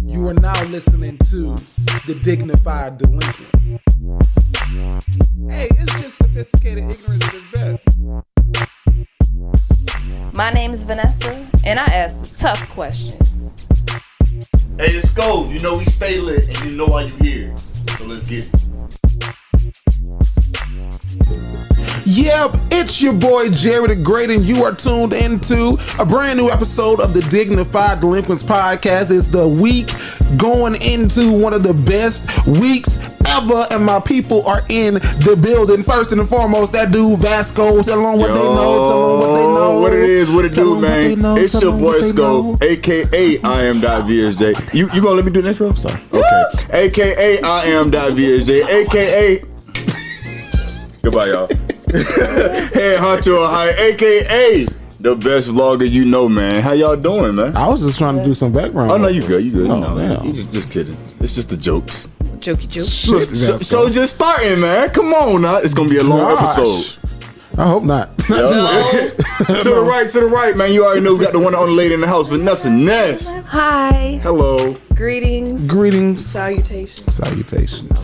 You are now listening to the Dignified Delinquent. Hey, it's just sophisticated ignorance at its best. My name is Vanessa, and I ask the tough questions. Hey, it's Go. You know we stay lit, and you know why you here. So let's get it. Yep, it's your boy Jerry the Great, and you are tuned into a brand new episode of the Dignified Delinquents podcast. It's the week going into one of the best weeks ever, and my people are in the building. First and foremost, that dude Vasco. Tell them what they know. Tell them what they know. What it is, what it do, man. It's your boy Vasco, aka I am .vsj. You gonna let me do the intro? Sorry. Okay. AKA I am .vsj. AKA. Goodbye, y'all. Head honcho high, aka the best vlogger you know, man. How y'all doing, man? I was just trying to do some background. Oh no, you good. You good. Oh, man. You just kidding. It's just the jokes. Jokey joke. So just starting, man. Come on, now. It's gonna be a long episode. I hope not. To the right, man. You already know we got the one and only lady in the house, Vanessa Ness. Hi. Hello. Greetings. Salutations. I'm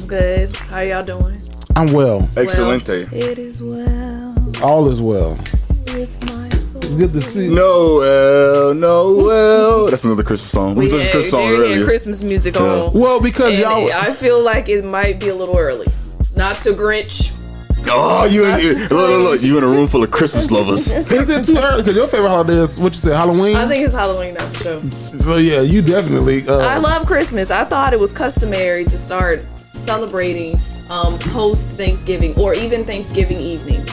good. How y'all doing? I'm well. Excelente. It is well. All is well. With my soul. It's good to see you. Noel. That's another Christmas song. We did a Christmas song earlier. Christmas music on. Well, because y'all. I feel like it might be a little early. Not to Grinch. Oh, look, you in a room full of Christmas lovers. Is it too early? Because your favorite holiday is what you said, Halloween? I think it's Halloween, that's for sure. So yeah, you definitely. I love Christmas. I thought it was customary to start celebrating post Thanksgiving or even Thanksgiving evening.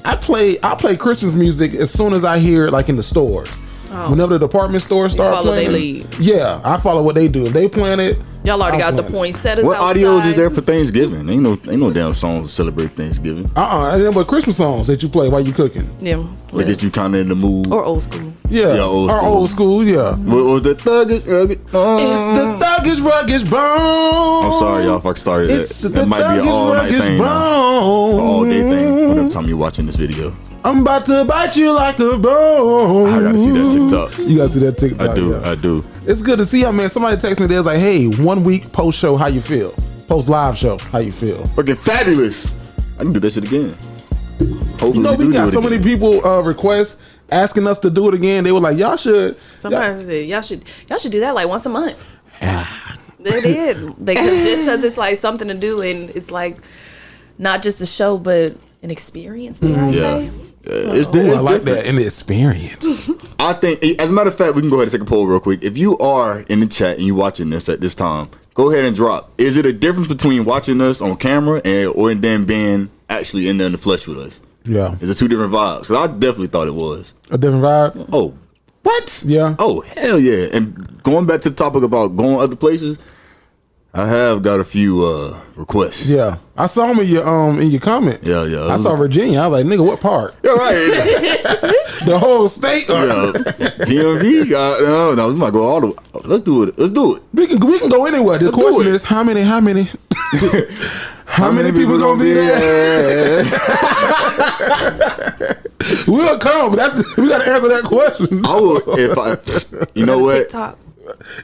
I play Christmas music as soon as I hear it, like in the stores. Oh. Whenever the department stores start playing, they lead. Yeah, I follow what they do. If they playing it, y'all already got the poinsettias outside. What audios is there for Thanksgiving? Ain't no damn songs to celebrate Thanksgiving. But Christmas songs that you play while you cooking. Yeah. To get you kind of in the mood. Or old school. Yeah. Old school, yeah. What was the thuggish rugged? It's the thuggish rugged bone. I'm sorry, y'all, if I started it's that. That might be an all-night thing now. All-day thing, whatever time you're watching this video. I'm about to bite you like a bone. I gotta see that TikTok. You gotta see that TikTok. I do. It's good to see y'all, man. Somebody text me, there's like, hey, 1 week post show, how you feel? Post live show, how you feel? Fucking fabulous. I can do that shit again. Hopefully we got so many people requests asking us to do it again. They were like, y'all should. Sometimes y'all should do that like once a month. They did. Just because it's like something to do and it's like not just a show, but an experience. Dare I say? It's I like that, an experience. I think, as a matter of fact, we can go ahead and take a poll real quick. If you are in the chat and you watching this at this time, go ahead and drop. Is it a difference between watching us on camera or then being actually in there in the flesh with us? Yeah. Is it two different vibes? Because I definitely thought it was. A different vibe? Oh, what? Yeah. Oh, hell yeah. And going back to the topic about going other places, I have got a few requests. Yeah, I saw them in your comments. Yeah. I saw Virginia. I was like, nigga, what part? You're right. The whole state. DMV. No, we might go all the way. Let's do it. We can go anywhere. The question is, how many? How many people gonna be there? We'll come. We gotta answer that question. I would you know what? TikTok.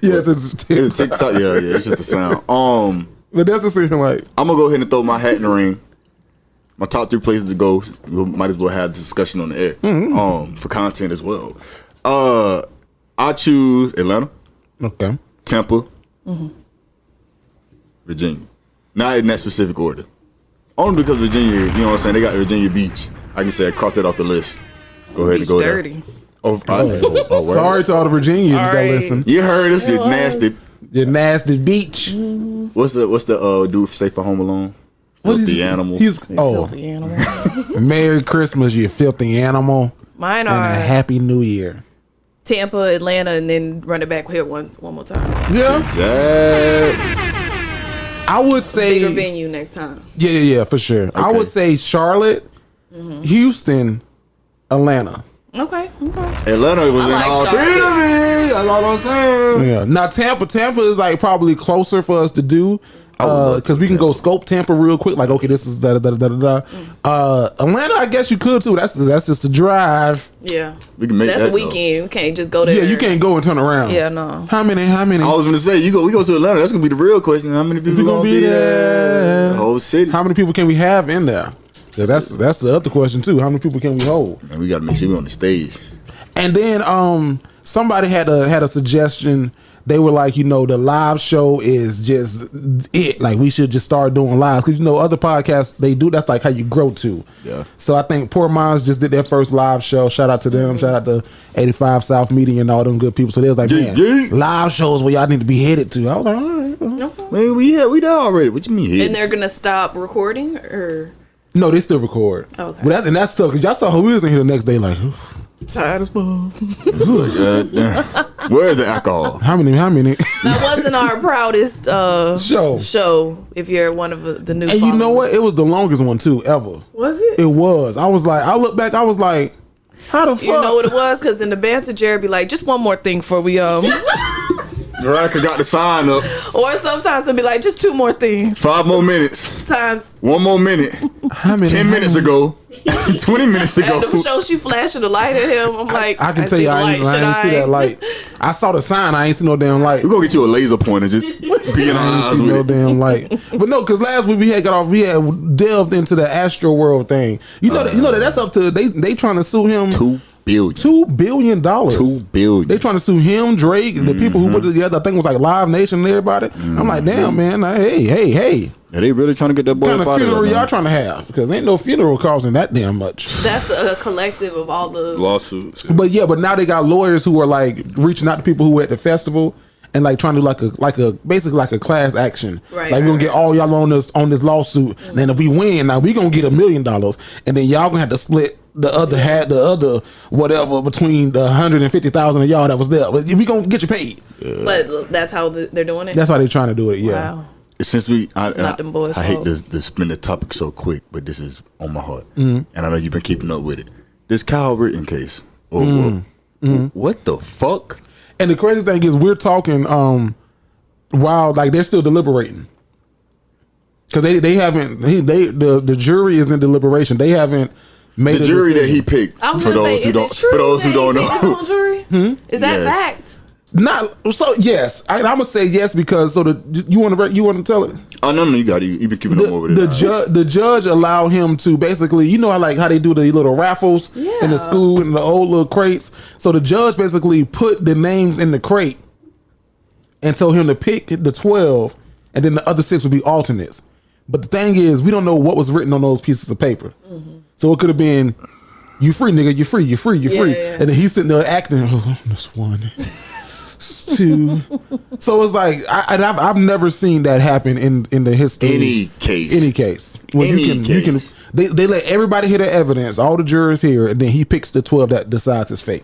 Yes, it's TikTok. Yeah, it's just the sound. But that's the same. Like, I'm gonna go ahead and throw my hat in the ring. My top 3 places to go. We might as well have the discussion on the air. For content as well. I choose Atlanta. Okay. Tampa. Virginia. Not in that specific order. Only because Virginia, you know what I'm saying? They got Virginia Beach. I can say I cross that off the list. Go ahead and go dirty. there. Sorry to all the Virginians that listen. You heard us. You're nasty. Your nasty beach. What's the dude say for Home Alone? Filthy animal. Filthy animal. Merry Christmas, you filthy animal. Mine and are a Happy New Year. Tampa, Atlanta, and then run it back here one more time. Yeah. I would say bigger venue next time. Yeah, for sure. Okay. I would say Charlotte, Houston, Atlanta. Okay. Atlanta was in all 3 of me. That's all I'm saying. Yeah. Now Tampa is like probably closer for us to do. because we can go scope Tampa real quick. Like, okay, this is da da da da da. Atlanta, I guess you could too. That's just a drive. Yeah, we can make that's that a weekend. You can't just go there. Yeah, you can't go and turn around. Yeah, no. How many? I was gonna say we go to Atlanta. That's gonna be the real question. How many people gonna be there? The whole city. How many people can we have in there? That's the other question too. How many people can we hold? And we got to make sure we on the stage. And then somebody had a suggestion. They were like, the live show is just it. Like, we should just start doing lives. Because, other podcasts, they do. That's like how you grow to. Yeah. So I think Poor Minds just did their first live show. Shout out to them. Shout out to 85 South Media and all them good people. So they was like, live shows where y'all need to be headed to. I was like, all right. Man, we there already. What you mean headed? And they're going to stop recording? Or no, they still record. Okay. But that's tough. Because y'all saw who we was in here the next day like, tired as fuck. Where's the alcohol? How many? That wasn't our proudest show. If you're one of the new. And you know what? It was the longest one too ever. Was it? It was. I was like, I look back. I was like, how the fuck? You know what it was? Because in the banter, Jared be like, just one more thing before we Veronica got the sign up. Or sometimes it'll be like, just 2 more things. 5 more minutes. Times 1 more minute. How many? 10 minutes ago. 20 minutes ago. And the show she flashing the light at him. I'm like, I can tell you, I ain't see that light. I saw the sign. I ain't see no damn light. We're gonna get you a laser pointer. Just be in our eyes with no damn light. But no, because last week we had delved into the Astro World thing. You know that's up to they trying to sue him. $2 billion. $2 billion. They trying to sue him, Drake, the people who put it together. I think it was like Live Nation and everybody. I'm like, damn, man. Hey. Are they really trying to get that boy What kind of funeral y'all trying to have? Because ain't no funeral costing that damn much. That's a collective of all the lawsuits. But now they got lawyers who are like reaching out to people who were at the festival and like trying to do basically like a class action. Right. Like we're gonna get all y'all on this lawsuit. Mm-hmm. Then if we win, now we gonna get $1 million, and then y'all gonna have to split the other whatever between the 150,000 of y'all that was there. But we gonna get you paid. Yeah. But that's how they're doing it. That's how they're trying to do it. Yeah. Wow. Since it's not them boys' I hate fault. to spin the topic so quick, but this is on my heart, and I know you've been keeping up with it. This Kyle Rittenhouse case. What the fuck? And the crazy thing is, we're talking while like they're still deliberating, because they haven't. The jury is in deliberation. They haven't made the jury that he picked. I was gonna say, is it true? For those who don't know, his own jury? Is that fact? Not so. Yes, I'm gonna say yes because you want to tell it. Oh no, you got it. You've been keeping up with it. The judge allowed him to basically, how they do the little raffles in the school and the old little crates. So the judge basically put the names in the crate and told him to pick the 12, and then the other 6 would be alternates. But the thing is, we don't know what was written on those pieces of paper. So it could have been, "You free, nigga. You free. You free. You free." Yeah. And then he's sitting there acting. Oh, that's 1. 2. So it's like I've never seen that happen in the history. Any case. When you can they let everybody hear the evidence, all the jurors hear, and then he picks the 12 that decides his fate.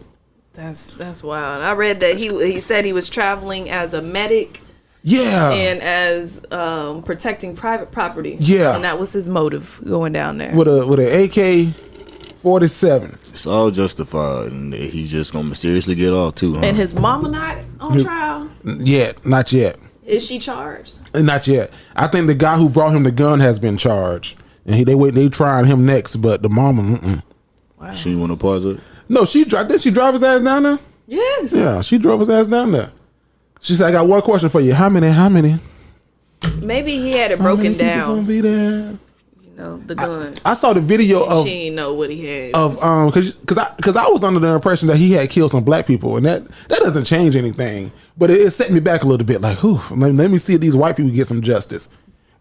That's wild. I read that he said he was traveling as a medic. Yeah. And as protecting private property. Yeah. And that was his motive going down there. With a AK-47. It's all justified, and he's just gonna mysteriously get off too. Huh? And his mama not on trial? Not yet. Is she charged? Not yet. I think the guy who brought him the gun has been charged, and they trying him next. But the mama, Wow. She didn't want to pause it. No, she drive his ass down there. Yes. Yeah, she drove his ass down there. She said, "I got one question for you. How many?" Maybe he had it broken down. Gonna be there? The gun. I saw the video of. She didn't know what he had. Because I was under the impression that he had killed some black people, and that doesn't change anything. But it set me back a little bit. Like, let me see if these white people get some justice.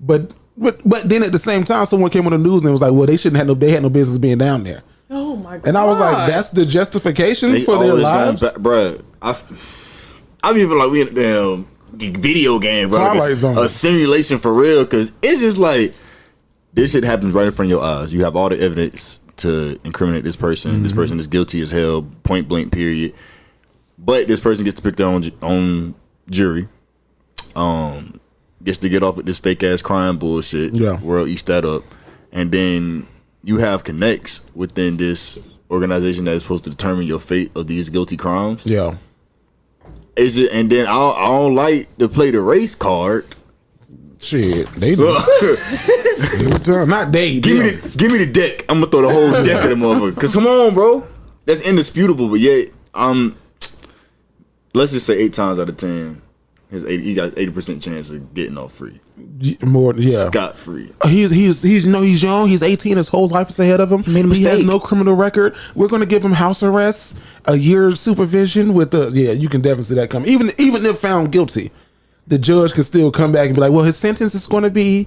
But then at the same time, someone came on the news and was like, "Well, they had no business being down there." Oh my god! And I was like, "That's the justification for their lives, bruh." I'm even like we in a damn video game, bro. Twilight Zone. A simulation for real, because it's just like. This shit happens right in front of your eyes. You have all the evidence to incriminate this person. This person is guilty as hell, point blank, period. But this person gets to pick their own jury. Gets to get off with this fake ass crime bullshit. Yeah. World eats that up. And then you have connects within this organization that is supposed to determine your fate of these guilty crimes. Yeah. And then I don't like to play the race card. Shit, they do. Not they. Give me the deck. I'm gonna throw the whole deck at the motherfucker. Cause come on, bro, that's indisputable. But yet, let's just say 8 times out of 10, he got 80% chance of getting off free. More, yeah, scot free. He's young. He's 18. His whole life is ahead of him. He has no criminal record. We're going to give him house arrest, a year supervision with the. Yeah, you can definitely see that coming. Even if found guilty, the judge can still come back and be like, well, his sentence is going to be.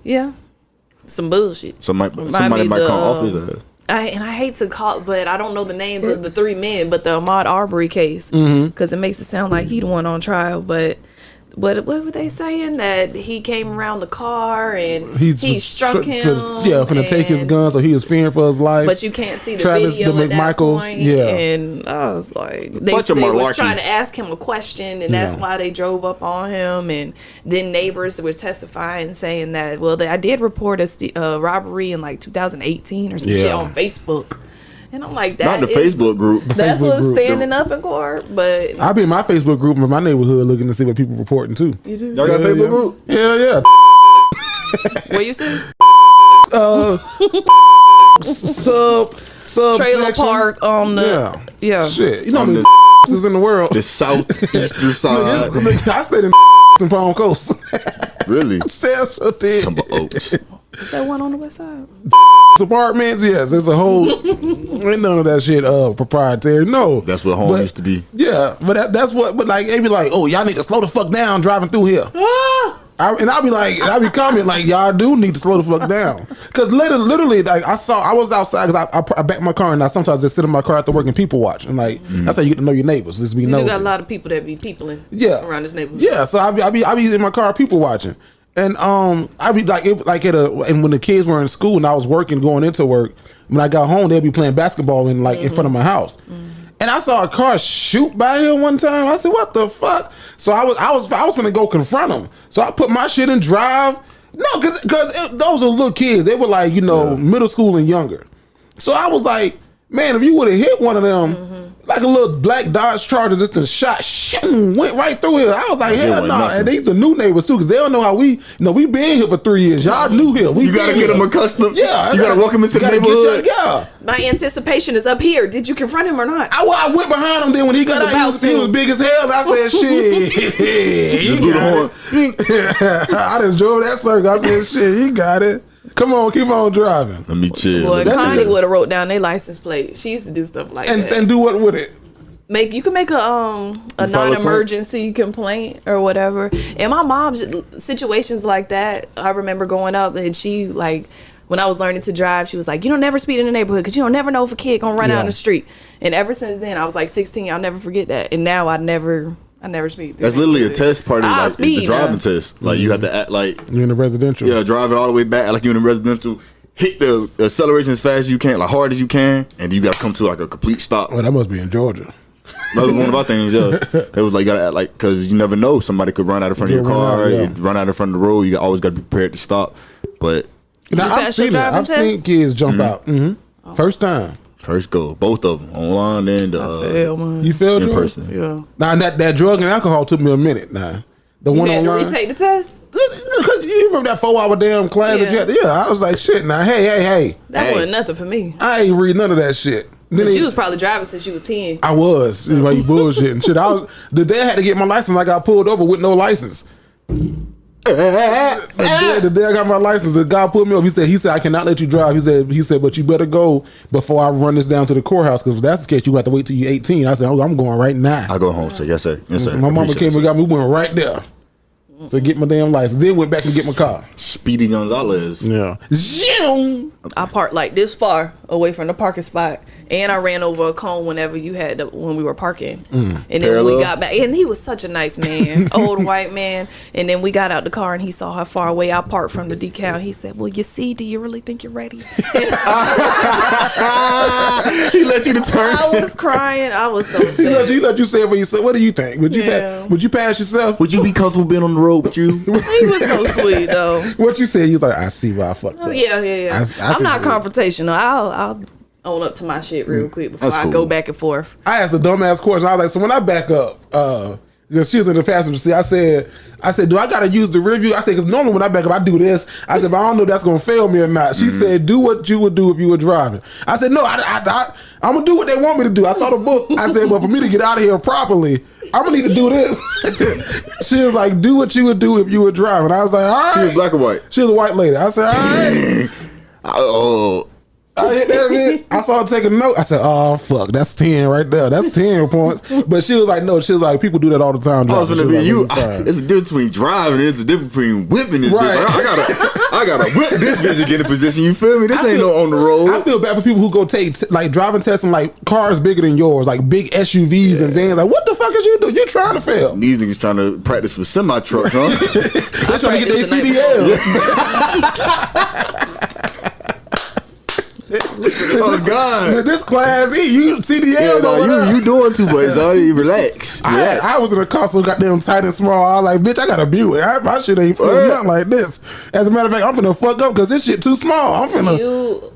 Yeah, some bullshit. Somebody might come off his ass. I hate to call, but I don't know the names of the 3 men, but the Ahmaud Arbery case, because it makes it sound like he the one on trial. But what were they saying? That he came around the car and he struck him. Finna take his gun, so he was fearing for his life. But you can't see the video at that point. Yeah. And I was like, they was trying to ask him a question, and that's why they drove up on him. And then neighbors were testifying, saying that, well, I did report a robbery in like 2018 or some shit on Facebook. And I'm like, not the Facebook group. That's what's standing up in court. But I be in my Facebook group in my neighborhood looking to see what people reporting too. You do? Y'all got a Facebook group? Yeah. Where you stay? Sub trailer park on the shit. You know how many is in the world? The southeastern side. I stayed in Palm Coast. Really? Sure did. Some oats. Is that one on the west side? Apartments, yes. There's a whole ain't none of that shit proprietary. No. That's what home used to be. Yeah, but that's what. But like, they be like, oh, y'all need to slow the fuck down driving through here. I'll be like, I'll be commenting like, y'all do need to slow the fuck down. Because literally, like, I was outside because I back my car and I sometimes just sit in my car after work and people watch. And like, that's how you get to know your neighbors. Just be nosy. You got a lot of people that be peopling around this neighborhood. Yeah, so I be in my car people watching. And I be like, and when the kids were in school and I was working, going into work, when I got home, they'd be playing basketball in front of my house. And I saw a car shoot by here one time. I said, "What the fuck?" So I was gonna go confront them. So I put my shit in drive. No, because those are little kids. They were like, middle school and younger. So I was like, man, if you would have hit one of them. Like a little black Dodge Charger, just a shot, went right through here. I was like, hell no. And these are new neighbors too, because they don't know how we been here for 3 years. Y'all new here. You gotta get them accustomed. Yeah, you gotta welcome into the neighborhood. My anticipation is up here. Did you confront him or not? I went behind him. Then when he got out, he was big as hell. And I said, shit. Just blew the horn. I just drove that circle. I said, shit, he got it. Come on, keep on driving. Let me chill. Well, Connie would have wrote down their license plate. She used to do stuff like that. And do what with it? You can make a non-emergency complaint or whatever. And my mom's situations like that, I remember growing up, and she like when I was learning to drive, she was like, you don't never speed in the neighborhood because you don't never know if a kid gonna run out in the street. And ever since then, I was like 16. I'll never forget that. And now I never speed. That's literally a test part of like the driving test. Like you have to act like you're in the residential. Yeah, drive it all the way back like you're in the residential. Hit the acceleration as fast as you can, like hard as you can, and you got to come to like a complete stop. Well, that must be in Georgia. That was one of our things. Yeah, it was like you gotta act like because you never know somebody could run out in front of your car, run out in front of the road. You always got to be prepared to stop. But now, I've seen it. I've seen kids jump out. First time. First go, both of them online and you failed in person. Yeah. Now that drug and alcohol took me a minute. Now the one online. You retake the test. You remember that 4-hour damn class? I was like, shit. Now, hey. That wasn't nothing for me. I ain't read none of that shit. But you was probably driving since you was 10. I was. Like, you bullshit and shit. The day I had to get my license, I got pulled over with no license. The day I got my license, the guy pulled me over. He said, I cannot let you drive. He said, but you better go before I run this down to the courthouse, because if that's the case, you have to wait till you're 18. I said, oh, I'm going right now. I go home, so yes, sir. Yes, sir. So my mama came and got me. We went right there. So get my damn license. Then went back and get my car. Speedy Gonzalez. Yeah. I parked like this far away from the parking spot, and I ran over a cone when we were parking. And then when we got back, and he was such a nice man, old white man. And then we got out the car, and he saw how far away I parked from the decal. He said, "Well, you see, do you really think you're ready?" He let you to turn. I was crying. I was so upset. He let you say it for yourself. What do you think? Would you pass yourself? Would you be comfortable being on the road with you? He was so sweet though. What you said? He was like, I see why I fucked up. Yeah. I'm not confrontational. I'll own up to my shit real quick before I go back and forth. I asked a dumbass question. I was like, so when I back up, Because she was in the passenger seat. I said, do I gotta use the review? I said, because normally when I back up, I do this. I said, but I don't know if that's gonna fail me or not. She said, do what you would do if you were driving. I said, no, I'm gonna do what they want me to do. I saw the book. I said, but for me to get out of here properly, I'm gonna need to do this. She was like, do what you would do if you were driving. I was like, all right. She was black or white? She was a white lady. I said, all right. Oh. I hit that bit. I saw her take a note. I said, "Oh fuck, that's 10 right there. That's 10 points." But she was like, "No." She was like, "People do that all the time." I was gonna be you. There's a difference between driving. There's a difference between whipping this bitch. Like, I gotta whip this bitch to get in position. You feel me? This ain't no on the road. I feel bad for people who go take like driving tests and like cars bigger than yours, like big SUVs and vans. Like, what the fuck is you doing? You trying to fail? These niggas trying to practice with semi trucks, huh? They trying to get their CDL. Oh God! This class E, you CDL. You doing too much. Already relax. I was in a car so goddamn tight and small. I was like, bitch, I got a Buick. My shit ain't feeling nothing like this. As a matter of fact, I'm finna fuck up because this shit too small.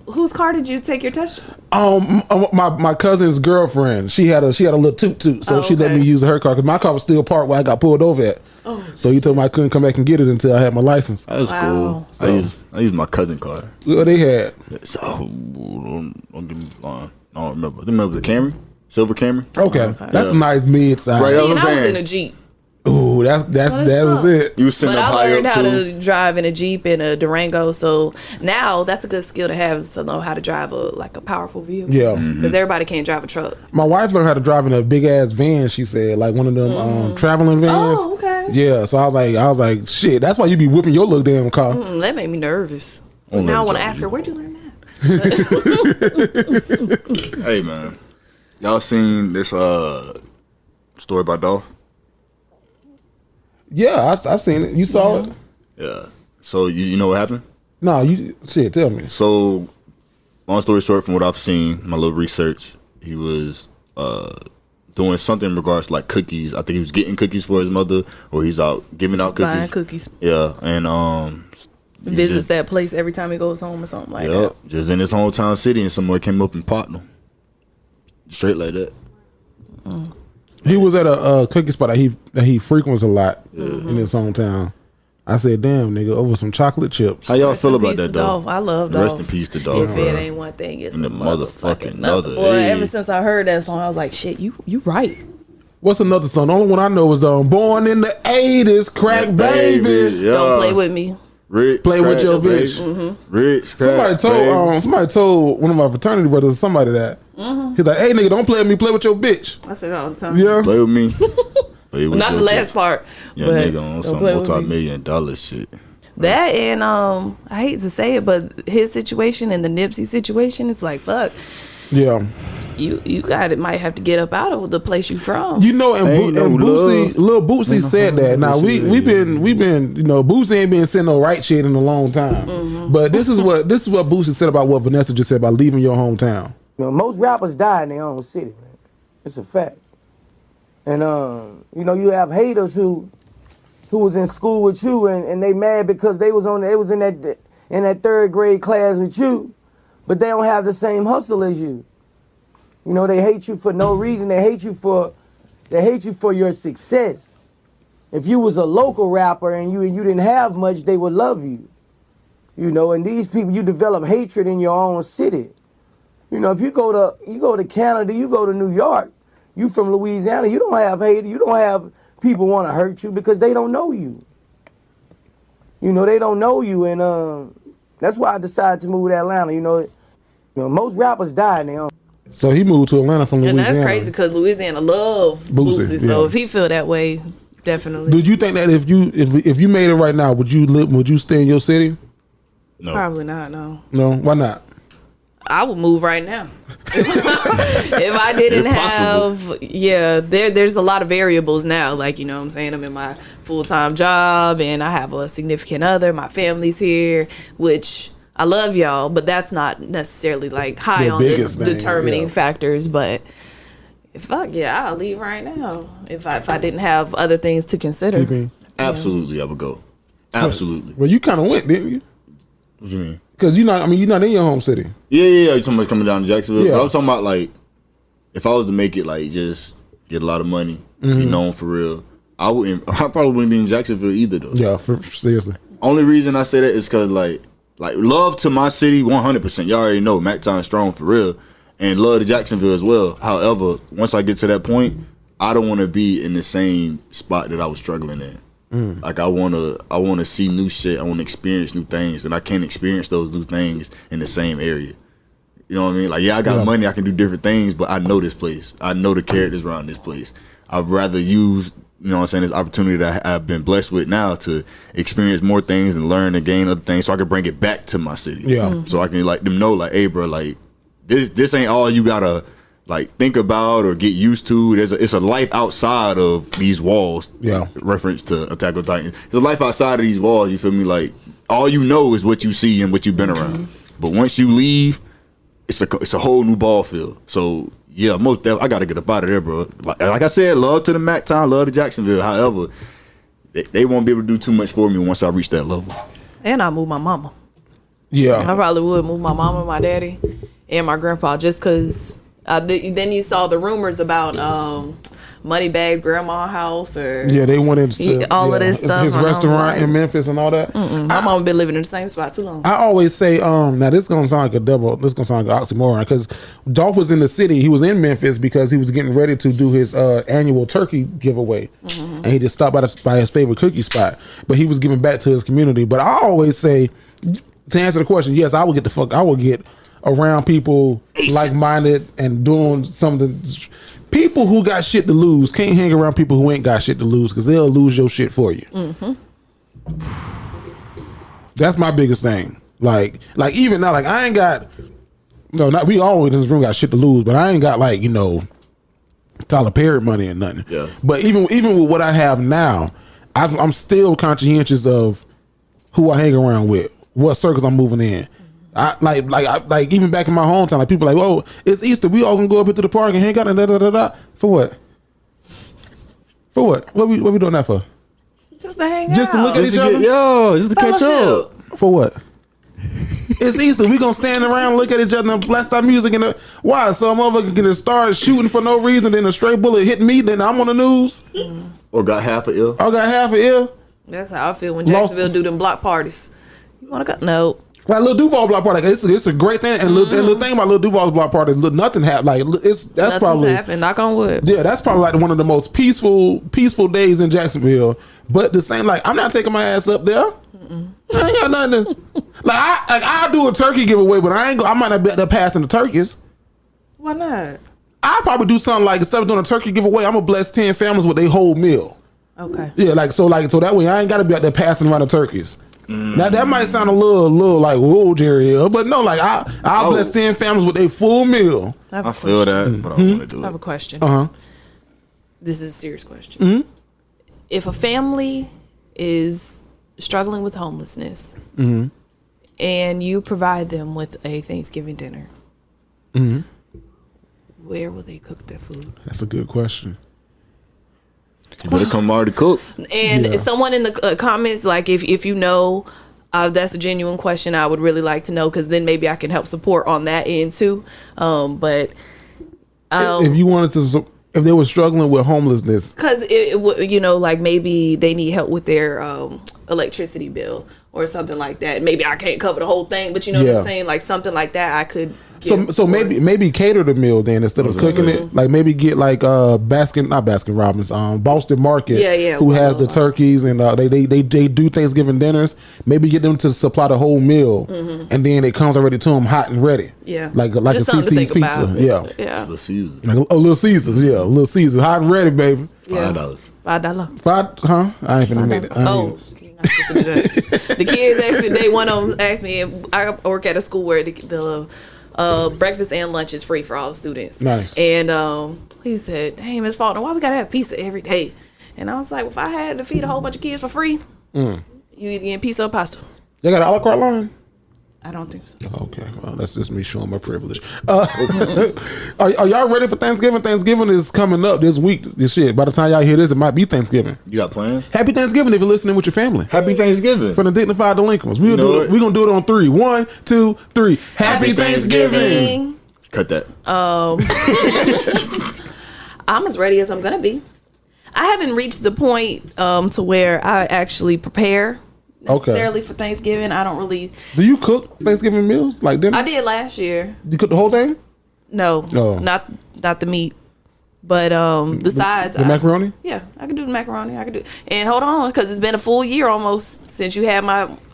Whose car did you take your test? My cousin's girlfriend. She had a little toot, so she let me use her car because my car was still parked where I got pulled over at. Oh. So he told me I couldn't come back and get it until I had my license. That was cool. So, I used my cousin car. What they had? So, don't get me wrong. I don't remember. They remember the Camry? Silver Camry? Okay. That's a nice mid-size. Right, I was in a Jeep. Ooh, that was it. You was sitting but up I high learned up how too. to drive in a Jeep and a Durango, so now that's a good skill to have, is to know how to drive a powerful vehicle. Yeah, because everybody can't drive a truck. My wife learned how to drive in a big ass van. She said, like one of them traveling vans. Oh, okay. Yeah, so I was like, shit. That's why you be whipping your little damn car. That made me nervous. Now I want to ask her, where'd you learn that? Hey man, y'all seen this story about Dolph? Yeah, I seen it. You saw it? Yeah. So you know what happened? No, tell me. So, long story short, from what I've seen, my little research, he was doing something in regards to like cookies. I think he was getting cookies for his mother, or he's out giving out cookies. Buying cookies. Yeah, and visits that place every time he goes home or something like that. Just in his hometown city, and someone came up and popped him. Straight like that. He was at a cookie spot that he frequents a lot in his hometown. I said, "Damn, nigga, over some chocolate chips." How y'all feel about that, though? I love Dolph. Rest in peace to Dolph. If it ain't one thing, it's and the motherfucking another. Boy, ever since I heard that song, I was like, "Shit, you right." What's another song? The only one I know was "Born in the '80s," Crack Baby. Yeah. Don't play with me. Rich, play with your bitch. Rich, somebody told one of my fraternity brothers, somebody that. He's like, "Hey nigga, don't play with me, play with your bitch." I said it all the time. Yeah, play with me. Play with Not the last part. Yeah, but nigga on some multi-million-dollar shit. That and I hate to say it, but his situation and the Nipsey situation, it's like fuck. Yeah. You might have to get up out of the place you from. You know, and Boosie, Lil Boosie said that. Now we've been, Boosie ain't been saying no right shit in a long time. But this is what Boosie said about what Vanessa just said about leaving your hometown. Most rappers die in their own city, man. It's a fact. And you have haters who was in school with you and they mad because they was in that third grade class with you, but they don't have the same hustle as you. You know, they hate you for no reason. They hate you for your success. If you was a local rapper and you didn't have much, they would love you. You know, and these people, you develop hatred in your own city. You know, if you go to Canada, you go to New York, you from Louisiana, you don't have hate, you don't have people want to hurt you because they don't know you. You know, they don't know you, and that's why I decided to move to Atlanta. You know, most rappers die in their own. So he moved to Atlanta from Louisiana. And that's crazy because Louisiana love Boosie. So if he feel that way, definitely. Did you think that if you made it right now, would you stay in your city? No. Probably not, no. No? Why not? I would move right now. If I didn't have, there's a lot of variables now. Like, you know what I'm saying? I'm in my full-time job and I have a significant other. My family's here, which I love y'all, but that's not necessarily like high on the determining factors. But I'll leave right now if I didn't have other things to consider. Absolutely, I would go. Absolutely. Well, you kind of went, didn't you? What you mean? Because you're not in your home city. Yeah. You're talking about coming down to Jacksonville. Yeah. But I was talking about like, if I was to make it, like just get a lot of money, be known for real, I probably wouldn't be in Jacksonville either though. Yeah, seriously. Only reason I say that is because like love to my city 100%. Y'all already know MacTown strong for real, and love to Jacksonville as well. However, once I get to that point, I don't want to be in the same spot that I was struggling in. Like I wanna see new shit. I want to experience new things, and I can't experience those new things in the same area. You know what I mean? Like, yeah, I got money, I can do different things, but I know this place. I know the characters around this place. I'd rather use, you know what I'm saying, this opportunity that I've been blessed with now to experience more things and learn and gain other things, so I can bring it back to my city. Yeah. So I can let them know, like, hey, bro, like this ain't all you gotta like think about or get used to. It's a life outside of these walls. Yeah. Reference to Attack on Titan. There's a life outside of these walls. You feel me? Like all you know is what you see and what you've been around. But once you leave, it's a whole new ball field. So yeah, most definitely, I gotta get up out of there, bro. Like I said, love to the MacTown, love to Jacksonville. However, they won't be able to do too much for me once I reach that level. And I move my mama. Yeah, I probably would move my mama, my daddy, and my grandpa, just because. Then you saw the rumors about Moneybags' grandma house, or they went into all of this stuff. His restaurant in Memphis and all that. My mama been living in the same spot too long. I always say, now this is gonna sound like this is gonna sound like an oxymoron, because Dolph was in the city. He was in Memphis because he was getting ready to do his annual turkey giveaway, and he just stopped by his favorite cookie spot. But he was giving back to his community. But I always say, to answer the question, yes, I would get around people like-minded and doing something. People who got shit to lose can't hang around people who ain't got shit to lose, because they'll lose your shit for you. That's my biggest thing. Like even now, like I ain't got we always in this room got shit to lose, but I ain't got like Tyler Perry money and nothing. Yeah. But even with what I have now, I'm still conscientious of who I hang around with, what circles I'm moving in. I like even back in my hometown, like people like, whoa, it's Easter, we all gonna go up into the park and hang out and da. For what? For what? What we doing that for? Just to hang out. Just to look at each other? Just to catch up. For what? It's Easter. We gonna stand around, look at each other, and blast our music. And why? So a motherfucker can start shooting for no reason, then a stray bullet hit me, then I'm on the news. Or got half an ear. That's how I feel when Jacksonville do them block parties. You wanna go? No. Like Lil Duval's block party, like, it's a great thing, and the thing about Lil Duval's block party, nothing happened. Like that's probably happened. Knock on wood. Yeah, that's probably like one of the most peaceful days in Jacksonville. But the same, like I'm not taking my ass up there. I ain't got nothing. I'll do a turkey giveaway, but I might not be there passing the turkeys. Why not? I'll probably do something like, instead of doing a turkey giveaway, I'm gonna bless 10 families with their whole meal. Okay. Yeah, so that way I ain't gotta be out there passing around the turkeys. Now that might sound a little like, whoa, Jerry, but no, like I'll bless 10 families with a full meal. I feel that, but I don't want to do it. I have a question. This is a serious question. Mm-hmm. If a family is struggling with homelessness, and you provide them with a Thanksgiving dinner, where will they cook their food? That's a good question. You better come already cooked. And someone in the comments, like if you know, that's a genuine question. I would really like to know, because then maybe I can help support on that end too. But if you wanted to, if they were struggling with homelessness, because like maybe they need help with their electricity bill or something like that. Maybe I can't cover the whole thing, but you know what I'm saying, like something like that I could. So maybe cater the meal then instead of cooking it. Like maybe get like Baskin Robbins, Boston Market, who has the turkeys, and they do Thanksgiving dinners. Maybe get them to supply the whole meal, and then it comes already to them hot and ready. Yeah, like just a CC's pizza. About. Yeah. Little Caesars. Like a Little Caesars. Yeah, Little Caesars, hot and ready, baby. $5. $5. Huh? I ain't finna make it. The kids they one of them asked me. I work at a school where the breakfast and lunch is free for all the students. Nice. And he said, "Hey, Miss Faulkner, why we gotta have pizza every day?" And I was like, well, if I had to feed a whole bunch of kids for free, you either getting pizza or pasta. They got an a la carte line? I don't think so. Okay, well, that's just me showing my privilege. Are y'all ready for Thanksgiving? Thanksgiving is coming up this week. This shit. By the time y'all hear this, it might be Thanksgiving. You got plans? Happy Thanksgiving if you're listening with your family. Happy Thanksgiving for the Dignified Delinquents. We're gonna do it on 3. 1, 2, 3. Happy Thanksgiving. Cut that. I'm as ready as I'm gonna be. I haven't reached the point to where I actually prepare necessarily for Thanksgiving. I don't really. Do you cook Thanksgiving meals like dinner? I did last year. You cook the whole thing? No, not the meat, but the sides. The macaroni? Yeah, I can do the macaroni. I can do. And hold on, because it's been a full year almost since you had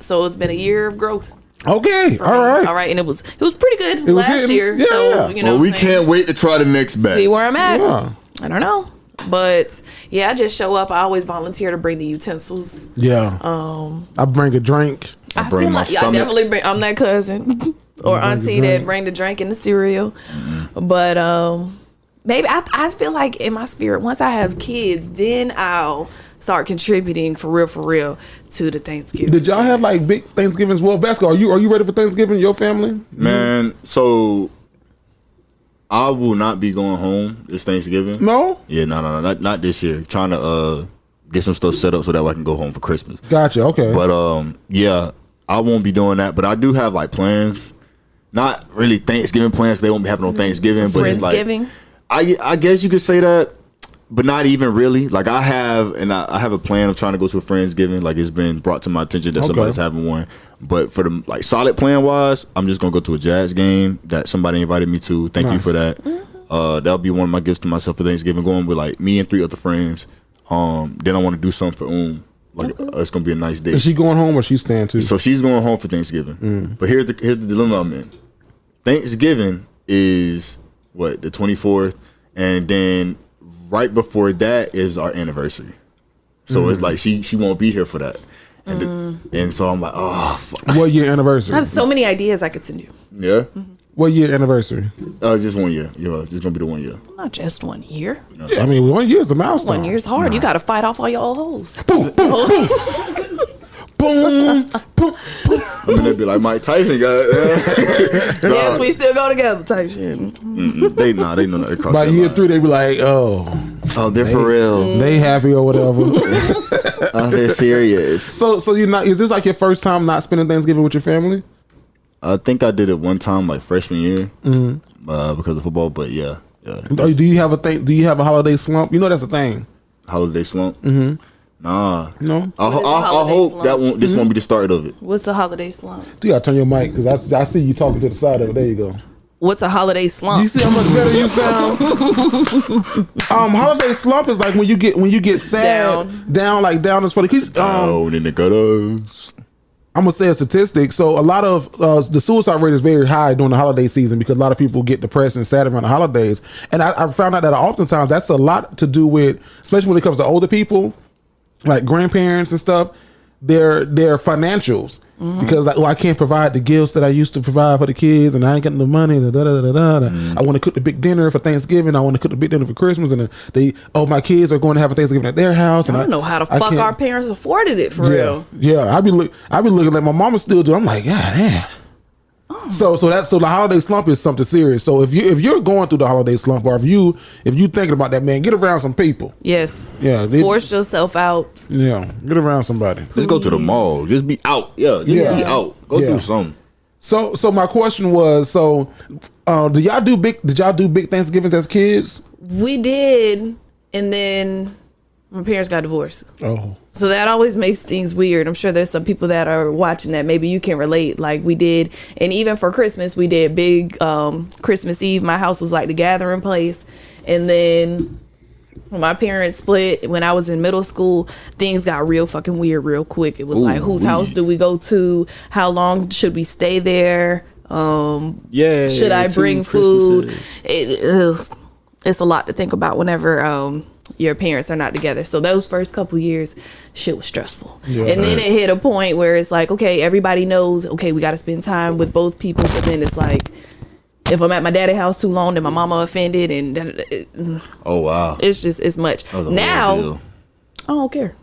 so it's been a year of growth. Okay, all right, and it was pretty good last year. Yeah. So we can't wait to try the next batch. See where I'm at. Yeah. I don't know. But I just show up. I always volunteer to bring the utensils. Yeah. I bring a drink. I feel like I definitely bring. I'm that cousin or auntie that bring the drink and the cereal. Mm-hmm. But maybe I feel like in my spirit, once I have kids, then I'll start contributing for real to the Thanksgiving. Did y'all have like big Thanksgivings? Well, Vasco, are you ready for Thanksgiving? Your family? Man, so I will not be going home this Thanksgiving. No? Yeah, no, not this year. Trying to get some stuff set up so that I can go home for Christmas. Gotcha. Okay. But yeah, I won't be doing that. But I do have like plans. Not really Thanksgiving plans. They won't be having no Thanksgiving. But it's like I guess you could say that, but not even really. Like I have a plan of trying to go to a Friendsgiving. Like it's been brought to my attention that somebody's having one. But for the like solid plan wise, I'm just gonna go to a jazz game that somebody invited me to. Thank you for that. That'll be one of my gifts to myself for Thanksgiving. Going with like me and 3 other friends. Then I want to do something for Like it's gonna be a nice day. Is she going home or she's staying too? So she's going home for Thanksgiving. But here's the dilemma I'm in. Thanksgiving is the 24th, and then right before that is our anniversary. So it's like she won't be here for that. And so I'm like, oh, fuck. What year anniversary? I have so many ideas I could send you. Yeah? What year anniversary? Just 1 year. Just gonna be the 1 year. Not just 1 year. No. I mean, 1 year is a milestone. 1 year's hard. You got to fight off all your old hoes. Boom, boom, boom. Boom, boom, boom. I mean, they'd be like Mike Tyson got it. Yes, we still go together type shit. They know that. By year 3, they be like, oh, they're for real. They happy or whatever. They're serious. So you're not? Is this like your first time not spending Thanksgiving with your family? I think I did it one time, like freshman year, because of football. But yeah. Do you have a thing? Do you have a holiday slump? You know that's a thing. Holiday slump? Mm-hmm. Nah. No. I hope that this won't be the start of it. What's a holiday slump? You gotta turn your mic because I see you talking to the side of it. There you go. What's a holiday slump? You see how much better you sound? Holiday slump is like when you get sad, down as funny. Down in the gutters. I'm gonna say a statistic. So a lot of the suicide rate is very high during the holiday season because a lot of people get depressed and sad around the holidays. And I found out that oftentimes that's a lot to do with, especially when it comes to older people, like grandparents and stuff, their financials. Because like, I can't provide the gifts that I used to provide for the kids, and I ain't got the money. I want to cook the big dinner for Thanksgiving. I want to cook the big dinner for Christmas, and my kids are going to have a Thanksgiving at their house. And I don't know how the fuck our parents afforded it for real. Yeah, I be looking like my mama still do. I'm like, God damn. So the holiday slump is something serious. So if you're going through the holiday slump, or if you thinking about that, man, get around some people. Yes. Yeah. Force yourself out. Yeah. Get around somebody. Just go to the mall. Just be out. Yeah. Be out. Go do something. So my question was, did y'all do big Thanksgivings as kids? We did, and then my parents got divorced. Oh. So that always makes things weird. I'm sure there's some people that are watching that maybe you can relate. Like we did, and even for Christmas, we did big Christmas Eve. My house was like the gathering place. And then when my parents split, when I was in middle school, things got real fucking weird real quick. It was like, whose house do we go to? How long should we stay there? Should I bring food? It's a lot to think about whenever your parents are not together. So those first couple years, shit was stressful. Yeah. And then it hit a point where it's like, okay, everybody knows, okay, we got to spend time with both people. But then it's like, if I'm at my daddy's house too long, then my mama offended, and oh wow, it's much. Now I don't care.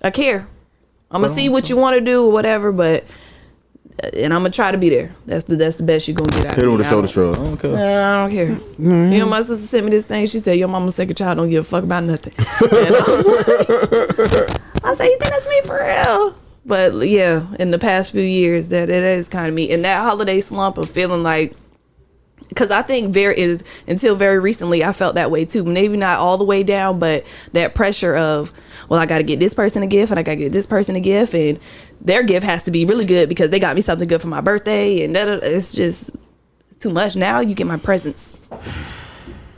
I care. I'm gonna see what you want to do or whatever, but and I'm gonna try to be there. That's the best you're gonna get out of me. Hit him with a shoulder shrug. I don't care. I don't care. Mm-hmm. You know, my sister sent me this thing. She said, "Your mama's second child don't give a fuck about nothing." I said, "You think that's me for real?" But yeah, in the past few years, that it is kind of me. And that holiday slump of feeling like because I think until very recently, I felt that way too. Maybe not all the way down, but that pressure of, well, I got to get this person a gift and I got to get this person a gift, and their gift has to be really good because they got me something good for my birthday, and it's just too much. Now you get my presents.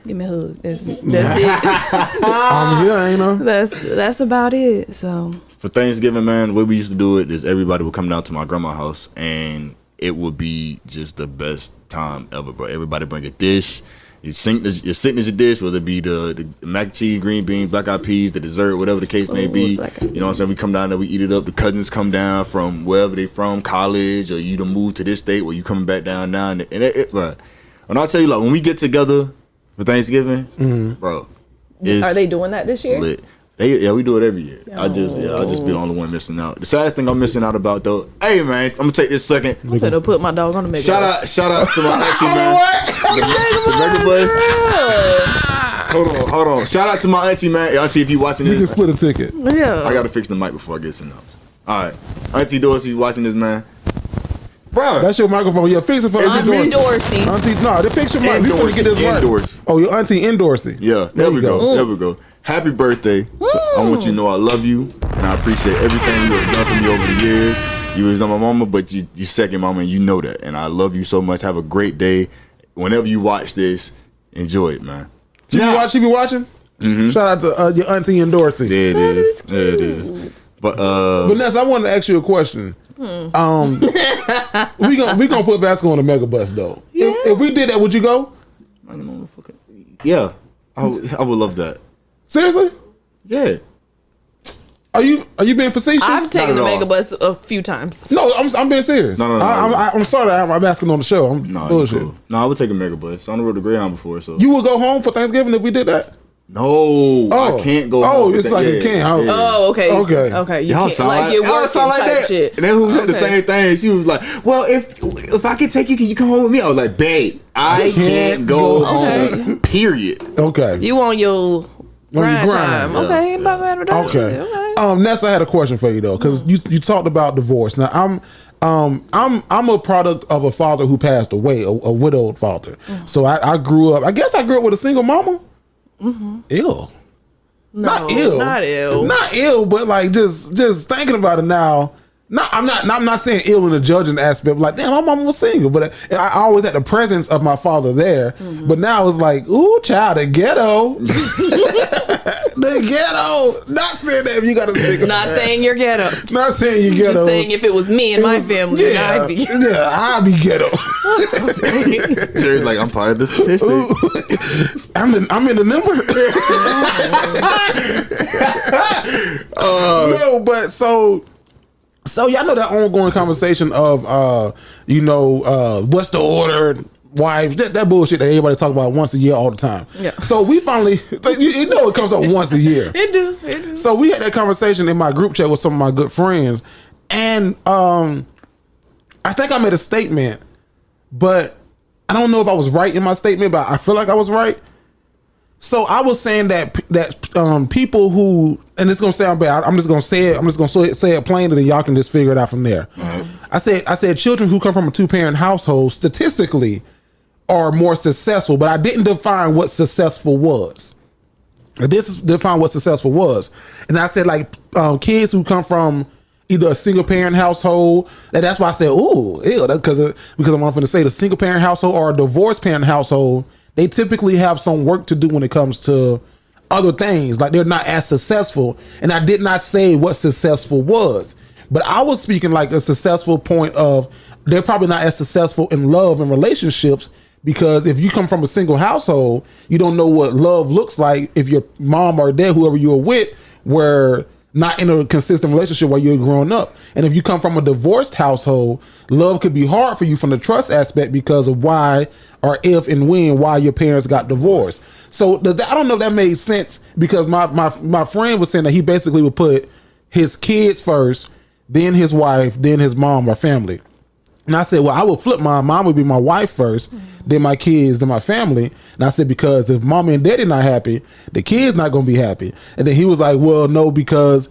Give me a hug. That's it. Yeah, you know. That's about it. So for Thanksgiving, man, the way we used to do it is everybody would come down to my grandma's house, and it would be just the best time ever, bro. Everybody bring a dish. You're sitting as your dish, whether it be the mac and cheese, green beans, black eyed peas, the dessert, whatever the case may be. You know what I'm saying? We come down there, we eat it up. The cousins come down from wherever they from, college, or you done moved to this state where you coming back down now. And bro, and I'll tell you, like, when we get together for Thanksgiving, bro. Are they doing that this year? Lit. We do it every year. I'll just be the only one missing out. The saddest thing I'm missing out about though, hey man, I'm gonna take this second. I'm gonna put my dog on the mega. Shout out to my auntie, man. The mega bus. Hold on. Shout out to my auntie, man. Auntie, if you watching this, you can split a ticket. Yeah. I gotta fix the mic before I get some notes. All right, Auntie Dorsey, you watching this, man? Bro, that's your microphone. Yeah, fix it for Auntie Dorsey. Auntie, no, they fix your mic. We finna get this right. Oh, your Auntie in Dorsey. Yeah, there we go. There we go. Happy birthday. I want you to know I love you, and I appreciate everything you have done for me over the years. You was not my mama, but you second mama, and you know that. And I love you so much. Have a great day. Whenever you watch this, enjoy it, man. She be watching? Mm-hmm. Shout out to your Auntie in Dorsey. There it is. There it is. But Vanessa, I wanted to ask you a question. We gonna put Vasco on the mega bus though. Yeah. If we did that, would you go? Yeah, I would love that. Seriously? Yeah. Are you being facetious? I've taken the mega bus a few times. No, I'm being serious. No. I'm sorry that I'm asking on the show. I'm bullshit. Cool. No, I would take a mega bus. I rode the Greyhound before, so. You would go home for Thanksgiving if we did that? No, I can't go home. Oh, it's like you can't. Oh, okay. You y'all can't, like you're working like type that. shit. And then who said the same thing? She was like, well, if I could take you, can you come home with me? I was like, babe, I can't go home, period. Okay. You on your grind time. Yeah. Okay. Okay. Nessa, I had a question for you though, because you talked about divorce. Now I'm a product of a father who passed away, a widowed father. Mm-hmm. So I grew up. I guess I grew up with a single mama. Mm-hmm. Ill. No, not ill. Not ill, but like just thinking about it now. I'm not saying ill in the judging aspect. Like, damn, my mama was single, but I always had the presence of my father there. Mm-hmm. But now it's like, ooh, child, the ghetto. The ghetto. Not saying that if you got a single. Not saying you're ghetto. Not saying you're ghetto. Just saying if it was me and my family, I'd be. Yeah, I'd be ghetto. Jerry's like, I'm part of the statistic. I'm in the number. No, but so y'all know that ongoing conversation of what's the order, wife, that bullshit that everybody talk about once a year all the time. Yeah. So we finally, it comes up once a year. It do. So we had that conversation in my group chat with some of my good friends, and I think I made a statement, but I don't know if I was right in my statement, but I feel like I was right. So I was saying that people who, and it's gonna sound bad, I'm just gonna say it plainly, and y'all can just figure it out from there. Right. I said children who come from a 2-parent household statistically are more successful, but I didn't define what successful was. This is define what successful was, and I said like kids who come from either a single parent household, and that's why I said because I'm going to say the single parent household or a divorced parent household. They typically have some work to do when it comes to other things. Like they're not as successful. And I did not say what successful was. But I was speaking like a successful point of they're probably not as successful in love and relationships, because if you come from a single household, you don't know what love looks like if your mom or dad, whoever you were with, were not in a consistent relationship while you're growing up. And if you come from a divorced household, love could be hard for you from the trust aspect because of why or if and why your parents got divorced. So I don't know if that made sense, because my friend was saying that he basically would put his kids first, then his wife, then his mom or family. And I said, well, I would flip mine. Mom would be my wife first, then my kids, then my family. And I said, because if mom and daddy not happy, the kids not going to be happy. And then he was like, well, no, because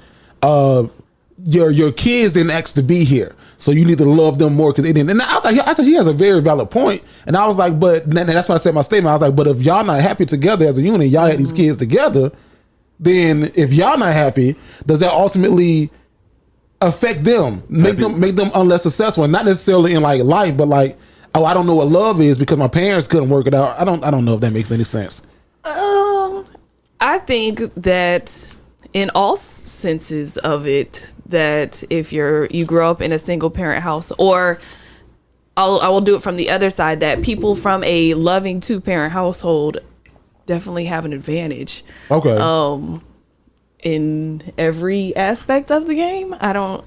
your kids didn't ask to be here, so you need to love them more because they didn't. And I said he has a very valid point, and I was like, but and that's why I said my statement. I was like, but if y'all not happy together as a unit, y'all had these kids together, then if y'all not happy, does that ultimately affect them, make them unless successful, and not necessarily in like life, but like, oh, I don't know what love is because my parents couldn't work it out. I don't know if that makes any sense. I think that in all senses of it, that if you grow up in a single parent house, or I will do it from the other side, that people from a loving 2-parent household definitely have an advantage. Okay. In every aspect of the game. I don't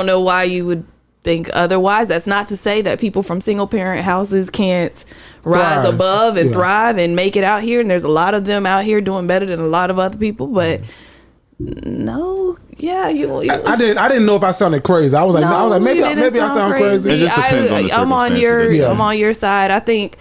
know why you would think otherwise. That's not to say that people from single parent houses can't rise above and thrive and make it out here, and there's a lot of them out here doing better than a lot of other people, but no, yeah, I didn't know if I sounded crazy. I was like maybe I sound crazy. It just depends on the circumstances. I'm on your side. I think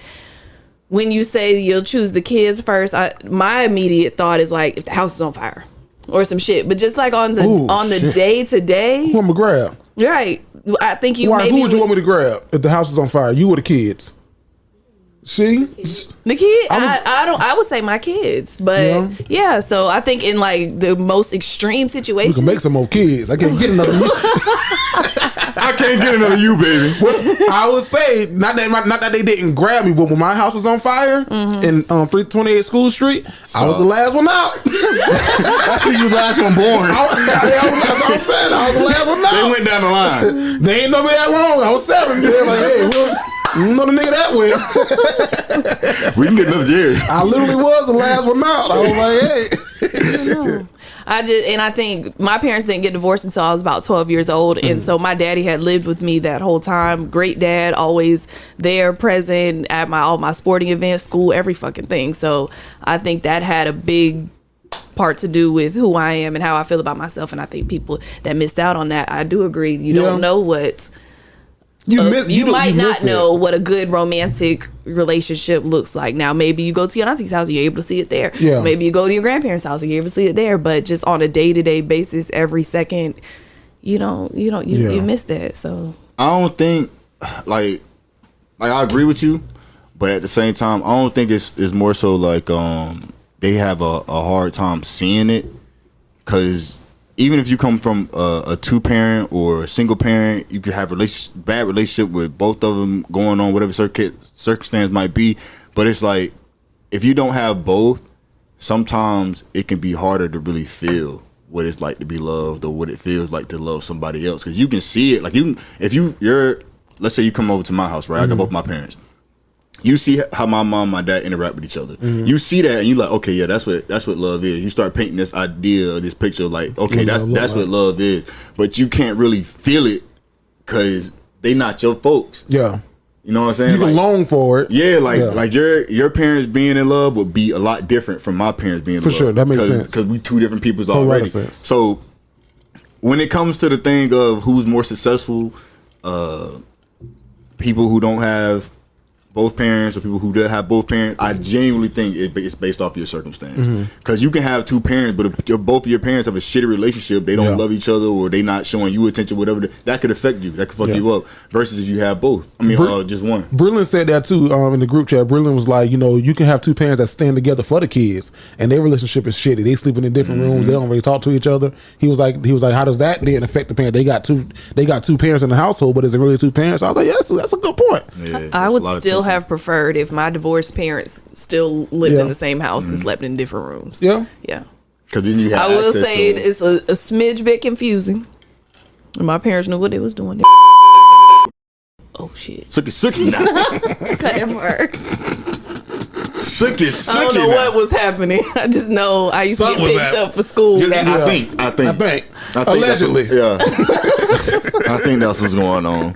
when you say you'll choose the kids first, my immediate thought is like, if the house is on fire or some shit, but just like on the day to day, who am I grab? Right. I think who would you want me to grab if the house is on fire? You or the kids? See, the kid. I would say my kids, but yeah. So I think in like the most extreme situations, we can make some more kids. I can't get another. I can't get another you, baby. Well, I would say not that they didn't grab me, but when my house was on fire in 328 School Street, I was the last one out. That's when you was the last one born. I was the last one out. They went down the line. They ain't know me that long. I was 7. They're like, hey, you know the nigga that well. We can get another Jerry. I literally was the last one out. I was like, hey. I don't know. I think my parents didn't get divorced until I was about 12 years old. And so my daddy had lived with me that whole time. Great dad, always there, present at all my sporting events, school, every fucking thing. So I think that had a big part to do with who I am and how I feel about myself. And I think people that missed out on that, I do agree. You don't know what... You might not know what a good romantic relationship looks like. Now, maybe you go to your auntie's house and you're able to see it there. Yeah. Maybe you go to your grandparents' house and you're able to see it there. But just on a day-to-day basis, every second, you miss that. So I don't think like I agree with you, but at the same time, I don't think it's more so like they have a hard time seeing it, because even if you come from a 2-parent or a single parent, you could have bad relationship with both of them going on, whatever circumstance might be. But it's like, if you don't have both, sometimes it can be harder to really feel what it's like to be loved, or what it feels like to love somebody else. Because you can see it. Like, let's say you come over to my house, right? I got both my parents. You see how my mom and my dad interact with each other. You see that, and you like, okay, yeah, that's what love is. You start painting this idea, this picture, like, okay, that's what love is. But you can't really feel it because they not your folks. Yeah, you know what I'm saying. You can long for it. Yeah, like your parents being in love would be a lot different from my parents being in love. For sure, that makes sense. Because we two different peoples already. So when it comes to the thing of who's more successful, people who don't have both parents or people who do have both parents, I genuinely think it's based off your circumstance. Because you can have 2 parents, but if both of your parents have a shitty relationship, they don't love each other, or they not showing you attention, whatever, that could affect you. That could fuck you up. Versus if you have both. I mean, just one. Brilliant said that too in the group chat. Brilliant was like, you can have 2 parents that stand together for the kids, and their relationship is shitty. They sleeping in different rooms. They don't really talk to each other. He was like, how does that then affect the parent? They got two parents in the household, but is it really 2 parents? I was like, yeah, that's a good point. Yeah, I would still have preferred if my divorced parents still lived in the same house and slept in different rooms. Yeah. Because then you have I will say it's a smidge bit confusing. And my parents knew what they was doing. Oh shit. Sucky now. Cut that part. Sucky. I don't know what was happening. I just know I used to get picked up for school. I think. Allegedly. Yeah. I think that's what's going on.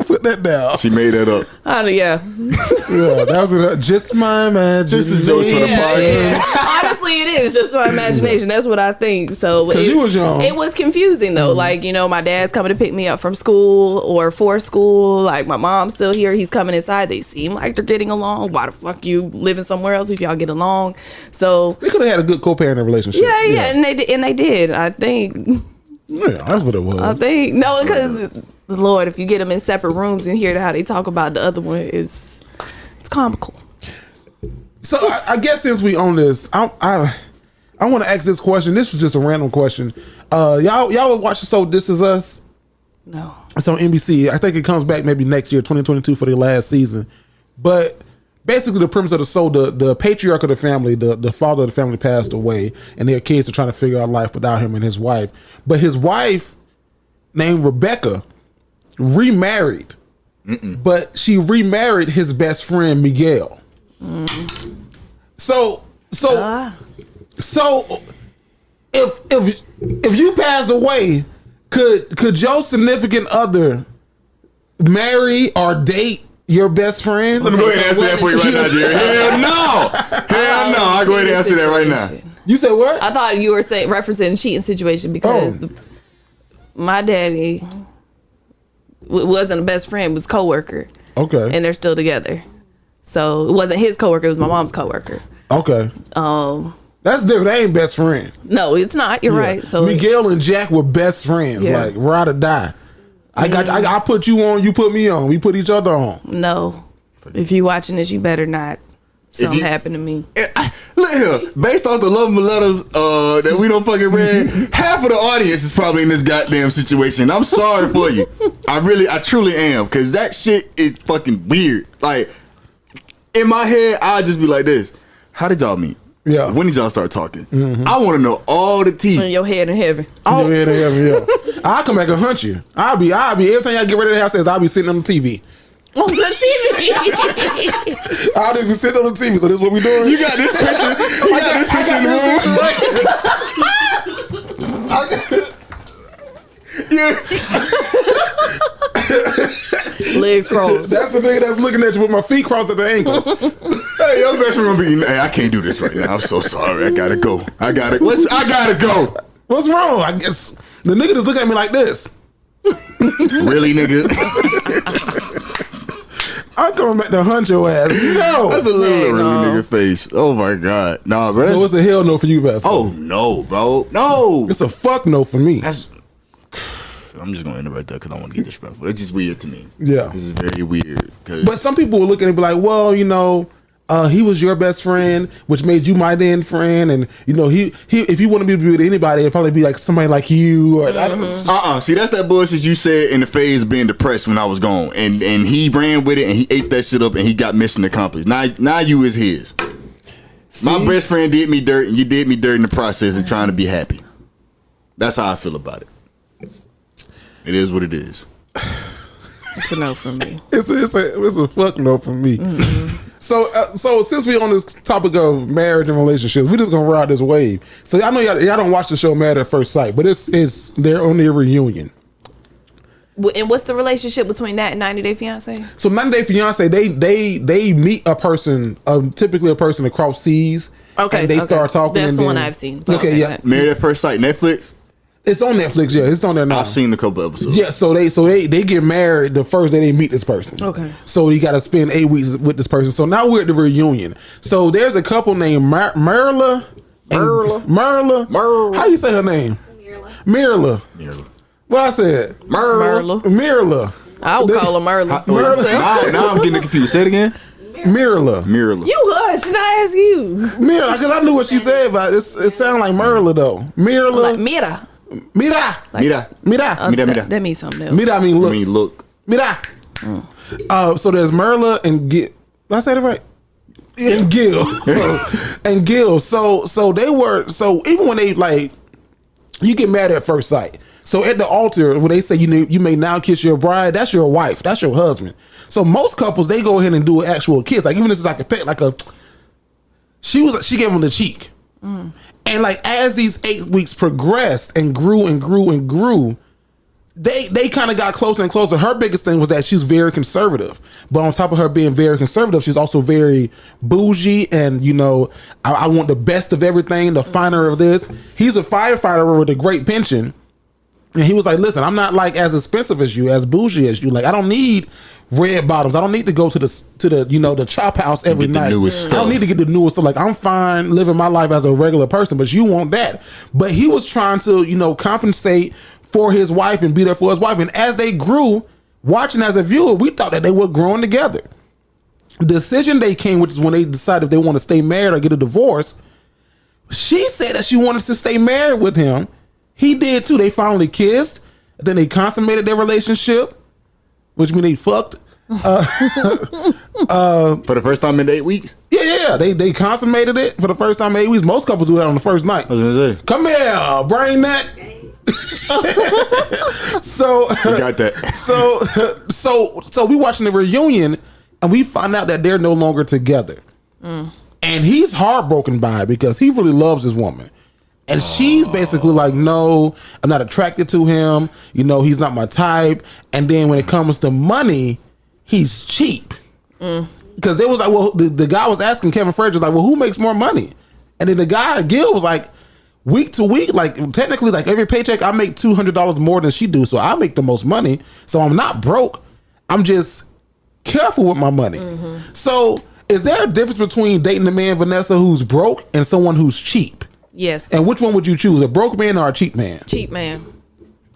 Put that down. She made that up. Yeah, that was just my imagination. Just the jokes for the podcast. Honestly, it is just my imagination. That's what I think. So because you was young, it was confusing though. Like, my dad's coming to pick me up from school or for school. Like, my mom's still here. He's coming inside. They seem like they're getting along. Why the fuck you living somewhere else if y'all get along? So they could have had a good co-parenting relationship. Yeah, and they did. I think. Yeah, that's what it was. I think no, because Lord, if you get them in separate rooms and hear how they talk about the other one, it's comical. So I guess since we own this, I want to ask this question. This was just a random question. Y'all would watch the show This Is Us? No. It's on NBC. I think it comes back maybe next year, 2022, for the last season. But basically, the premise of the show, the patriarch of the family, the father of the family passed away, and their kids are trying to figure out life without him and his wife. But his wife, named Rebecca, remarried. But she remarried his best friend Miguel. So if you passed away, could your significant other marry or date your best friend? Let me go ahead and answer that for you right now, Jerry. Hell no. I'll go ahead and answer that right now. You said what? I thought you were referencing cheating situation because my daddy wasn't a best friend, was coworker. Okay. And they're still together. So it wasn't his coworker, it was my mom's coworker. Okay. That's different. They ain't best friend. No, it's not. You're right. So Miguel and Jack were best friends, like ride or die. I put you on, you put me on. We put each other on. No. If you watching this, you better not. Something happened to me. Look here, based off the love letters that we don't fucking read, half of the audience is probably in this goddamn situation. I'm sorry for you. I truly am, because that shit is fucking weird. Like, in my head, I'd just be like this. How did y'all meet? Yeah. When did y'all start talking? I want to know all the tea. In your head in heaven. Your head in heaven, yeah. I'll come back and hunt you. I'll be every time y'all get ready to have sex, I'll be sitting on the TV. On the TV. I'll just be sitting on the TV. So this is what we doing? You got this picture. In the room. Legs crossed. That's the nigga that's looking at you with my feet crossed at the ankles. Hey, your best friend gonna be. Hey, I can't do this right now. I'm so sorry. I gotta go. I gotta go. What's wrong? I guess the nigga just looking at me like this. Really, nigga? I'm coming back to hunt your ass. No, That's a little really nigga face. Oh my god, nah, bro. So what's a hell no for you, Vasco? Oh no, bro, no. It's a fuck no for me. I'm just gonna end it right there because I want to get disrespectful. It's just weird to me. Yeah, this is very weird. But some people will look at it and be like, well, you know, he was your best friend, which made you my then friend, and you know, he if you want to be with anybody, it'd probably be like somebody like you. Or See, that's that bullshit you said in the phase of being depressed when I was gone, and he ran with it and he ate that shit up and he got mission accomplished. Now you is his. See? My best friend did me dirt, and you did me dirt in the process and trying to be happy. That's how I feel about it. It is what it is. It's a no for me. It's a fuck no for me. So since we on this topic of marriage and relationships, we just gonna ride this wave. So I know y'all don't watch the show Married at First Sight, but they're on their reunion. And what's the relationship between that and 90 Day Fiance? So 90 Day Fiance, they meet a person, typically a person across seas. Okay, and they start talking. That's and the one then, I've seen. Okay, yeah. Married at First Sight, Netflix. It's on Netflix, yeah. It's on there now. I've seen a couple episodes. Yeah, so they get married the first day they meet this person. Okay. So you got to spend 8 weeks with this person. So now we're at the reunion. So there's a couple named Merla. How you say her name? Mirla. What I said? Mirla. I would call her Merla. Now I'm getting confused. Say it again. Mirla. You hush, and I ask you. Mirla, because I knew what she said, but it sounded like Merla though. Mirla. Like Mira. That means something else. Mira mean look. Look. Mira. So there's Merla and Gil. Did I say that right? And Gil. And Gil. So they were, so even when they like, you get married at first sight. So at the altar, when they say you may now kiss your bride, that's your wife, that's your husband. So most couples, they go ahead and do an actual kiss. Like even if it's like a pet, she gave him the cheek. And like as these 8 weeks progressed and grew, they kind of got closer and closer. Her biggest thing was that she's very conservative, but on top of her being very conservative, she's also very bougie. And you know, I want the best of everything, the finer of this. He's a firefighter with a great pension, and he was like, "Listen, I'm not like as expensive as you, as bougie as you. Like, I don't need red bottoms. I don't need to go to the you know, the chop house every night. I don't need to get the newest stuff. Like, I'm fine living my life as a regular person, but you want that." But he was trying to, you know, compensate for his wife and be there for his wife. And as they grew, watching as a viewer, we thought that they were growing together. The decision they came, which is when they decided if they want to stay married or get a divorce, she said that she wanted to stay married with him. He did too. They finally kissed. Then they consummated their relationship, which means they fucked. For the first time in 8 weeks? Yeah. They consummated it for the first time in 8 weeks. Most couples do that on the first night. I was gonna say. Come here, brain that. So You got that. So we watching the reunion and we find out that they're no longer together. And he's heartbroken by it because he really loves his woman. And she's basically like, no, I'm not attracted to him. You know, he's not my type. And then when it comes to money, he's cheap. Because they was like, well, the guy was asking Kevin Frazier, like, well, who makes more money? And then the guy, Gil, was like, week to week, like technically, like every paycheck, I make $200 more than she do. So I make the most money. So I'm not broke. I'm just careful with my money. So is there a difference between dating a man, Vanessa, who's broke and someone who's cheap? Yes. And which one would you choose, a broke man or a cheap man? Cheap man.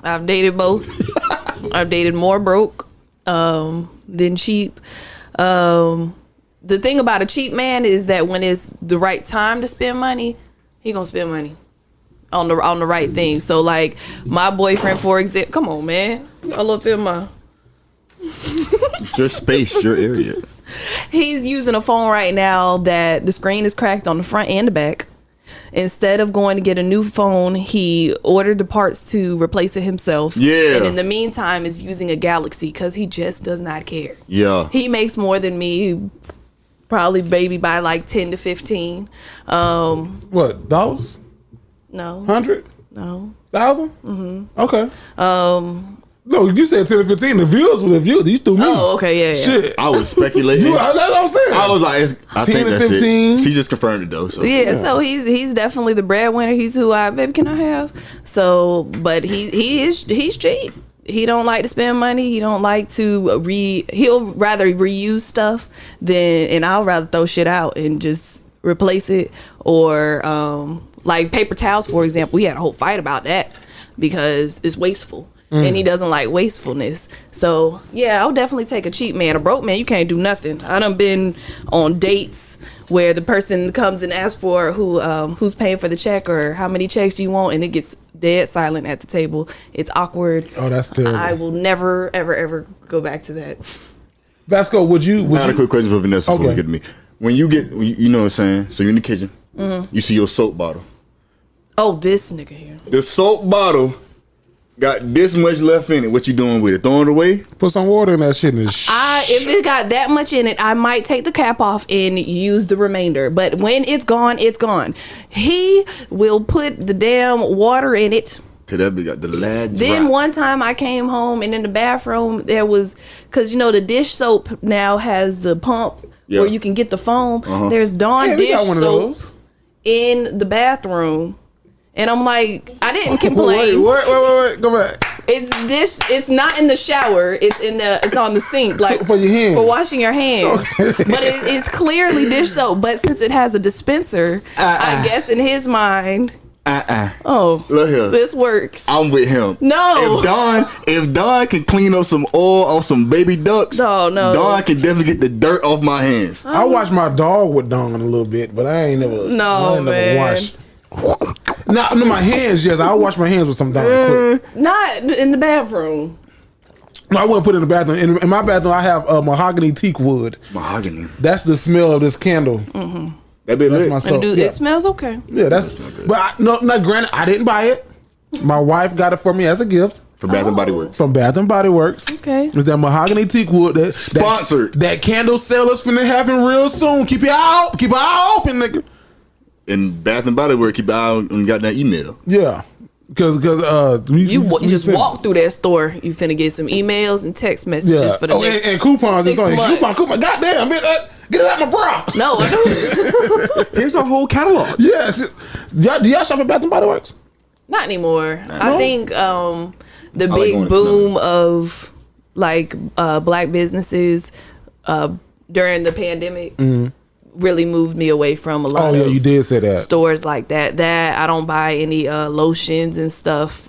I've dated both. I've dated more broke than cheap. The thing about a cheap man is that when it's the right time to spend money, he gonna spend money on the right thing. So like my boyfriend, for example, come on, man, all up in my. It's your space, your area. He's using a phone right now that the screen is cracked on the front and the back. Instead of going to get a new phone, he ordered the parts to replace it himself. Yeah. And in the meantime is using a Galaxy because he just does not care. Yeah. He makes more than me, probably maybe by like 10 to 15. What, dollars? No. 100? No. 1,000? Okay. No, you said 10 to 15. The views were the views. You threw me. Oh, okay, yeah. Shit. I was speculating. That's what I'm saying. I was like, I 10 think to that's 15. it. She just confirmed it though. So. Yeah, so he's definitely the breadwinner. He's who baby, can I have? So, but he's cheap. He don't like to spend money. He don't like to he'll rather reuse stuff and I'll rather throw shit out and just replace it. Or like paper towels, for example. We had a whole fight about that because it's wasteful. And he doesn't like wastefulness. So yeah, I'll definitely take a cheap man. A broke man, you can't do nothing. I done been on dates where the person comes and asks for who's paying for the check or how many checks do you want, and it gets dead silent at the table. It's awkward. Oh, that's terrible. I will never ever go back to that. Vasco, would you? I had a quick question for Vanessa before you get to me. When you get, you know what I'm saying? So you're in the kitchen, you see your soap bottle. Oh, this nigga here. The soap bottle got this much left in it. What you doing with it? Throwing it away? Put some water in that shit. And If it got that much in it, I might take the cap off and use the remainder. But when it's gone, it's gone. He will put the damn water in it. Till that big got the lad. Then one time I came home and in the bathroom there was, because you know the dish soap now has the pump where you can get the foam. There's Dawn dish soap in the bathroom. And I'm like, I didn't complain. Wait, go back. It's not in the shower. It's on the sink, like for your hands, for washing your hands. Okay. But it's clearly dish soap. But since it has a dispenser, I guess in his mind, oh, look here, this works. I'm with him. No, if Dawn can clean up some oil on some baby ducks, no, Dawn can definitely get the dirt off my hands. I wash my dog with Dawn a little bit, but I ain't never. Never wash. Not in my hands, yes. I'll wash my hands with some Dawn quick. Not in the bathroom. No, I wouldn't put it in the bathroom. In my bathroom, I have mahogany teak wood. Mahogany. That's the smell of this candle. That be lit. My soap. It smells okay. Yeah, that's. But granted, I didn't buy it. My wife got it for me as a gift. From Bath and Body Works. From Bath and Body Works. Okay. It's that mahogany teak wood. Sponsored. That candle sale is finna happen real soon. Keep your eye open, nigga. And Bath and Body Works, keep an eye on when you got that email. Yeah. Because you just walk through that store, you finna get some emails and text messages for the next and coupons. 6 months. Coupon. Goddamn, get it out my bra. No, I don't. Here's a whole catalog. Yes. Do y'all shop at Bath and Body Works? Not anymore. I think the big big boom of like black businesses during the pandemic really moved me away from a lot of you did say that. stores like that. I don't buy any lotions and stuff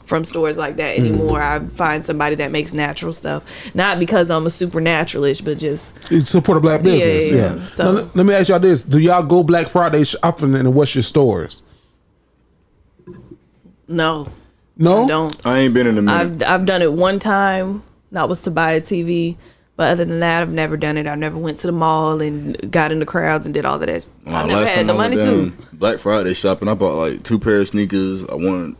from stores like that anymore. I find somebody that makes natural stuff, not because I'm a supernaturalist, but just support a black business. Yeah. So now, let me ask y'all this: do y'all go Black Friday shopping and what's your stores? No, I don't. I ain't been in a minute. I've done it one time. That was to buy a TV. But other than that, I've never done it. I never went to the mall and got in the crowds and did all of that. I never had the money to. Black Friday shopping, I bought like 2 pair of sneakers. I won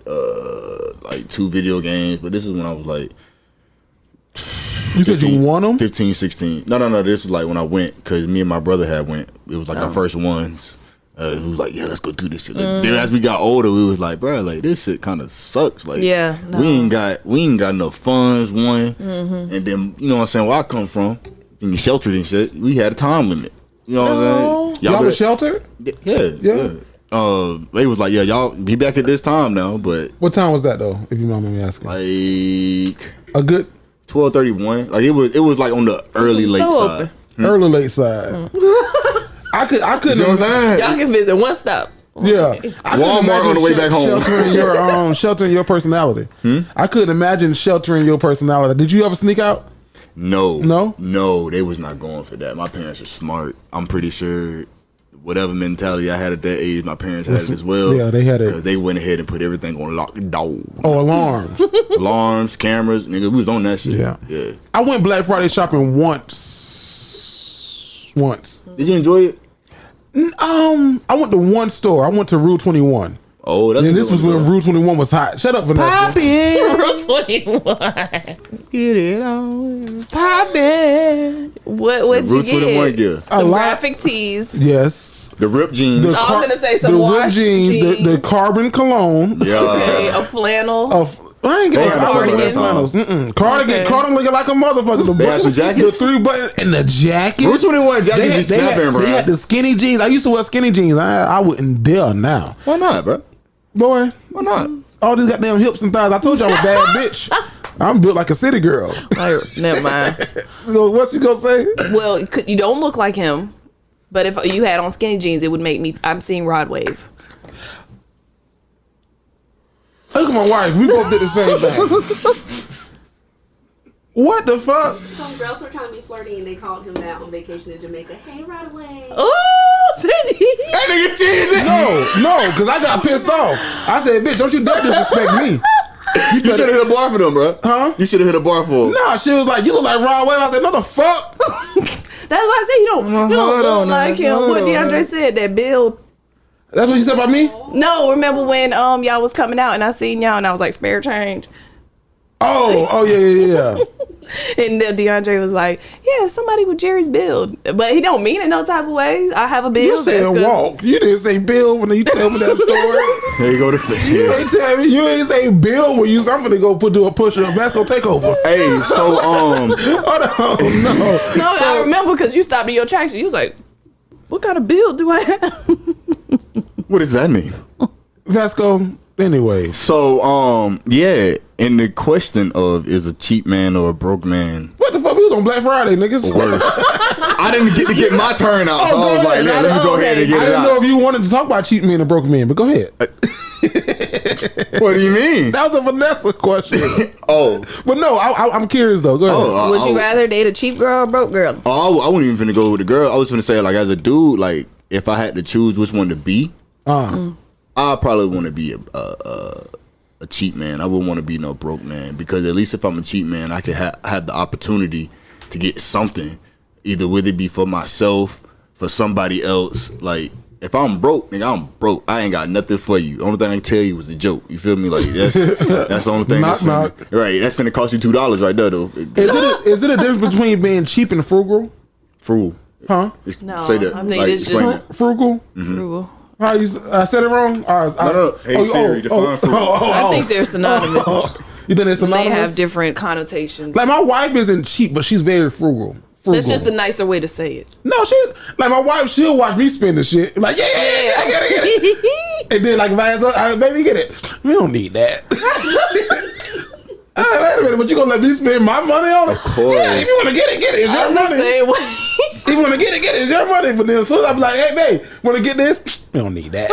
like 2 video games. But this is when I was like... You said you won them? 15, 16. No. This was like when I went, because me and my brother had went. It was like our first ones. It was like, yeah, let's go do this shit. Then as we got older, we was like, bro, like this shit kind of sucks. Like, we ain't got enough funds. And then you know what I'm saying? Where I come from, being sheltered and shit, we had a time limit. You know what I'm saying? Y'all was sheltered? Yeah. They was like, yeah, y'all be back at this time now. But what time was that though? If you mind me asking, like a good 12:31. Like it was like on the early late side. Early late side. I couldn't. You know what I'm saying? Y'all can visit one stop. Yeah, Walmart on the way back home. Sheltering your personality. I couldn't imagine sheltering your personality. Did you ever sneak out? No, they was not going for that. My parents are smart. I'm pretty sure whatever mentality I had at that age, my parents had it as well. Yeah, they had it because they went ahead and put everything on lockdown. Oh, alarms, cameras, nigga. We was on that shit. Yeah. I went Black Friday shopping once. Did you enjoy it? I went to one store. I went to Rue 21. Oh, that's. And this was when Rue 21 was hot. Shut up, Vanessa. Rue 21. Get it on. Poppin'. What'd you get? 21 gift. Some graphic tees. Yes. The ripped jeans. I was gonna say some ripped jeans. The carbon cologne. Yeah. Okay, a flannel. I ain't getting flannels. Cardigan looking like a motherfucker. They had some jackets. The 3 button and the jackets. Rue 21 jackets be snapping, bro. They had the skinny jeans. I used to wear skinny jeans. I wouldn't dare now. Why not, bro? Boy, why not? All these goddamn hips and thighs. I told you I'm a bad bitch. I'm built like a city girl. Never mind. What's you gonna say? Well, you don't look like him, but if you had on skinny jeans, it would make me. I'm seeing Rod Wave. Look at my wife. We both did the same thing. What the fuck? Some girls were trying to be flirty and they called him that on vacation in Jamaica. Hey, right away. Oh, that nigga cheesy. No, because I got pissed off. I said, bitch, don't you dare disrespect me. You should have hit a bar for them, bro. Huh? You should have hit a bar for them. Nah, she was like, you look like Rod Wave. I said, no, the fuck. That's why I said you don't look like him. What DeAndre said, that build. That's what you said about me? No, remember when y'all was coming out and I seen y'all and I was like, spare change. Oh yeah. And DeAndre was like, yeah, somebody with Jerry's build. But he don't mean it no type of way. I have a build. You said walk. You didn't say build when you tell me that story. There you go. You ain't say build when I'm gonna go do a push up. Vasco takeover. Hey, so oh no. No, I remember because you stopped in your tracks and you was like, what kind of build do I have? What does that mean? Vasco, anyway. So, yeah, and the question of is a cheap man or a broke man? What the fuck? We was on Black Friday, niggas. Worse. I didn't get my turn out, so I was like, yeah, let me go ahead and get it out. I didn't know if you wanted to talk about cheap men and broke men, but go ahead. What do you mean? That was a Vanessa question. Oh. But no, I'm curious though. Go ahead. Would you rather date a cheap girl or a broke girl? Oh, I wasn't even finna go with the girl. I was finna say, like, as a dude, like, if I had to choose which one to be, I probably want to be a cheap man. I wouldn't want to be no broke man, because at least if I'm a cheap man, I could have the opportunity to get something, either whether it be for myself, for somebody else. Like, if I'm broke, nigga, I'm broke. I ain't got nothing for you. Only thing I can tell you was a joke. You feel me? Like, that's the only thing. Right, that's finna cost you $2 right there, though. Is it a difference between being cheap and frugal? Frugal. Huh? No, say that. I think it's just frugal. Frugal. How you? I said it wrong. No. Hey Siri, define frugal. I think they're synonymous. You think it's synonymous? They have different connotations. Like, my wife isn't cheap, but she's very frugal. That's just a nicer way to say it. No, she's like, my wife. She'll watch me spend the shit. Like, yeah, I get it. And then, like, baby, get it. We don't need that. Wait a minute, but you gonna let me spend my money on it? Of course. Yeah, if you want to get it, get it. It's your money. The same way. you want to get it, it's your money. But then as soon as I be like, hey, babe, want to get this? You don't need that.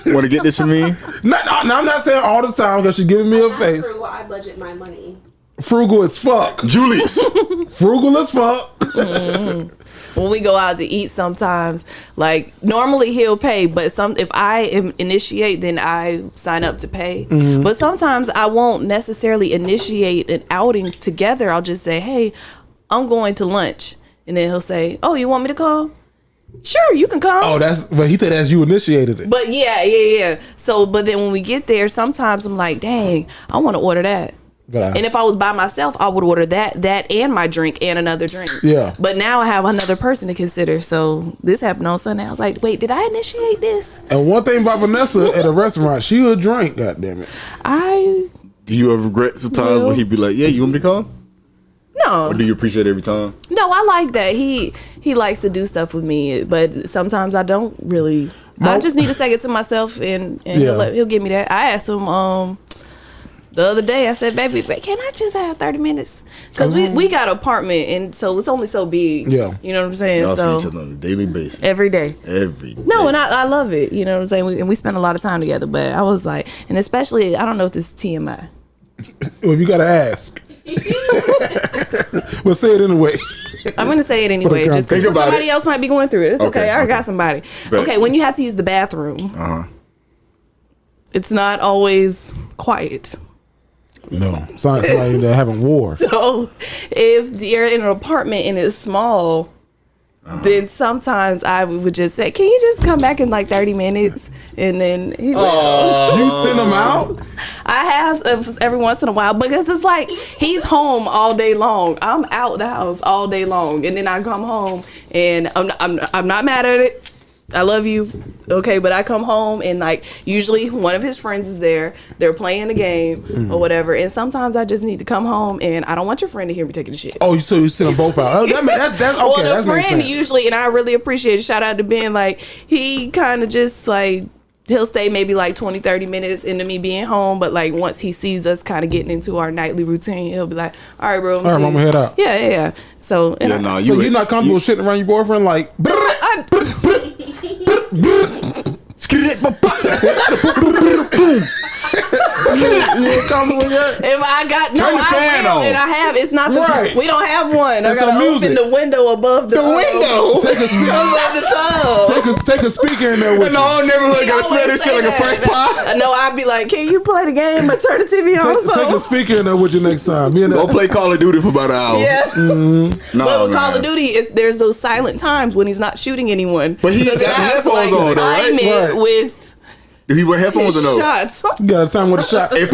Want to get this from me? No, I'm not saying all the time because she's giving me a face. Frugal, I budget my money. Frugal as fuck. Julius. Frugal as fuck. When we go out to eat sometimes, like normally he'll pay, but if I initiate, then I sign up to pay. But sometimes I won't necessarily initiate an outing together. I'll just say, hey, I'm going to lunch. And then he'll say, oh, you want me to come? Sure, you can come. Oh, but he said as you initiated it. But yeah. So, but then when we get there, sometimes I'm like, dang, I want to order that. And if I was by myself, I would order that and my drink and another drink. Yeah. But now I have another person to consider. So this happened on Sunday. I was like, wait, did I initiate this? And one thing about Vanessa at a restaurant, she would drink, goddammit. Do you ever regret sometimes when he be like, yeah, you want me to come? No. Or do you appreciate it every time? No, I like that. He likes to do stuff with me, but sometimes I don't really. I just need to say it to myself and he'll give me that. I asked him the other day, I said, baby, can I just have 30 minutes? Because we got an apartment, and so it's only so big. Yeah. You know what I'm saying? Y'all so see each other on a daily basis. Every day. No, and I love it. You know what I'm saying? And we spend a lot of time together, but I was like, and especially, I don't know if this is TMI. Well, if you got to ask. Well, say it anyway. I'm going to say it anyway, just because somebody else might be going through it. It's okay. I already got somebody. Okay, when you have to use the bathroom, it's not always quiet. No, it's like they're having war. So if you're in an apartment and it's small, then sometimes I would just say, can you just come back in like 30 minutes? And then he will. You send him out? I have every once in a while, because it's like he's home all day long. I'm out the house all day long, and then I come home and I'm not mad at it. I love you, okay, but I come home and like usually one of his friends is there. They're playing the game or whatever, and sometimes I just need to come home and I don't want your friend to hear me taking the shit. Oh, so you send them both out? That's okay. Well, the friend usually, and I really appreciate it. Shout out to Ben. Like he kind of just like he'll stay maybe like 20-30 minutes into me being home, but like once he sees us kind of getting into our nightly routine, he'll be like, all right, bro, I'm gonna head out. Yeah. So you're not comfortable shitting around your boyfriend like. If I got no, I will, and I have. It's not the we don't have one. I gotta open the window above the window. Take a speaker above the tub. Take a speaker in there with you. No, neighborhood gotta smell this shit like a fresh pie. No, I'd be like, can you play the game or turn the TV on? Take a speaker in there with you next time. Go play Call of Duty for about an hour. Yeah. But with Call of Duty, there's those silent times when he's not shooting anyone. But he got headphones on, right? With do he wear headphones or no? Shots. You got to time with a shot. If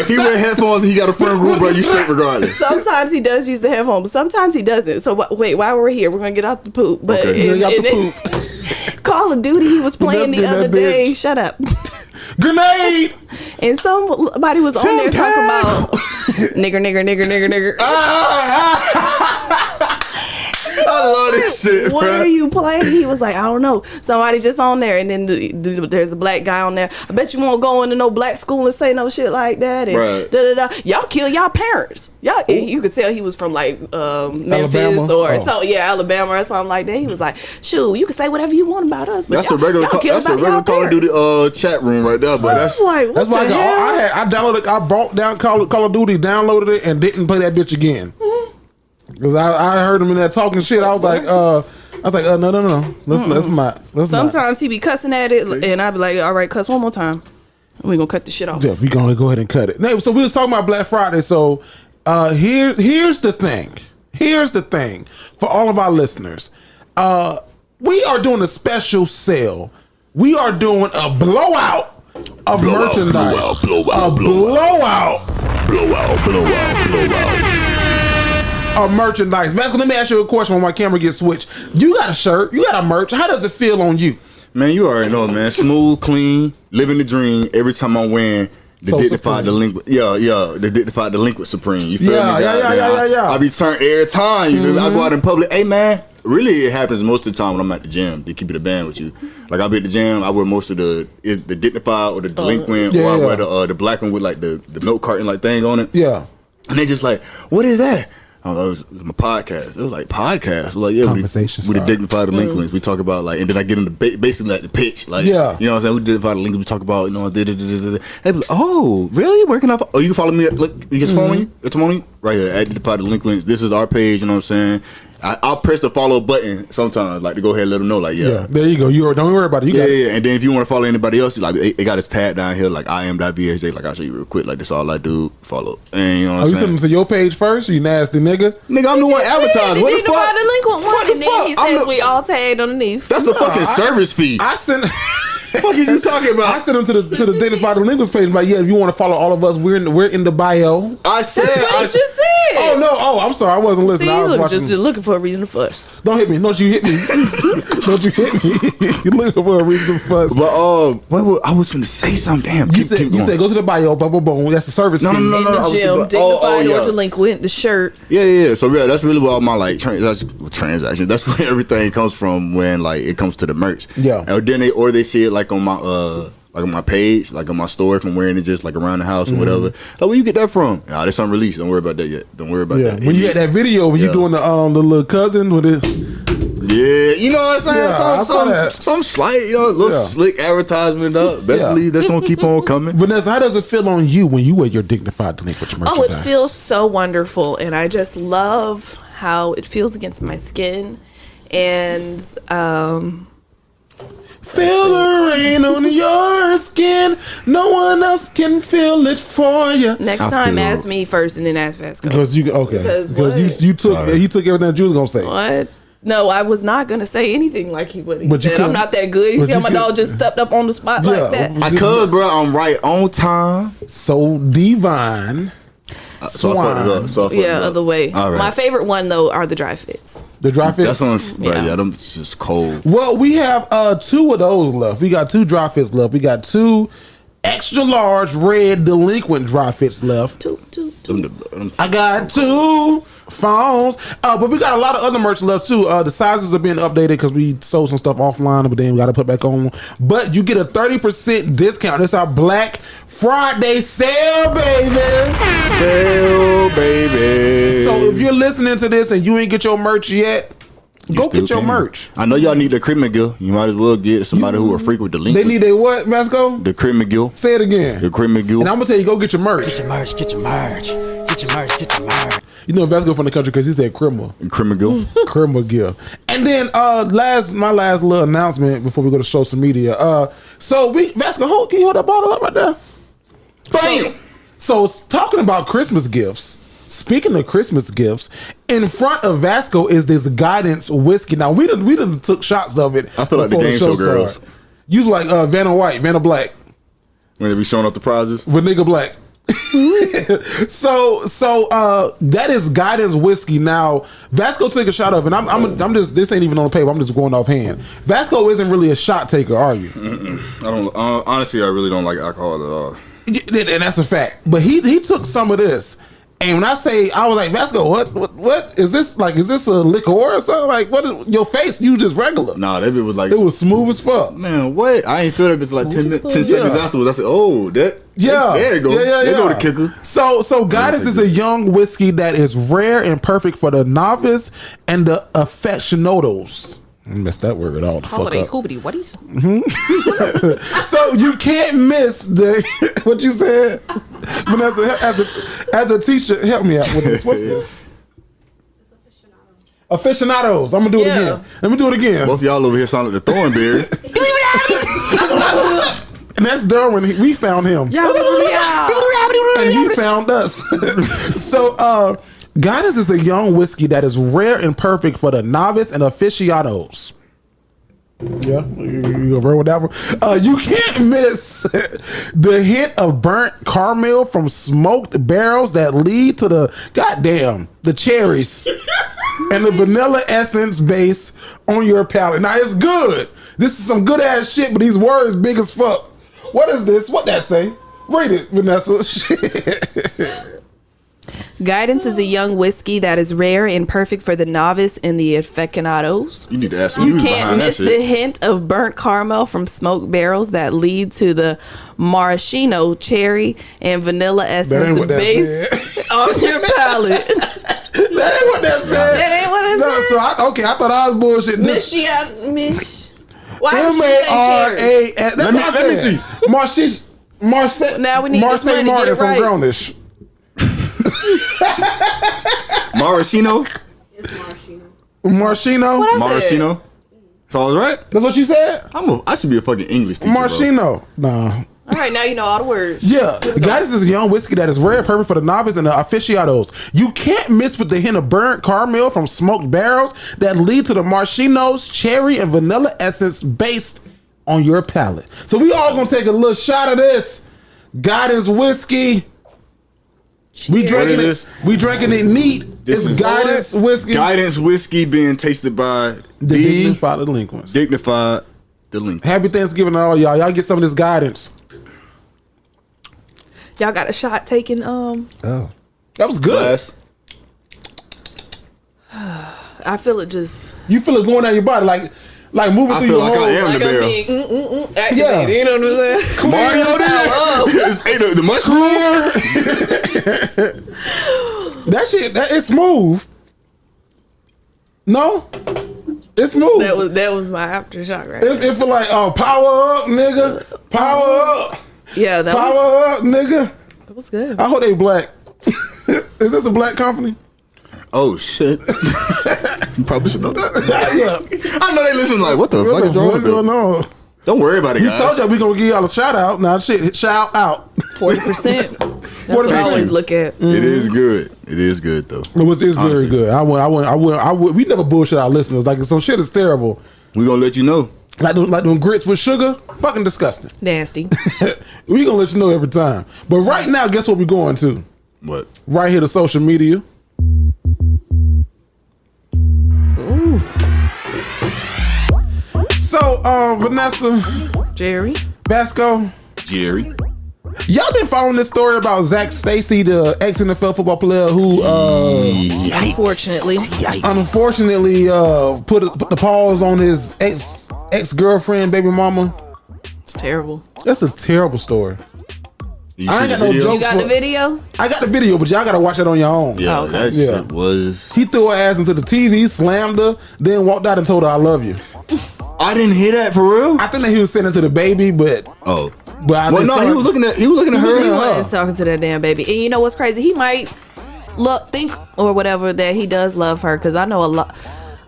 he wear headphones and he got a friend group, bro, you straight regardless. Sometimes he does use the headphones, but sometimes he doesn't. So wait, while we're here, we're gonna get out the poop. But Call of Duty, he was playing the other day. Shut up. Grenade. And somebody was on there talking about nigger. I love this shit. What are you playing? He was like, I don't know. Somebody just on there, and then there's a black guy on there. I bet you won't go into no black school and say no shit like that. And y'all kill y'all parents. Y'all. You could tell he was from like Memphis Alabama or something like that. He was like, shoot, you can say whatever you want about us, but that's a regular Call of Duty chat room right there. But that's why I brought down Call of Duty, downloaded it, and didn't play that bitch again. Because I heard him in there talking shit. I was like, no. Let's not. Sometimes he be cussing at it, and I be like, all right, cuss one more time. We gonna cut the shit off. Yeah, we gonna go ahead and cut it. So we was talking about Black Friday. So here's the thing. Here's the thing for all of our listeners. We are doing a special sale. We are doing a blowout of merchandise. Blowout. Of merchandise. Vasco, let me ask you a question when my camera gets switched. You got a shirt. You got a merch. How does it feel on you? Man, you already know, man. Smooth, clean, living the dream. Every time I'm wearing the Dignified Delinquent. The Dignified Delinquent Supreme. You feel me? Yeah. I be turned every time. You know, I go out in public. Hey, man. Really, it happens most of the time when I'm at the gym. To keep it a band with you. Like, I'll be at the gym. I wear most of the Dignified or the Delinquent. Or I wear the black one with, like, the milk carton, like, thing on it. Yeah. And they just like, what is that? it was my podcast. It was like podcast. It was like, yeah, Conversation we the Dignified Delinquents. We talk about like, and then I get into basically like the pitch. Like, yeah. You know what I'm saying? We Dignified Delinquents. We talk about, you know, they be like, oh, really? Where can I? Oh, you can follow me. Look, you just follow me. It's money right here at Dignified Delinquents. This is our page. You know what I'm saying? I'll press the follow button sometimes, like to go ahead and let them know, like, yeah. There you go. Don't worry about it. Yeah. And then if you want to follow anybody else, like it got his tab down here, like IM.VSJ. Like I'll show you real quick. Like that's all I do. Follow. And you know what I'm saying? You send them to your page first, you nasty nigga? Nigga, I'm the one advertising. What the fuck? Delinquent one, and then he says we all tagged underneath. That's a fucking service fee. I sent. What the fuck is you talking about? I sent them to the Dignified Delinquents page. Like, yeah, if you want to follow all of us, we're in the bio. I said. That's what he just said. Oh no! Oh, I'm sorry. I wasn't listening. See, I was just looking for a reason to fuss. Don't hit me! Don't you hit me! Don't you hit me! You're looking for a reason to fuss. But I was going to say something. Damn, you said go to the bio. Boom, boom, boom. That's the service. No. In the gym, Dignified or Delinquent, the shirt. Yeah. So yeah, that's really what all my like transactions. That's where everything comes from when like it comes to the merch. Yeah. And then they see it like on my like on my page, like on my store, if I'm wearing it just like around the house or whatever. Like, where you get that from? Nah, that's unreleased. Don't worry about that yet. Don't worry about that. When you had that video, when you doing the little cousin with it. Yeah, you know what I'm saying? Some slight, little slick advertisement up. Best believe that's gonna keep on coming. Vanessa, how does it feel on you when you wear your Dignified Delinquent merchandise? Oh, it feels so wonderful, and I just love how it feels against my skin, and feel the rain on your skin. No one else can feel it for you. Next time, ask me first, and then ask Vasco. Because you you took everything that you was gonna say. What? No, I was not gonna say anything like he would. He said, I'm not that good. You see how my dog just stepped up on the spot like that? I could, bro. I'm right on time. So divine. So I fucked it up. Other way. Right. My favorite one though are the dry fits. The dry fits. That's on. Yeah, them just cold. Well, we have 2 of those left. We got 2 dry fits left. We got 2 extra large red Delinquent dry fits left. Two. I got 2 phones, but we got a lot of other merch left too. The sizes are being updated because we sold some stuff offline, but then we got to put back on. But you get a 30% discount. It's our Black Friday sale, baby. So if you're listening to this and you ain't get your merch yet, go get your merch. I know y'all need the Crib McGill. You might as well get somebody who are frequent delinquent. They need a what, Vasco? The Crib McGill. Say it again. The Crib McGill. And I'm gonna tell you, go get your merch. Get your merch. Get your merch. Get your merch. Get your merch. You know Vasco from the country because he said Crib McGill. Crib McGill. And then my last little announcement before we go to social media. So Vasco, can you hold that bottle up right there? Bam. So talking about Christmas gifts. Speaking of Christmas gifts, in front of Vasco is this Guidance whiskey. Now we done took shots of it. I feel like the game show girls. You like Vanna Black. When they be showing off the prizes. With nigga black. So that is Guidance whiskey. Now Vasco took a shot of it. And I'm just, this ain't even on the paper. I'm just going off hand. Vasco isn't really a shot taker, are you? I don't. Honestly, I really don't like alcohol at all. And that's a fact. But he took some of this. And when I was like, Vasco, what is this? Like, is this a liqueur or something? Like, what is your face? You just regular. Nah, that bit was like, it was smooth as fuck. Man, what? I ain't feel that bitch like 10 seconds afterwards. I said, oh, there you go. Yeah. There go the kicker. So Guidance is a young whiskey that is rare and perfect for the novice and the aficionados. I messed that word all the fuck up. Hoobity whatties. So you can't miss what you said, Vanessa. As a teacher, help me out with this. What's this? Aficionados. I'm gonna do it again. Let me do it again. Both y'all over here sound like the Thornberry. And that's Darwin. We found him. And he found us. So Guidance is a young whiskey that is rare and perfect for the novice and aficionados. Yeah, you gonna roll with that one? You can't miss the hint of burnt caramel from smoked barrels that lead to the cherries and the vanilla essence base on your palate. Now it's good. This is some good ass shit, but these words big as fuck. What is this? What that say? Read it, Vanessa. Shit. Guidance is a young whiskey that is rare and perfect for the novice and the aficionados. You need to ask You can't miss the hint of burnt caramel from smoked barrels that lead to the maraschino, cherry, and vanilla essence base on your palate. That ain't what that said. That ain't what it No, said. so I thought I was bullshit. Mish. Why did you say cherry? M-A-R-A-S. Let me see. Marseille. Now we need Marseille this money, Martin get it from right. Grownish. Maraschino? It's Marshino. Marshino. What I said? Maraschino? Sounds right. That's what you said? I should be a fucking English teacher. Bro. Marshino. Nah. All right, now you know all the words. Yeah, guys, this is young whiskey that is rare, perfect for the novice and the aficionados. You can't miss with the hint of burnt caramel from smoked barrels that lead to the Marshino's cherry and vanilla essence based on your palate. So we all gonna take a little shot of this Guidance whiskey. We drinking What it. is this? We drinking it neat. This It's is Guidance whiskey. Guidance whiskey being tasted by The Dignified Delinquents. Dignified Delinquents. Happy Thanksgiving to all y'all. Y'all get some of this Guidance. Y'all got a shot taken. Oh, that was good. Glass. I feel it just You feel it going down your body, like moving I through feel your like whole. I am like the a barrel. big activated. Yeah. You know what I'm saying? Mario Hey, the mushroom. That shit, it's smooth. No, it's smooth. That was my aftershock, right? It feel like power up, nigga. Power up. Yeah, that Power up, nigga. was good. I hope they black. Is this a black company? Oh shit! You probably should know that. Yeah. I know they listen like, what the What fuck the is wrong fuck with going them? on? Don't worry about it, We guys. told y'all we gonna give y'all a shout out. Now shit, shout out. 40%. That's what I always look at. It is good. It is good though. It was very Honestly. good. I would. We never bullshit our listeners. Like if some shit is terrible, We gonna let you know. like them grits with sugar, fucking disgusting. Nasty. We gonna let you know every time. But right now, guess what we going to? What? Right here to social media. Ooh. So, Vanessa, Jerry. Vasco, Jerry. y'all been following this story about Zach Stacy, the ex-NFL football player who, Unfortunately. unfortunately, put the pause on his ex-girlfriend, baby mama. It's terrible. That's a terrible story. You I see ain't got the no video? joke. You got the video? I got the video, but y'all gotta watch it on your own. Yeah, Oh, okay. that Yeah. shit was. He threw her ass into the TV, slammed her, then walked out and told her, "I love you." I didn't hear that for real. I think that he was saying it to the baby, but Oh, I well, just no, saw he it. was looking at her. He Yeah. was talking to that damn baby. And you know what's crazy? He might think or whatever that he does love her, because I know a lot.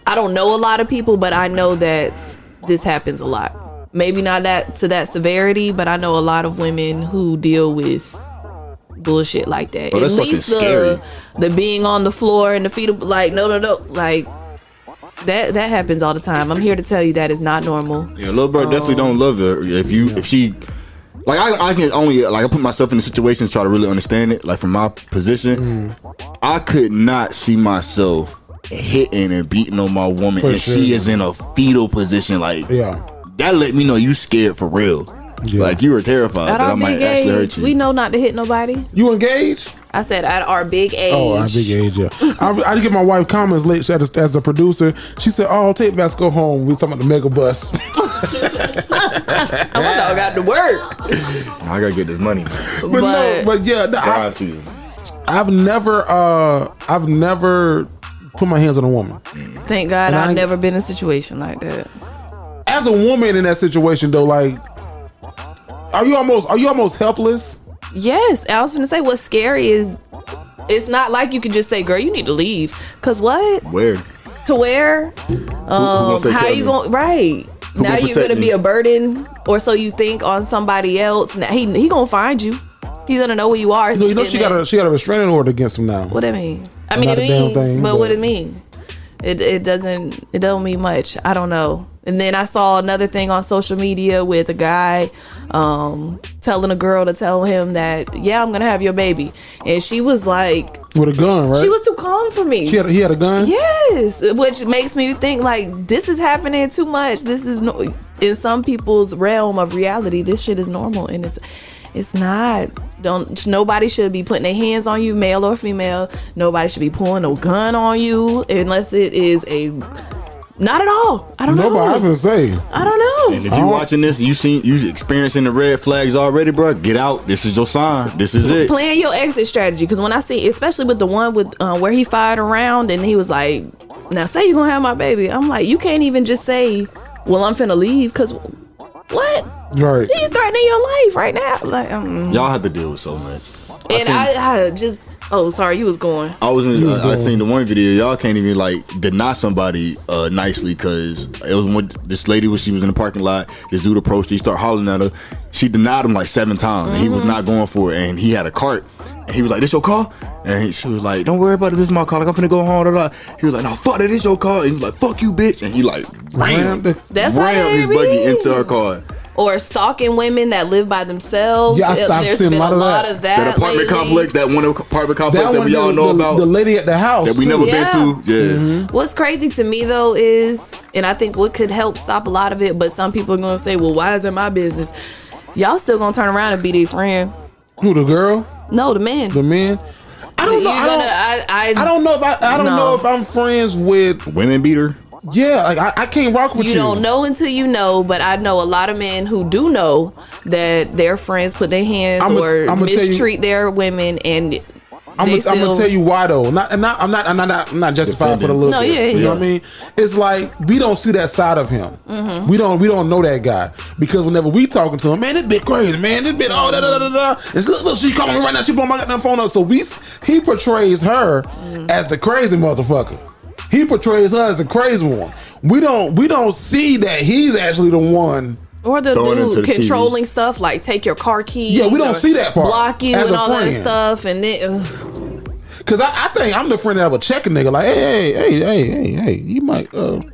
I don't know a lot of people, but I know that this happens a lot. Maybe not to that severity, but I know a lot of women who deal with bullshit like that. Oh, At that's least fucking scary. the being on the floor and the feet like no, like that happens all the time. I'm here to tell you that is not normal. yeah, little bro definitely don't love her. If she, like, I can only like I put myself in the situation to try to really understand it. Like from my position, I could not see myself hitting and beating on my woman, For and sure. she is in a fetal position. Like, Yeah. that let me know you scared for real. Yeah. Like you were terrified At that I our might big actually hurt age, you. we know not to hit nobody. You engaged? I said at our big age. Oh, our big age, yeah. I did get my wife comments late as a producer. She said, "Oh, take Vasco home. We talking about the mega bus." I got to work. I gotta get this money. but yeah, Dry season. I've never put my hands on a woman. Thank God And I've I- never been in a situation like that. As a woman in that situation, though, like, are you almost helpless? Yes, I was gonna say what's scary is it's not like you can just say, "Girl, you need to leave." Cause what? Where? To where? gonna take How care of you me? going? Right now gonna you're protect gonna be me? a burden, or so you think, on somebody else. Now he gonna find you. He's gonna know where you are. You know, and she got a restraining order against him now. What it mean? I mean, Not it a damn means, thing, but but- what it mean? It don't mean much. I don't know. And then I saw another thing on social media with a guy telling a girl to tell him that, yeah, I'm gonna have your baby, and she was like, With a gun, right? she was too calm for me. He had a gun. Yes, which makes me think like this is happening too much. This is no, in some people's realm of reality. This shit is normal, and it's not. Nobody should be putting their hands on you, male or female. Nobody should be pulling no gun on you unless it is a Not at all. I don't know. Nobody, I was gonna say. I don't know. And if you watching this, you experiencing the red flags already, bro. Get out. This is your sign. This is it. Plan your exit strategy, because when I see, especially with the one with where he fired around and he was like, "Now say you gonna have my baby," I'm like, you can't even just say, "Well, I'm finna leave," because what? Right. He's threatening your life right now. Like, Y'all have to deal with so much. and I just. Oh, sorry, you was going. I seen the one video. Y'all can't even like deny somebody nicely, because it was when this lady she was in the parking lot. This dude approached her. He started hollering at her. She denied him like 7 times. And he was not going for it. And he had a cart. And he was like, "This your car?" And she was like, "Don't worry about it. This is my car. Like, I'm finna go home." He was like, "No, fuck it. This your car." And he was like, "Fuck you, bitch." And he like rammed his buggy into her car. Or stalking women that live by themselves. Yeah, I've seen a lot of that. That apartment complex, that apartment complex that we all know about. The lady at the house that we never been to. Yeah. What's crazy to me though is, and I think what could help stop a lot of it, but some people are gonna say, "Well, why is it my business?" Y'all still gonna turn around and be their friend. Who, the girl? No, the man. The men. I don't know. I don't know if I don't know if I'm friends with women beater. Yeah, like I can't rock with you. You don't know until you know, but I know a lot of men who do know that their friends put their hands or mistreat their women, and I'm gonna tell you why though. I'm not justified for the little bit. You know what I mean? It's like we don't see that side of him. Mm-hmm. We don't know that guy, because whenever we talking to him, man, this bitch crazy, man, this bitch all da. It's look, she calling me right now. She blowing my goddamn phone up. So he portrays her as the crazy motherfucker. He portrays her as the crazy one. We don't see that he's actually the one. Or the dude controlling stuff, like take your car keys. Yeah, we don't see that part. Block you and all that stuff, and then. Cause I think I'm the friend that would check a nigga like, hey, you might starting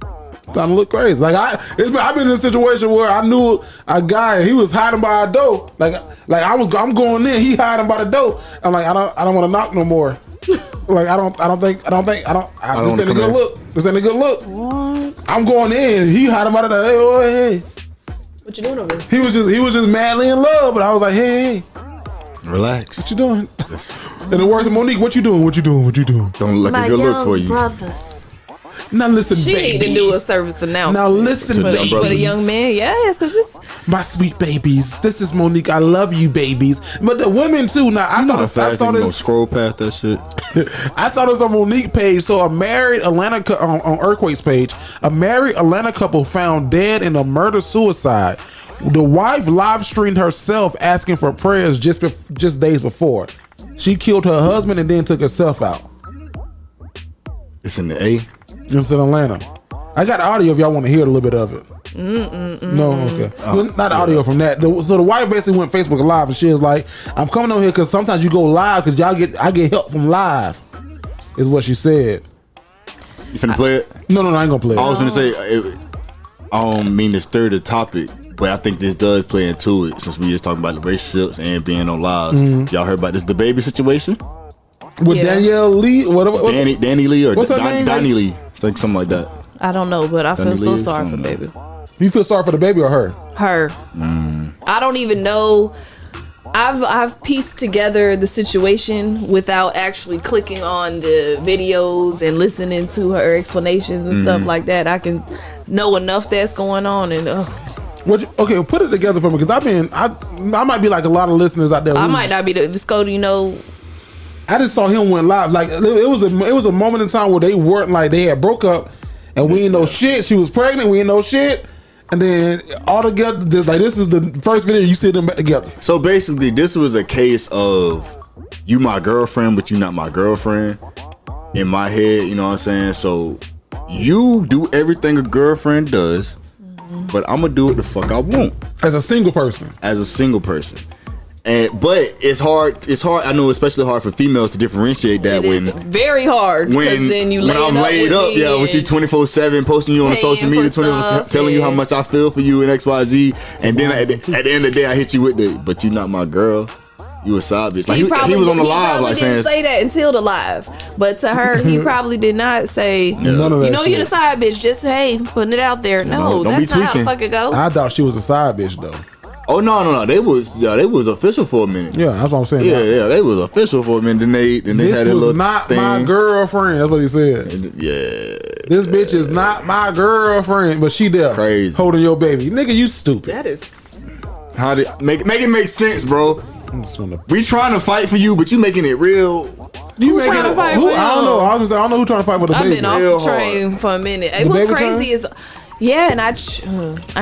to look crazy. Like I've been in a situation where I knew a guy, he was hiding by a door. Like I'm going in, he hiding by the door. I'm like, I don't want to knock no more. Like this ain't a good look. This ain't a good look. What? I'm going in. He hiding by the door. Hey. What you doing over there? He was just madly in love, but I was like, hey. Relax. What you doing? In the words of Monique, what you doing? Don't look a good look for you. Brothers. Now listen, she baby. She need to do a service announcement. Now listen, for the young man. Yes, because it's my sweet babies. This is Monique. I love you, babies. But the women too. Now I saw this. Scroll past that shit. I saw this on Monique page. So a married Atlanta on Earthquake's page, a married Atlanta couple found dead in a murder suicide. The wife live streamed herself asking for prayers just days before. She killed her husband and then took herself out. It's in the A. It's in Atlanta. I got audio if y'all want to hear a little bit of it. No, okay. Not audio from that. So the wife basically went Facebook Live and she was like, "I'm coming on here because sometimes you go live because I get help from live," is what she said. You finna play it? No, I ain't gonna play it. I was gonna say, I don't mean to stir the topic, but I think this does play into it since we just talking about the relationships and being on live. Mm-hmm. Y'all heard about this, the baby situation? With Danielle Lee? Danny Lee or Donnie Lee? Like something like that. I don't know, but I feel so sorry for the baby. You feel sorry for the baby or her? Her. I don't even know. I've pieced together the situation without actually clicking on the videos and listening to her explanations and stuff like that. I can know enough that's going on and. Okay, put it together for me, because I might be like a lot of listeners out there. I might not be the Vasco, I just saw him went live. Like it was a moment in time where they weren't like they had broke up, and we ain't know shit. She was pregnant. We ain't know shit, and then all together, this is the first video you see them back together. So basically, this was a case of you my girlfriend, but you not my girlfriend. In my head, you know what I'm saying. So you do everything a girlfriend does, but I'm gonna do what the fuck I want as a single person. But it's hard. I know, especially hard for females to differentiate that. It's very hard when then when I'm laid up, with you 24/7, posting you on social media, telling you how much I feel for you and XYZ, and then at the end of the day, I hit you with but you not my girl. You a side bitch. Like he was on the live, like didn't say that until the live, but to her, he probably did not say. None of that you're the side bitch. Just putting it out there. No, that's not how the fuck it go. I thought she was a side bitch though. Oh no, they was official for a minute. Yeah, that's what I'm saying. Yeah, they was official for a minute. Then they this had a was little not thing. my girlfriend. That's what he said. Yeah, this bitch is not my girlfriend, but she there crazy holding your baby. Nigga, you stupid. That is. how did make it make sense, bro? We trying to fight for you, but you making it real. You making trying to it, fight who, for I don't know. I don't know who trying to fight for the I've baby. been off Real the train hard. for a minute. The What's baby crazy train? is, yeah, and I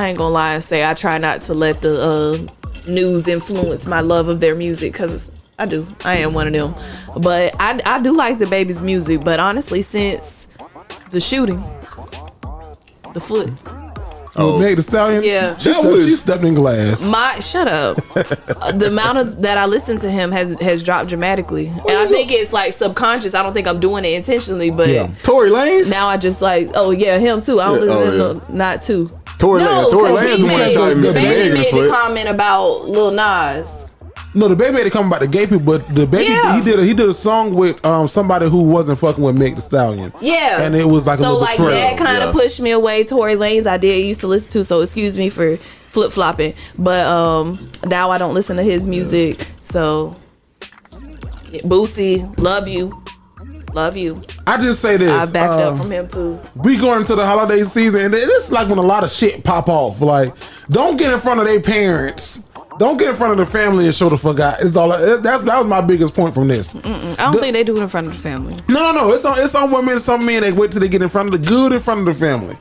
ain't gonna lie and say I try not to let the news influence my love of their music, because I do. I am one of them. But I do like the baby's music. But honestly, since the shooting, the foot. Oh, Meg the Stallion. Yeah. She stepped in glass. Shut up. The amount of that I listen to him has dropped dramatically, and I think it's like subconscious. I don't think I'm doing it intentionally, but Tory Lanez. now I just like, oh yeah, him too. I don't listen to him, not too. Tory Lanez the one that shot him the in the baby leg in the made the foot. comment about Lil Nas. No, the baby had to come about the gay people, but the baby he did a song with somebody who wasn't fucking with Meg the Stallion. Yeah, and it was like a so little like betrayal. that kind of pushed me away. Tory Lanez I used to listen to, so excuse me for flip flopping, but now I don't listen to his music. So Boosie, love you. I just say this. I backed up from him too. We going into the holiday season, and this is like when a lot of shit pop off. Like, don't get in front of their parents. Don't get in front of the family and show the fuck out. It's all that was my biggest point from this. I don't think they do it in front of the family. No. It's on women, some men. They wait till they get in front of the good in front of the family.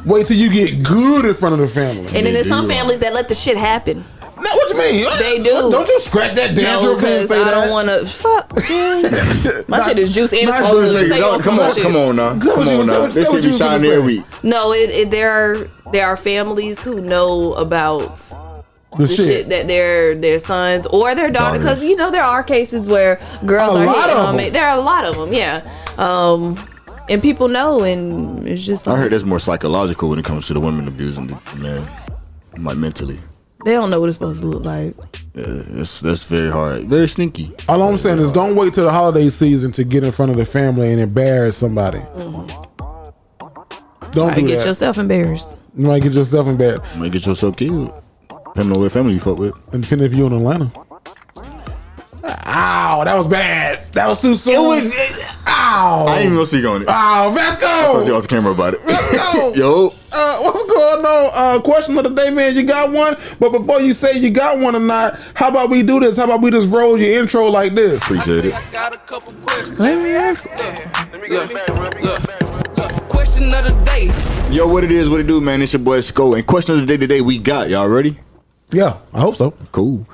Wait till you get good in front of the family. And then there's some families that let the shit happen. No, what you mean? They do. Don't you scratch that damn No, throat and because say I that. don't want to. Fuck, dude. My shit is juice and it's not supposed good. to say on Come on, shit. come on now. Come on now. Say This what shit you be was shining gonna every say. week. No, there are families who know about the shit that their sons or their daughter, because you know there are cases where girls are hitting on it. There are a lot of them, yeah. And people know, and it's just like, I heard that's more psychological when it comes to the women abusing the man, like mentally. they don't know what it's supposed to look like. Yeah, that's very hard, very sneaky. All I'm saying is don't wait till the holiday season to get in front of the family and embarrass somebody. Don't do Get that. yourself embarrassed. You might get yourself embarrassed. You might get yourself killed. Depending on what family you fuck with. And depending if you're in Atlanta. Ow, that was bad. That was too soon. It was. Ow. I ain't even gonna speak on it. Ow, Vasco. I'll talk to you off the camera about it. Vasco. Yo. What's going on? Question of the day, man. You got one? But before you say you got one or not, how about we do this? How about we just roll your intro like this? Appreciate it. I got a couple questions. Let me ask. Look. Question of the day. Yo, what it is, what it do, man? It's your boy Sko. And question of the day today we got. Y'all ready? Yeah, I hope so. Cool.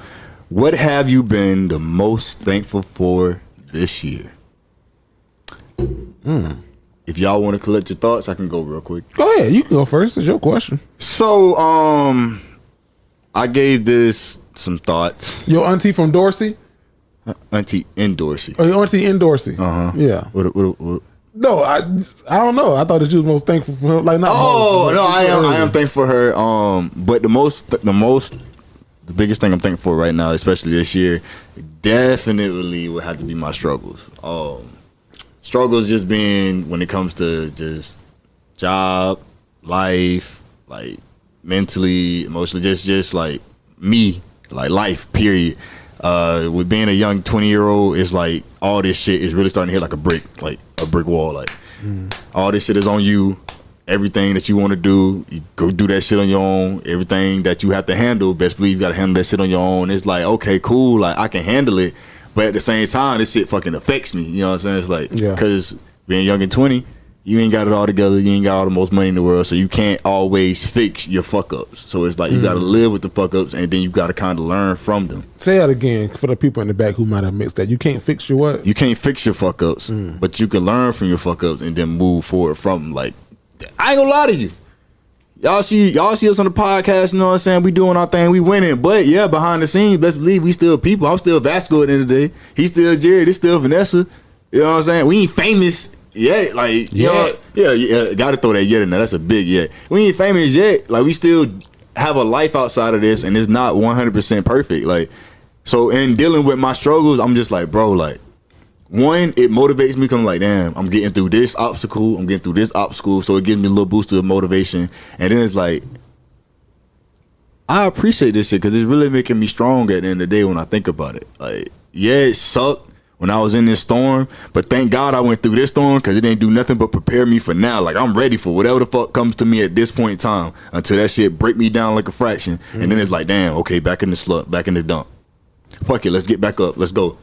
What have you been the most thankful for this year? If y'all want to collect your thoughts, I can go real quick. Go ahead. You can go first. It's your question. So, I gave this some thoughts. Your auntie from Dorsey? Auntie in Dorsey. Or your auntie in Dorsey? Uh-huh. Yeah. What? No, I don't know. I thought that you was most thankful for her. Like, not Oh, most, no, I am thankful for her. But the biggest thing I'm thankful for right now, especially this year, definitely would have to be my struggles. Struggles just being when it comes to just job, life, like mentally, emotionally, just like me, like life, period. With being a young 20-year-old, it's like all this shit is really starting to hit like a brick wall. Like all this shit is on you. Everything that you want to do, you go do that shit on your own. Everything that you have to handle, best believe you got to handle that shit on your own. It's like, okay, cool, like I can handle it, but at the same time, this shit fucking affects me. You know what I'm saying? It's like, because being young and 20, you ain't got it all together. You ain't got all the most money in the world, so you can't always fix your fuck ups. So it's like you got to live with the fuck ups, and then you got to kind of learn from them. Say that again for the people in the back who might have missed that. You can't fix your what? You can't fix your fuck ups, but you can learn from your fuck ups and then move forward from them. Like, I ain't gonna lie to you. Y'all see us on the podcast, you know what I'm saying? We doing our thing, we winning. But yeah, behind the scenes, best believe we still people. I'm still Vasco at the end of the day. He's still Jared, it's still Vanessa. You know what I'm saying? We ain't famous yet. Like, you know, yeah, gotta throw that yet in there. That's a big yet. We ain't famous yet. Like, we still have a life outside of this, and it's not 100% perfect. Like, so in dealing with my struggles, I'm just like, bro, like, one, it motivates me because I'm like, damn, I'm getting through this obstacle, so it gives me a little boost of motivation. And then it's like, I appreciate this shit because it's really making me strong at the end of the day when I think about it. Like, yeah, it sucked when I was in this storm, but thank God I went through this storm because it didn't do nothing but prepare me for now. Like, I'm ready for whatever the fuck comes to me at this point in time until that shit break me down like a fraction. And then it's like, damn, okay, back in the slump, back in the dump. Fuck it, let's get back up. Let's go.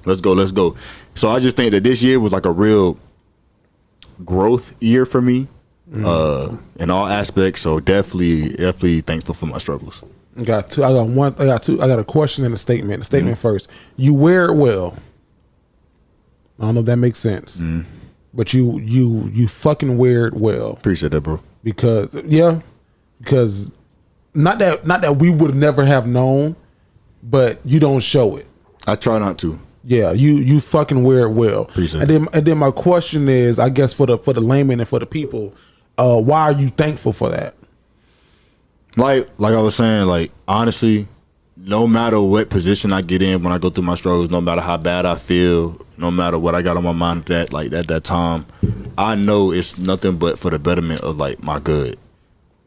So I just think that this year was like a real growth year for me in all aspects. So definitely thankful for my struggles. I got two. I got a question and a statement. The statement first. You wear it well. I don't know if that makes sense. But you fucking wear it well. Appreciate that, bro. Because not that we would never have known, but you don't show it. I try not to. Yeah, you fucking wear it well. Appreciate and then my question is, I guess for the layman and for the people, why are you thankful for that? Like I was saying, like, honestly, no matter what position I get in when I go through my struggles, no matter how bad I feel, no matter what I got on my mind at that time, I know it's nothing but for the betterment of like my good.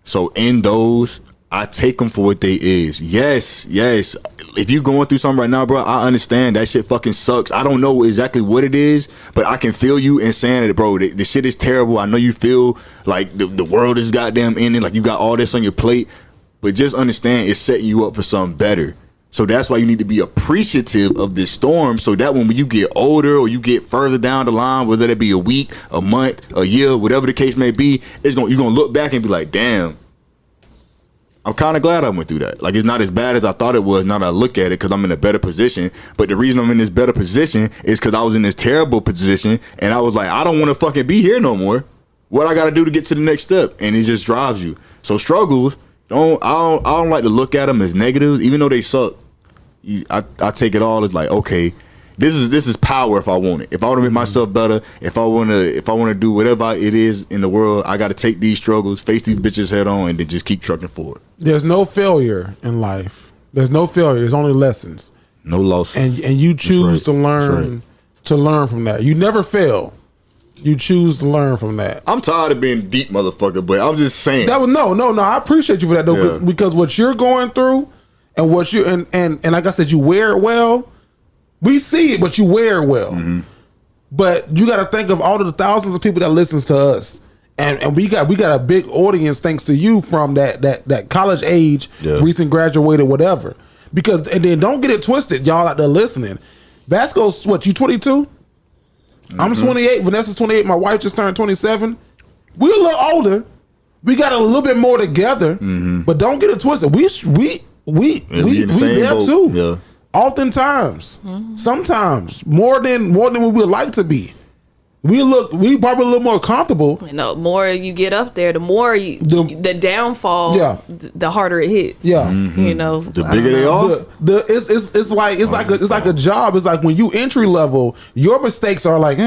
So in those, I take them for what they is. Yes. If you going through something right now, bro, I understand that shit fucking sucks. I don't know exactly what it is, but I can feel you in saying it, bro. The shit is terrible. I know you feel like the world is goddamn ending, like you got all this on your plate, but just understand it's setting you up for something better. So that's why you need to be appreciative of this storm, so that when you get older or you get further down the line, whether it be a week, a month, a year, whatever the case may be, you're gonna look back and be like, damn, I'm kind of glad I went through that. Like, it's not as bad as I thought it was now that I look at it, because I'm in a better position. But the reason I'm in this better position is because I was in this terrible position, and I was like, I don't want to fucking be here no more. What I got to do to get to the next step? And it just drives you. So struggles, I don't like to look at them as negatives, even though they suck. I take it all as like, okay, this is power if I want it. If I want to make myself better, if I want to do whatever it is in the world, I got to take these struggles, face these bitches head on, and then just keep trucking forward. There's no failure in life. There's no failure. There's only lessons. No losses. And you choose to learn from that. You never fail. You choose to learn from that. I'm tired of being deep, motherfucker, but I'm just saying. No. I appreciate you for that though, because what you're going through, and what you and like I said, you wear it well. We see it, but you wear it well. Mm-hmm. But you got to think of all of the thousands of people that listens to us, and we got a big audience thanks to you from that college age, recent graduated, whatever. Because and then don't get it twisted, y'all out there listening. Vasco's what, you 22? Mm-hmm. I'm 28. Vanessa's 28. My wife just turned 27. We're a little older. We got a little bit more together, but don't get it twisted. We there boat too. Yeah. Oftentimes, sometimes more than we would like to be. We probably a little more comfortable. You know, more you get up there, the more the downfall, the harder it hits. Yeah, you know, the bigger they are. It's like a job. It's like when you entry level, your mistakes are like,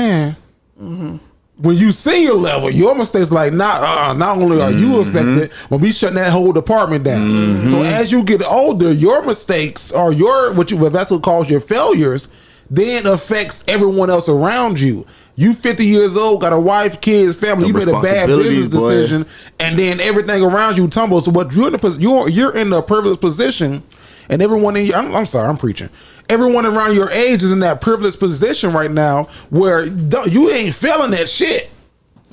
When you senior level, your mistakes like not only are you affected, but we shutting that whole department down. So as you get older, your mistakes or what Vasco calls your failures, then affects everyone else around you. You 50 years old, got a wife, kids, family. You made a bad business decision, and then everything around you tumbles. So what you're in a privileged position, and everyone in your, I'm sorry, I'm preaching. Everyone around your age is in that privileged position right now where you ain't failing that shit.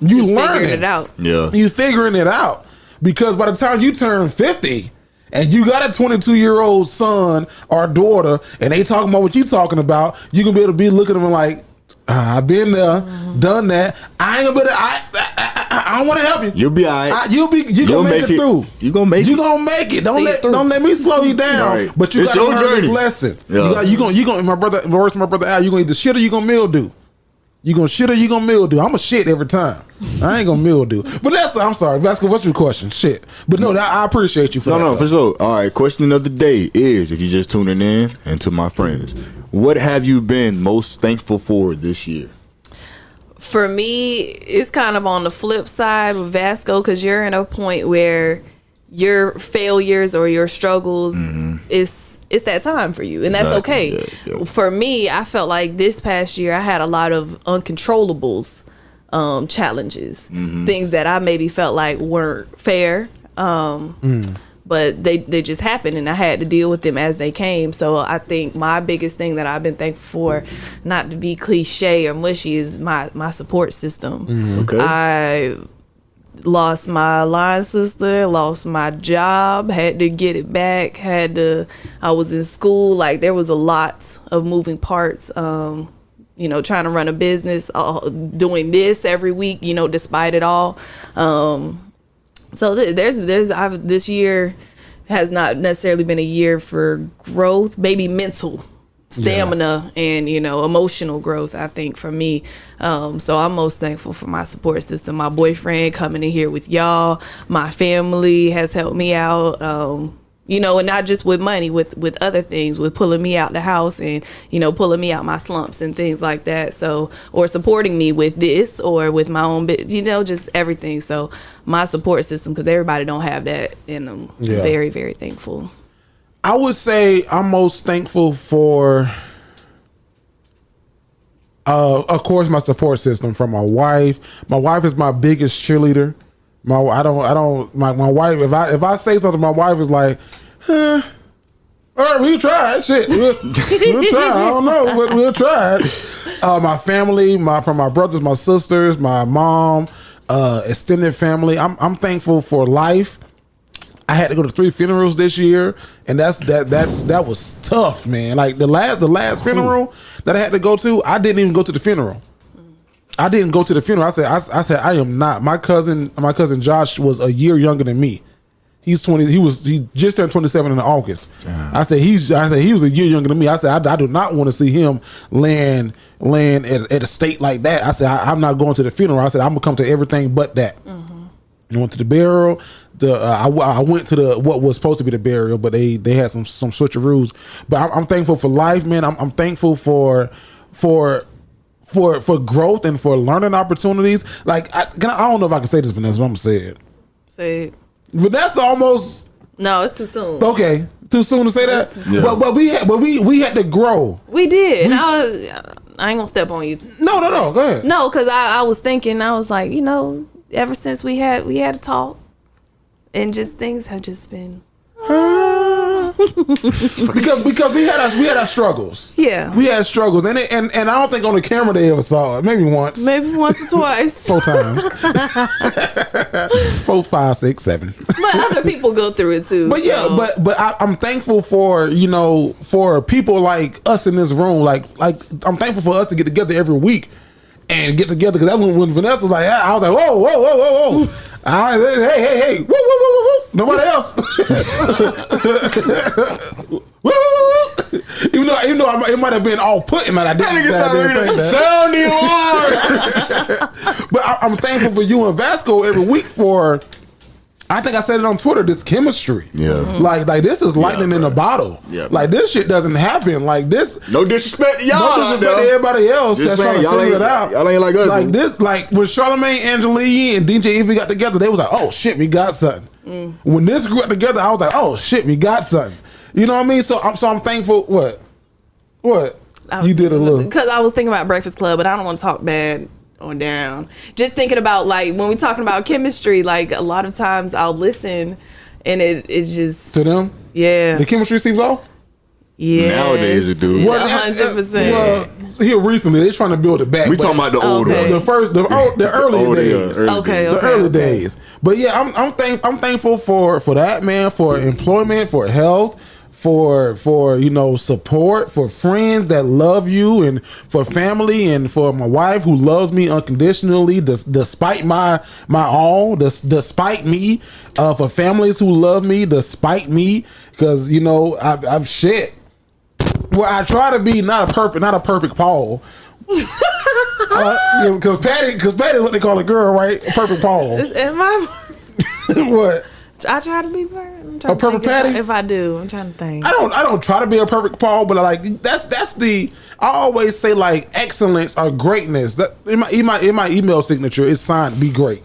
You just learning figuring it out. Yeah, you figuring it out, because by the time you turn 50 and you got a 22-year-old son or daughter, and they talking about what you talking about, you gonna be able to be looking at them like, I've been there, done that. I ain't gonna be there. I don't want to help you. You'll be all right. You gonna make it through. You gonna make it. You gonna make it. Don't let me slow you down. Right. But you gotta learn this lesson. Yeah. You gonna my brother Al, you gonna either shit or you gonna mildew. You gonna shit or you gonna mildew. I'm a shit every time. I ain't gonna mildew. But I'm sorry, Vasco, what's your question? Shit. But no, I appreciate you for that. No, for sure. All right, question of the day is, if you just tuning in, and to my friends, what have you been most thankful for this year? For me, it's kind of on the flip side with Vasco, because you're in a point where your failures or your struggles it's that time for you, and that's okay. Yeah. For me, I felt like this past year I had a lot of uncontrollables, challenges, things that I maybe felt like weren't fair. but they just happened, and I had to deal with them as they came. So I think my biggest thing that I've been thankful for, not to be cliche or mushy, is my support system. Okay. I lost my line sister, lost my job, had to get it back, I was in school, like there was a lot of moving parts, trying to run a business, doing this every week, despite it all. So this year has not necessarily been a year for growth, maybe mental stamina and emotional growth, I think, for me. So I'm most thankful for my support system, my boyfriend coming in here with y'all, my family has helped me out, and not just with money, with other things, with pulling me out the house and pulling me out my slumps and things like that. So, or supporting me with this or with my own bit, just everything. So my support system, because everybody don't have that, and I'm very, very thankful. I would say I'm most thankful for, of course, my support system from my wife. My wife is my biggest cheerleader. My wife. If I say something, my wife is like, all right, we'll try it. Shit, we'll try. I don't know, but we'll try it. My family, from my brothers, my sisters, my mom, extended family. I'm thankful for life. I had to go to 3 funerals this year, and that was tough, man. Like the last funeral that I had to go to, I didn't even go to the funeral. I didn't go to the funeral. I said I am not. My cousin Josh was a year younger than me. He's 20. He just turned 27 in August. I said he was a year younger than me. I said I do not want to see him land at a state like that. I said I'm not going to the funeral. I said I'm gonna come to everything but that. I went to the burial. I went to what was supposed to be the burial, but they had some switcheroos. But I'm thankful for life, man. I'm thankful for growth and for learning opportunities. Like I don't know if I can say this, Vanessa, but I'm gonna say it. Say it. Vanessa almost. No, it's too soon. Okay, too soon to say that. Yeah. But we had to grow. We did. I ain't gonna step on you. No. Go ahead. No, because I was thinking. I was like, ever since we had a talk, and just things have just been. because we had our struggles. Yeah, we had struggles, and I don't think on the camera they ever saw it. Maybe once or twice, 4 times, 4, 5, 6, 7. But other people go through it too. But so. but I'm thankful for for people like us in this room. Like I'm thankful for us to get together every week and get together, because that's when Vanessa was like, I was like, whoa. Hey, woo. Nobody else. Even though it might have been all put in that I didn't sounding hard. But I'm thankful for you and Vasco every week for. I think I said it on Twitter. This chemistry, like this is lightning in a bottle. Yeah, like this shit doesn't happen. Like this, no disrespect to y'all, no disrespect to everybody else that's trying to figure it out. Y'all ain't like us. Like this, like when Charlamagne, Angelique, and DJ Evie got together, they was like, "Oh shit, we got something." When this group got together, I was like, "Oh shit, we got something." You know what I mean? So I'm thankful. What? You did a little because I was thinking about Breakfast Club, but I don't want to talk bad on down. Just thinking about like when we talking about chemistry, like a lot of times I'll listen and it's just to them. Yeah, the chemistry seems off. Yeah, nowadays it do. 100%. Well, here recently they're trying to build it back. We talking about the old one, the early days. The early days. But yeah, I'm thankful for that, man, for employment, for health, for support, for friends that love you, and for family, and for my wife who loves me unconditionally despite my all, despite me, for families who love me despite me, because I'm shit. Well, I try to be not a perfect Paul. Because Patty's what they call a girl, right? A perfect Paul. Am I? What? I try to be perfect. A perfect Patty? If I do, I'm trying to think. I don't try to be a perfect Paul, but like that's the. I always say like excellence or greatness. That in my email signature is signed "Be Great."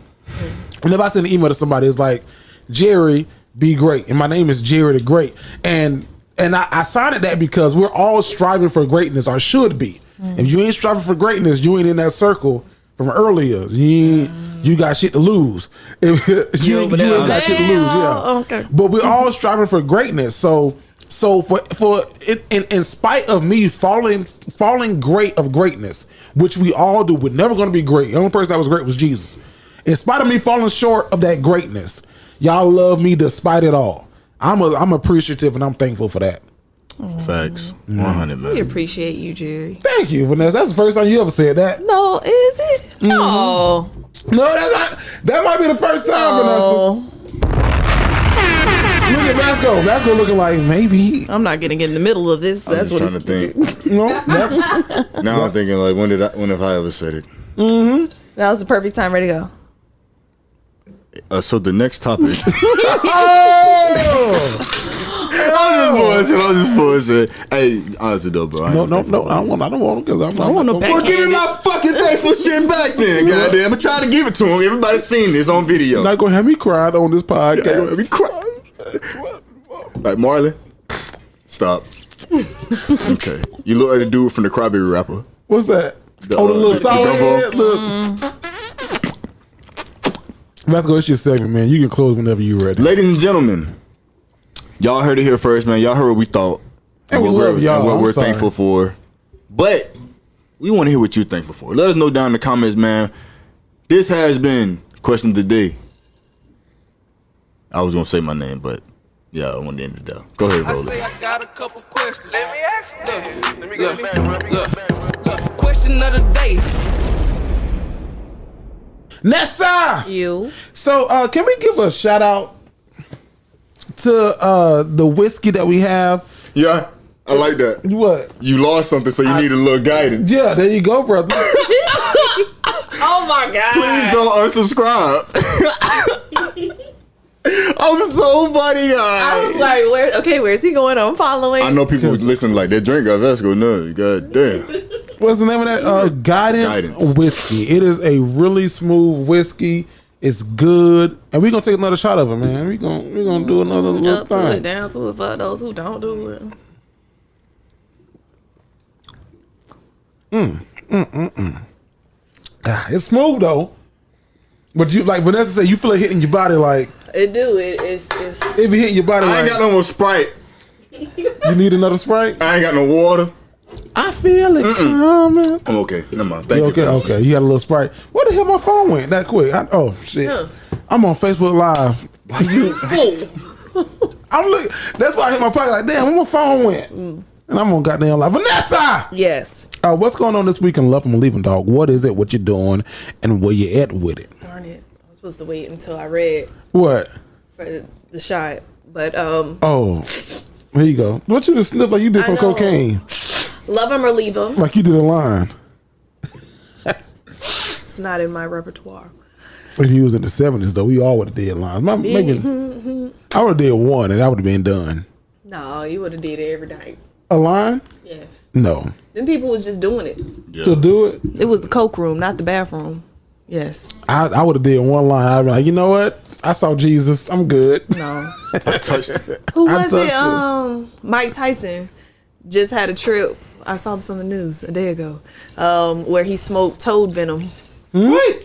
And if I send an email to somebody, it's like Jerry, be great, and my name is Jerry the Great, and I signed it that because we're all striving for greatness, or should be. If you ain't striving for greatness, you ain't in that circle from earlier. You got shit to lose. You ain't got shit to lose. Yeah. Okay. But we're all striving for greatness. So for in spite of me falling great of greatness, which we all do, we're never going to be great. The only person that was great was Jesus. In spite of me falling short of that greatness, y'all love me despite it all. I'm appreciative and I'm thankful for that. Facts. 100, man. We appreciate you, Jerry. Thank you, Vanessa. That's the first time you ever said that. No, is it? No. No, that's not. That might be the first time, Vanessa. Look at Vasco. Vasco looking like maybe. I'm not getting in the middle of this. That's I'm what just trying to think. No, Now I'm thinking like, when have I ever said it? That was the perfect time. Ready to go. So the next topic. Oh! I'm just bullshit. Hey, honestly though, bro. No. I don't want to because I want no Well, give me my fucking thankful shit back then, goddamn. I'm trying to give it to him. Everybody's seen this on video. Not gonna have me cried on this podcast. Not gonna have me cry. Like Marlon, stop. Okay, you look like the dude from the Crybaby rapper. What's that? The little the sour gumbo. head. Look. Vasco, it's your segment, man. You can close whenever you're ready. Ladies and gentlemen, y'all heard it here first, man. Y'all heard what we thought. And we love y'all. And what I'm we're sorry. thankful for. But we want to hear what you're thankful for. Let us know down in the comments, man. This has been Question of the Day. I was going to say my name, but yeah, I want to end it down. Go ahead, I roll say it. I got a couple questions. Let me ask you. Look. Question of the day. Nessa! You. So, can we give a shout out to the whiskey that we have? Yeah, I like that. What? You lost something, so you need a little guidance. Yeah, there you go, brother. Oh my God. Please don't unsubscribe. I'm so funny, I was guys. like, where's he going? I'm following. I know people was listening like that drink got Vasco. No, god damn. What's the name of that? Guidance whiskey. It is a really smooth whiskey. It's good, and we're gonna take another shot of it, man. We're gonna do another little Up to it, thing. down to it for those who don't do it. It's smooth though, but you like Vanessa said, you feel it hitting your body like It do. It's it be hitting your body. I ain't like, got no more Sprite. You need another Sprite? I ain't got no water. I feel it coming. I'm okay. Never mind. Thank Okay, you. okay. You got a little Sprite. Where the hell my phone went that quick? Oh shit! Huh. I'm on Facebook Live. I'm looking. That's why I hit my pocket like, damn, where my phone went? And I'm on goddamn live. Vanessa. yes. What's going on this week in Love 'Em or Leave 'Em, dog? What is it? What you doing? And where you at with it? Darn it. I was supposed to wait until I read What? for the shot, but Oh, here you go. What you just sniff like you did I some know. cocaine? love him or leave him. Like you did a line. It's not in my repertoire. If you was in the 70s, though, we all would have did lines. Maybe I would have did one, and that would have been done. No, you would have did it every night. A line? Yes. No. Then people was just doing it. Yeah. To do it, It was the coke room, not the bathroom. Yes. I would have did one line. I'd be like, you know what? I saw Jesus. I'm good. No. I touched it. Who I was it? touched Mike Tyson just had a trip. I saw this on the news a day ago, where he smoked toad venom. What?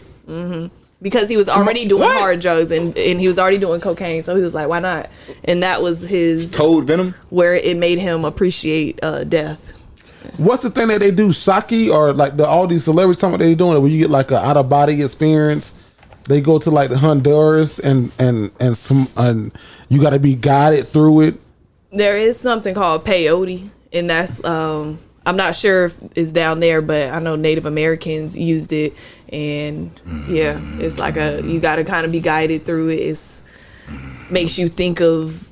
Because he was already doing hard drugs and he was already doing cocaine, so he was like, why not? And that was his Toad venom? where it made him appreciate death. What's the thing that they do? Sake or like all these celebrities talking about they doing it where you get like an out of body experience. They go to like the Honduras and you got to be guided through it. There is something called peyote, and that's I'm not sure if it's down there, but I know Native Americans used it, and yeah, it's like you got to kind of be guided through it. It's makes you think of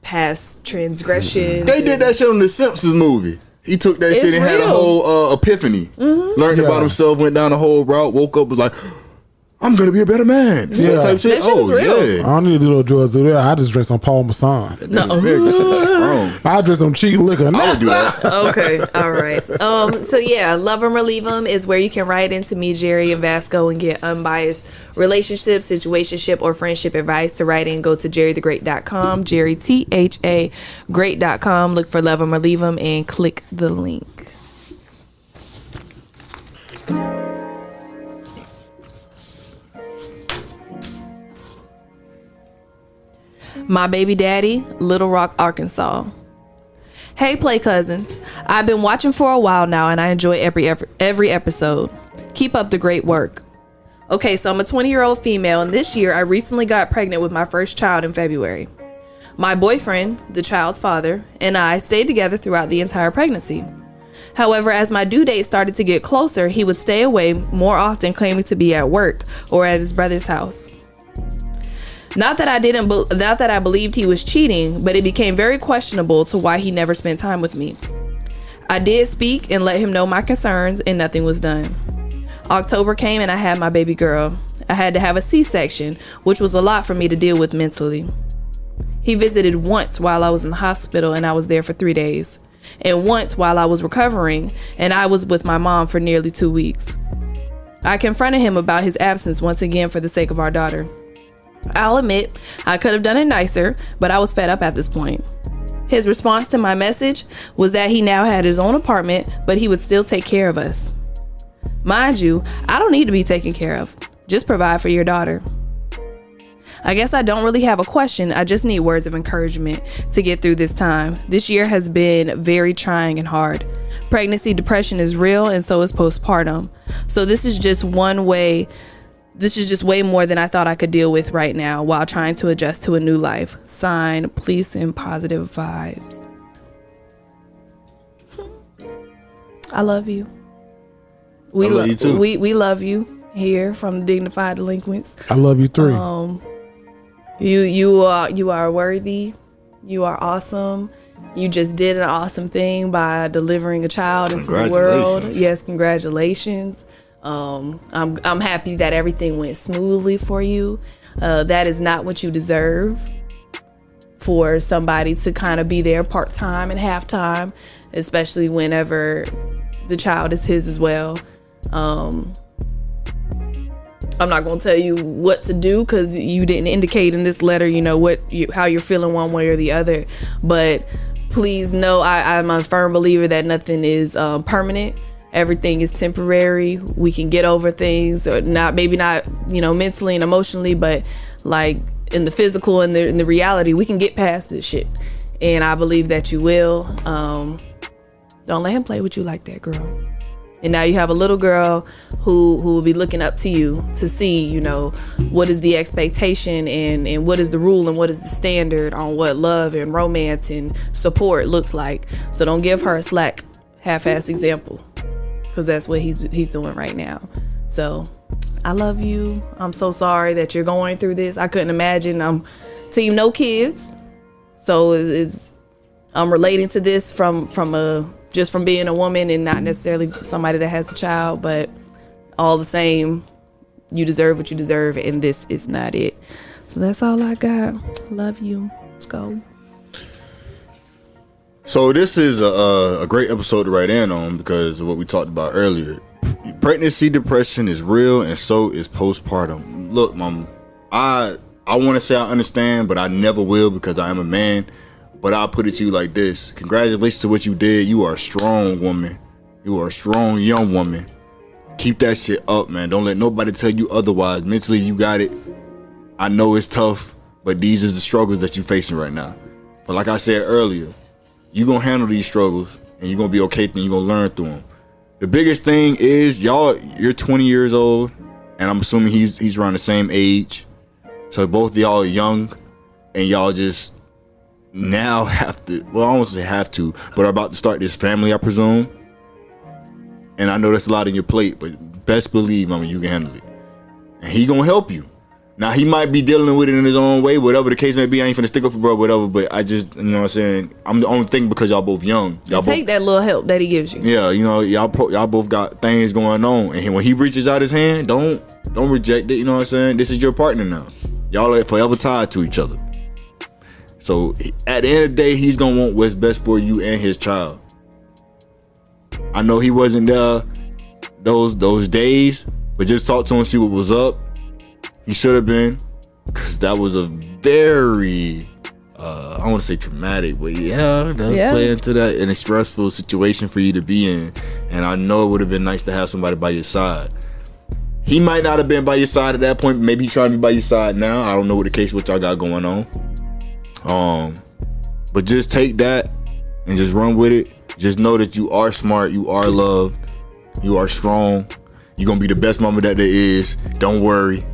past transgression. They did that shit on the Simpsons movie. He took that It's shit and had a real. whole epiphany. Learned about himself, went down the whole route, woke up, was like, I'm gonna be a better man. Yeah. That type shit. That shit is real. I Yeah. don't need to do no drugs do that. I just drink some Paul Masson. Wrong. I drink some cheap liquor. I would do that. Okay, all right. So yeah, love 'em or leave 'em is where you can write into me, Jerry and Vasco, and get unbiased relationship, situationship, or friendship advice. To write in, go to jerrythegreat.com, Jerry THA great.com. Look for love 'em or leave 'em and click the link. My baby daddy, Little Rock, Arkansas. Hey, Play Cousins. I've been watching for a while now, and I enjoy every episode. Keep up the great work. Okay, so I'm a 20-year-old female, and this year I recently got pregnant with my first child in February. My boyfriend, the child's father, and I stayed together throughout the entire pregnancy. However, as my due date started to get closer, he would stay away more often, claiming to be at work or at his brother's house. Not that I believed he was cheating, but it became very questionable to why he never spent time with me. I did speak and let him know my concerns, and nothing was done. October came and I had my baby girl. I had to have a C-section, which was a lot for me to deal with mentally. He visited once while I was in the hospital, and I was there for 3 days, and once while I was recovering, and I was with my mom for nearly 2 weeks. I confronted him about his absence once again for the sake of our daughter. I'll admit, I could have done it nicer, but I was fed up at this point. His response to my message was that he now had his own apartment, but he would still take care of us. Mind you, I don't need to be taken care of. Just provide for your daughter. I guess I don't really have a question. I just need words of encouragement to get through this time. This year has been very trying and hard. Pregnancy depression is real, and so is postpartum. So this is just way more than I thought I could deal with right now while trying to adjust to a new life. Signed, please send positive vibes. I love you. We love you too. We love you here from Dignified Delinquents. I love you 3. You are worthy. You are awesome. You just did an awesome thing by delivering a child into the world. Yes, congratulations. I'm happy that everything went smoothly for you. That is not what you deserve, for somebody to kind of be there part-time and half-time, especially whenever the child is his as well. I'm not going to tell you what to do because you didn't indicate in this letter, how you're feeling one way or the other. But please know I'm a firm believer that nothing is permanent. Everything is temporary. We can get over things, or maybe not, mentally and emotionally, but like in the physical and the reality, we can get past this shit. And I believe that you will. Don't let him play with you like that, girl. And now you have a little girl who will be looking up to you to see, what is the expectation and what is the rule and what is the standard on what love and romance and support looks like. So don't give her a slack, half-ass example, because that's what he's doing right now. So I love you. I'm so sorry that you're going through this. I couldn't imagine. I'm team no kids. So I'm relating to this from being a woman and not necessarily somebody that has a child, but all the same, you deserve what you deserve, and this is not it. So that's all I got. Love you. Let's go. So this is a great episode to write in on because of what we talked about earlier. Pregnancy depression is real, and so is postpartum. Look, Mom, I want to say I understand, but I never will because I am a man. But I'll put it to you like this. Congratulations to what you did. You are a strong woman. You are a strong young woman. Keep that shit up, man. Don't let nobody tell you otherwise. Mentally, you got it. I know it's tough, but these are the struggles that you're facing right now. But like I said earlier, you're going to handle these struggles, and you're going to be okay, and you're going to learn through them. The biggest thing is, you're 20 years old, and I'm assuming he's around the same age. So both of y'all are young, and y'all just now have to, well, I don't want to say have to, but are about to start this family, I presume. And I know that's a lot on your plate, but best believe, you can handle it. And he gonna help you. Now, he might be dealing with it in his own way, whatever the case may be. I ain't finna stick up for bro, whatever, but I just, what I'm saying, I'm the only thing because y'all both young. Y'all take that little help that he gives you. Yeah, y'all both got things going on. And when he reaches out his hand, don't reject it, This is your partner now. Y'all are forever tied to each other. So at the end of the day, he's gonna want what's best for you and his child. I know he wasn't there those days, but just talk to him, see what was up. He should have been, because that was a very, I don't want to say traumatic, but play into that in a stressful situation for you to be in. And I know it would have been nice to have somebody by your side. He might not have been by your side at that point, but maybe he's trying to be by your side now. I don't know what the case what y'all got going on. But just take that and just run with it. Just know that you are smart, you are loved, you are strong. You're gonna be the best mama that there is. Don't worry.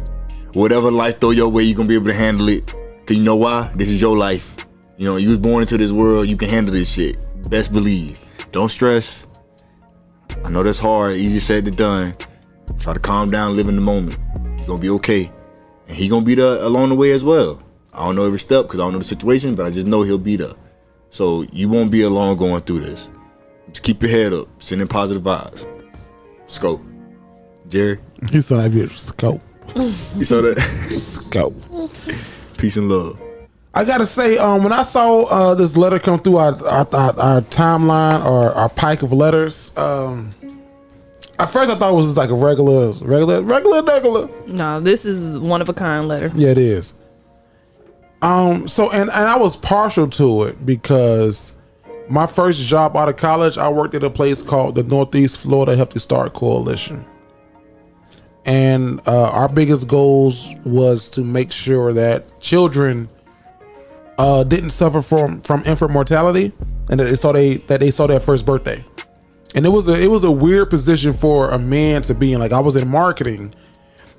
Whatever life throw your way, you're gonna be able to handle it. Cause you know why? This is your life. You know, you was born into this world, you can handle this shit. Best believe. Don't stress. I know that's hard, easy said than done. Try to calm down, live in the moment. You're gonna be okay. And he gonna be there along the way as well. I don't know every step because I don't know the situation, but I just know he'll be there. So you won't be alone going through this. Just keep your head up, sending positive vibes. Scope. Jerry? You saw that bitch, Scope. You saw that? Scope. Peace and love. I gotta say, when I saw this letter come through our timeline or our pike of letters, at first I thought it was just like a regular. No, this is one of a kind letter. Yeah, it is. So and I was partial to it because my first job out of college, I worked at a place called the Northeast Florida Healthy Start Coalition. And our biggest goals was to make sure that children didn't suffer from infant mortality, and that they saw their first birthday. And it was a weird position for a man to be in. Like, I was in marketing,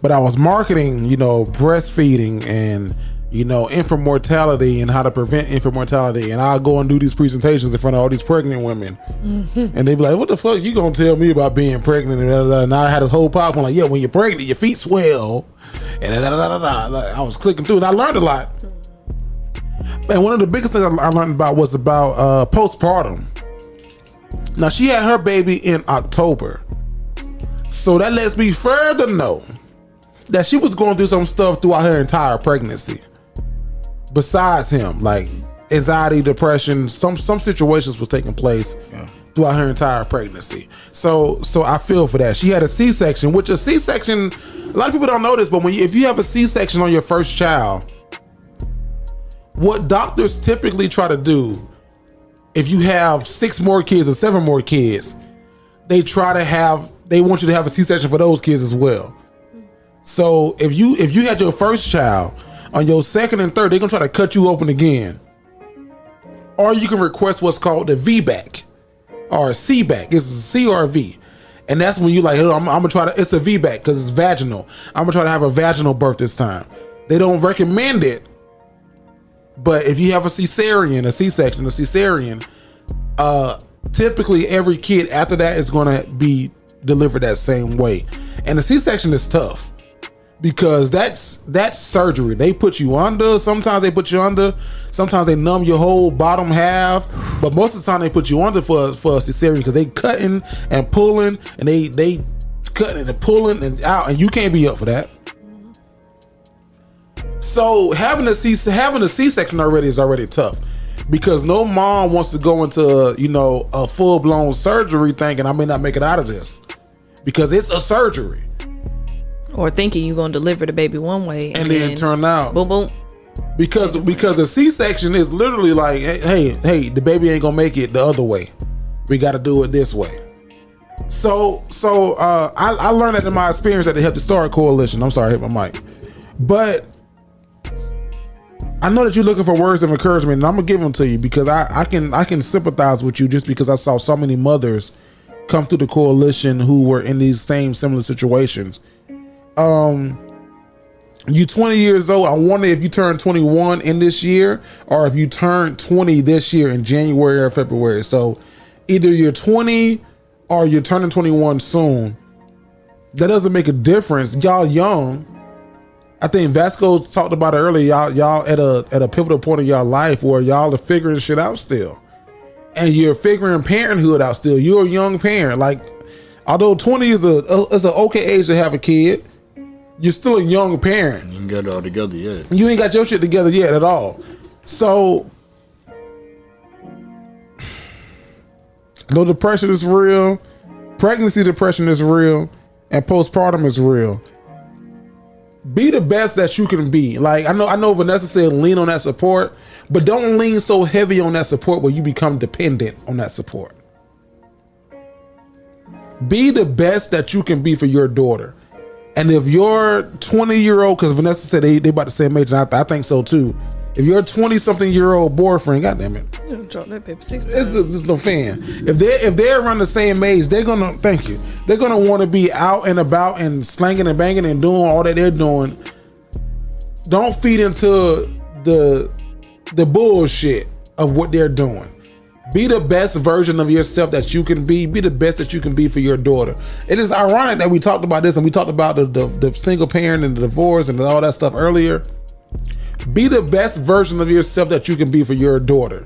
but I was marketing, breastfeeding and infant mortality and how to prevent infant mortality. And I'll go and do these presentations in front of all these pregnant women. Mm-hmm. And they be like, what the fuck you gonna tell me about being pregnant? And I had this whole PowerPoint like, yeah, when you're pregnant, your feet swell. And I was clicking through and I learned a lot. And one of the biggest things I learned was about postpartum. Now, she had her baby in October. So that lets me further know that she was going through some stuff throughout her entire pregnancy. Besides him, like anxiety, depression, some situations was taking place throughout her entire pregnancy. So I feel for that. She had a C-section, which a C-section, a lot of people don't know this, but if you have a C-section on your first child, what doctors typically try to do, if you have 6 more kids or 7 more kids, they want you to have a C-section for those kids as well. So if you had your first child, on your second and third, they're gonna try to cut you open again. Or you can request what's called the VBAC or a CBAC. It's a C or a V. And that's when you like, I'm gonna try to, it's a VBAC because it's vaginal. I'm gonna try to have a vaginal birth this time. They don't recommend it. But if you have a cesarean, a C-section, a cesarean, typically every kid after that is gonna be delivered that same way. And the C-section is tough. Because that's surgery. They put you under. Sometimes they put you under. Sometimes they numb your whole bottom half. But most of the time they put you under for a cesarean because they cutting and pulling and they cutting and pulling and out, and you can't be up for that. So having a C-section is already tough because no mom wants to go into a full blown surgery thinking I may not make it out of this because it's a surgery. Or thinking you're gonna deliver the baby one way and then turn out boom boom. Because a C-section is literally like, hey, the baby ain't gonna make it the other way. We got to do it this way. So I learned that in my experience at the Healthy Start Coalition. I'm sorry, I hit my mic, but I know that you're looking for words of encouragement, and I'm gonna give them to you because I can sympathize with you just because I saw so many mothers come through the coalition who were in these similar situations. You 20 years old. I wonder if you turn 21 in this year or if you turn 20 this year in January or February. So either you're 20 or you're turning 21 soon. That doesn't make a difference. Y'all young. I think Vasco talked about it earlier. Y'all at a pivotal point in y'all life where y'all are figuring shit out still. And you're figuring parenthood out still. You're a young parent. Like, although 20 is an okay age to have a kid, you're still a young parent. You ain't got it all together yet. You ain't got your shit together yet at all. So, though depression is real, pregnancy depression is real, and postpartum is real. Be the best that you can be. Like, I know Vanessa said lean on that support, but don't lean so heavy on that support where you become dependent on that support. Be the best that you can be for your daughter. And if your 20-year-old, because Vanessa said they about the same age, and I think so too. If your 20-something-year-old boyfriend, goddamn it, You drop that paper 6 it's times. just no fan. If they're around the same age, they're gonna They're gonna want to be out and about and slanging and banging and doing all that they're doing. Don't feed into the bullshit of what they're doing. Be the best version of yourself that you can be. Be the best that you can be for your daughter. It is ironic that we talked about this and we talked about the single parent and the divorce and all that stuff earlier. Be the best version of yourself that you can be for your daughter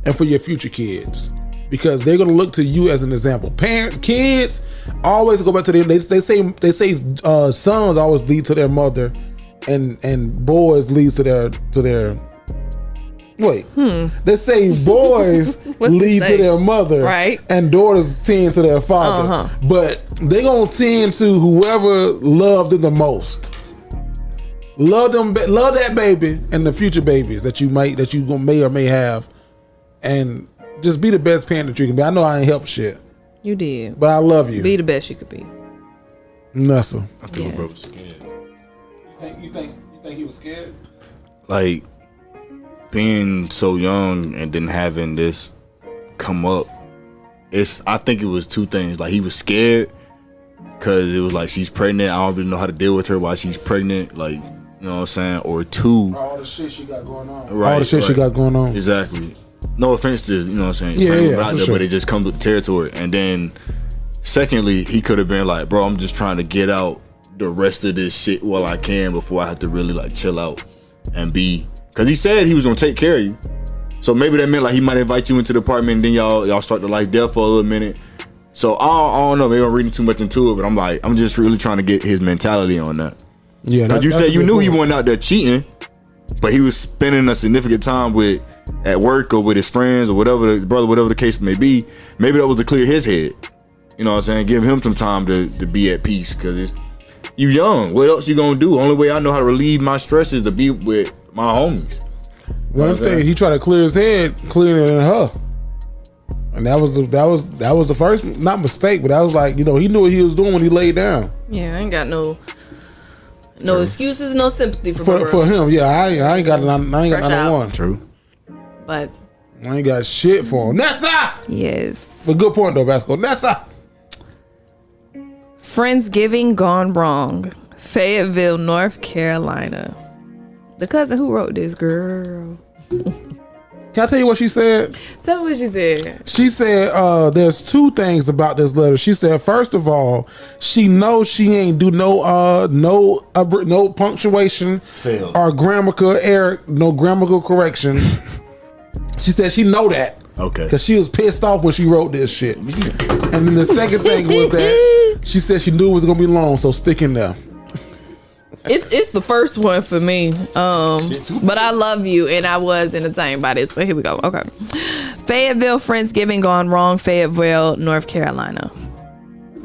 and for your future kids, because they're gonna look to you as an example. Kids always go back to them. They say sons always lead to their mother, and boys lead to their. Wait, they say boys lead to their mother, right? And daughters tend to their father. But they gonna tend to whoever loved them the most. Love that baby and the future babies that you may or may have, and just be the best parent that you can be. I know I ain't helped shit. You did, but I love you. Be the best you could be. Nessa. I think my brother was scared. You think he was scared? Like, being so young and then having this come up, I think it was two things. Like, he was scared because it was like, she's pregnant, I don't really know how to deal with her while she's pregnant, like, you know what I'm saying? Or two, all the shit she got going on. Right, all the shit she got going on. Exactly. No offense to, you know what I'm saying? Yeah, there, but it just comes with the territory. And then secondly, he could have been like, bro, I'm just trying to get out the rest of this shit while I can before I have to really like chill out and be. Cause he said he was gonna take care of you, so maybe that meant like he might invite you into the apartment and then y'all start to like death for a little minute. So I don't know, maybe I'm reading too much into it, but I'm just really trying to get his mentality on that. Yeah, cause you said you knew he wasn't out there cheating, but he was spending a significant time at work or with his friends or whatever the case may be. Maybe that was to clear his head. You know what I'm saying? Give him some time to be at peace, cause you young. What else you gonna do? Only way I know how to relieve my stress is to be with my homies. One thing he tried to clear his head, clearing it in her, and that was the first, not mistake, but that was like, you know, he knew what he was doing when he laid down. Yeah, I ain't got no excuses, no sympathy for him. Yeah, I ain't got none one. True, but I ain't got shit for him. Nessa. Yes, it's a good point though, Vasco. Nessa. Friendsgiving gone wrong. Fayetteville, North Carolina. The cousin who wrote this, girl. Can I tell you what she said? Tell me what she said. She said there's two things about this letter. She said, first of all, she knows she ain't do no punctuation fail or grammatical error, no grammatical correction. She said she know that. Okay. Because she was pissed off when she wrote this shit. And then the second thing was that she said she knew it was gonna be long, so stick in there. It's the first one for me. But I love you, and I was entertained by this. But here we go. Okay. Fayetteville, Friendsgiving gone wrong. Fayetteville, North Carolina.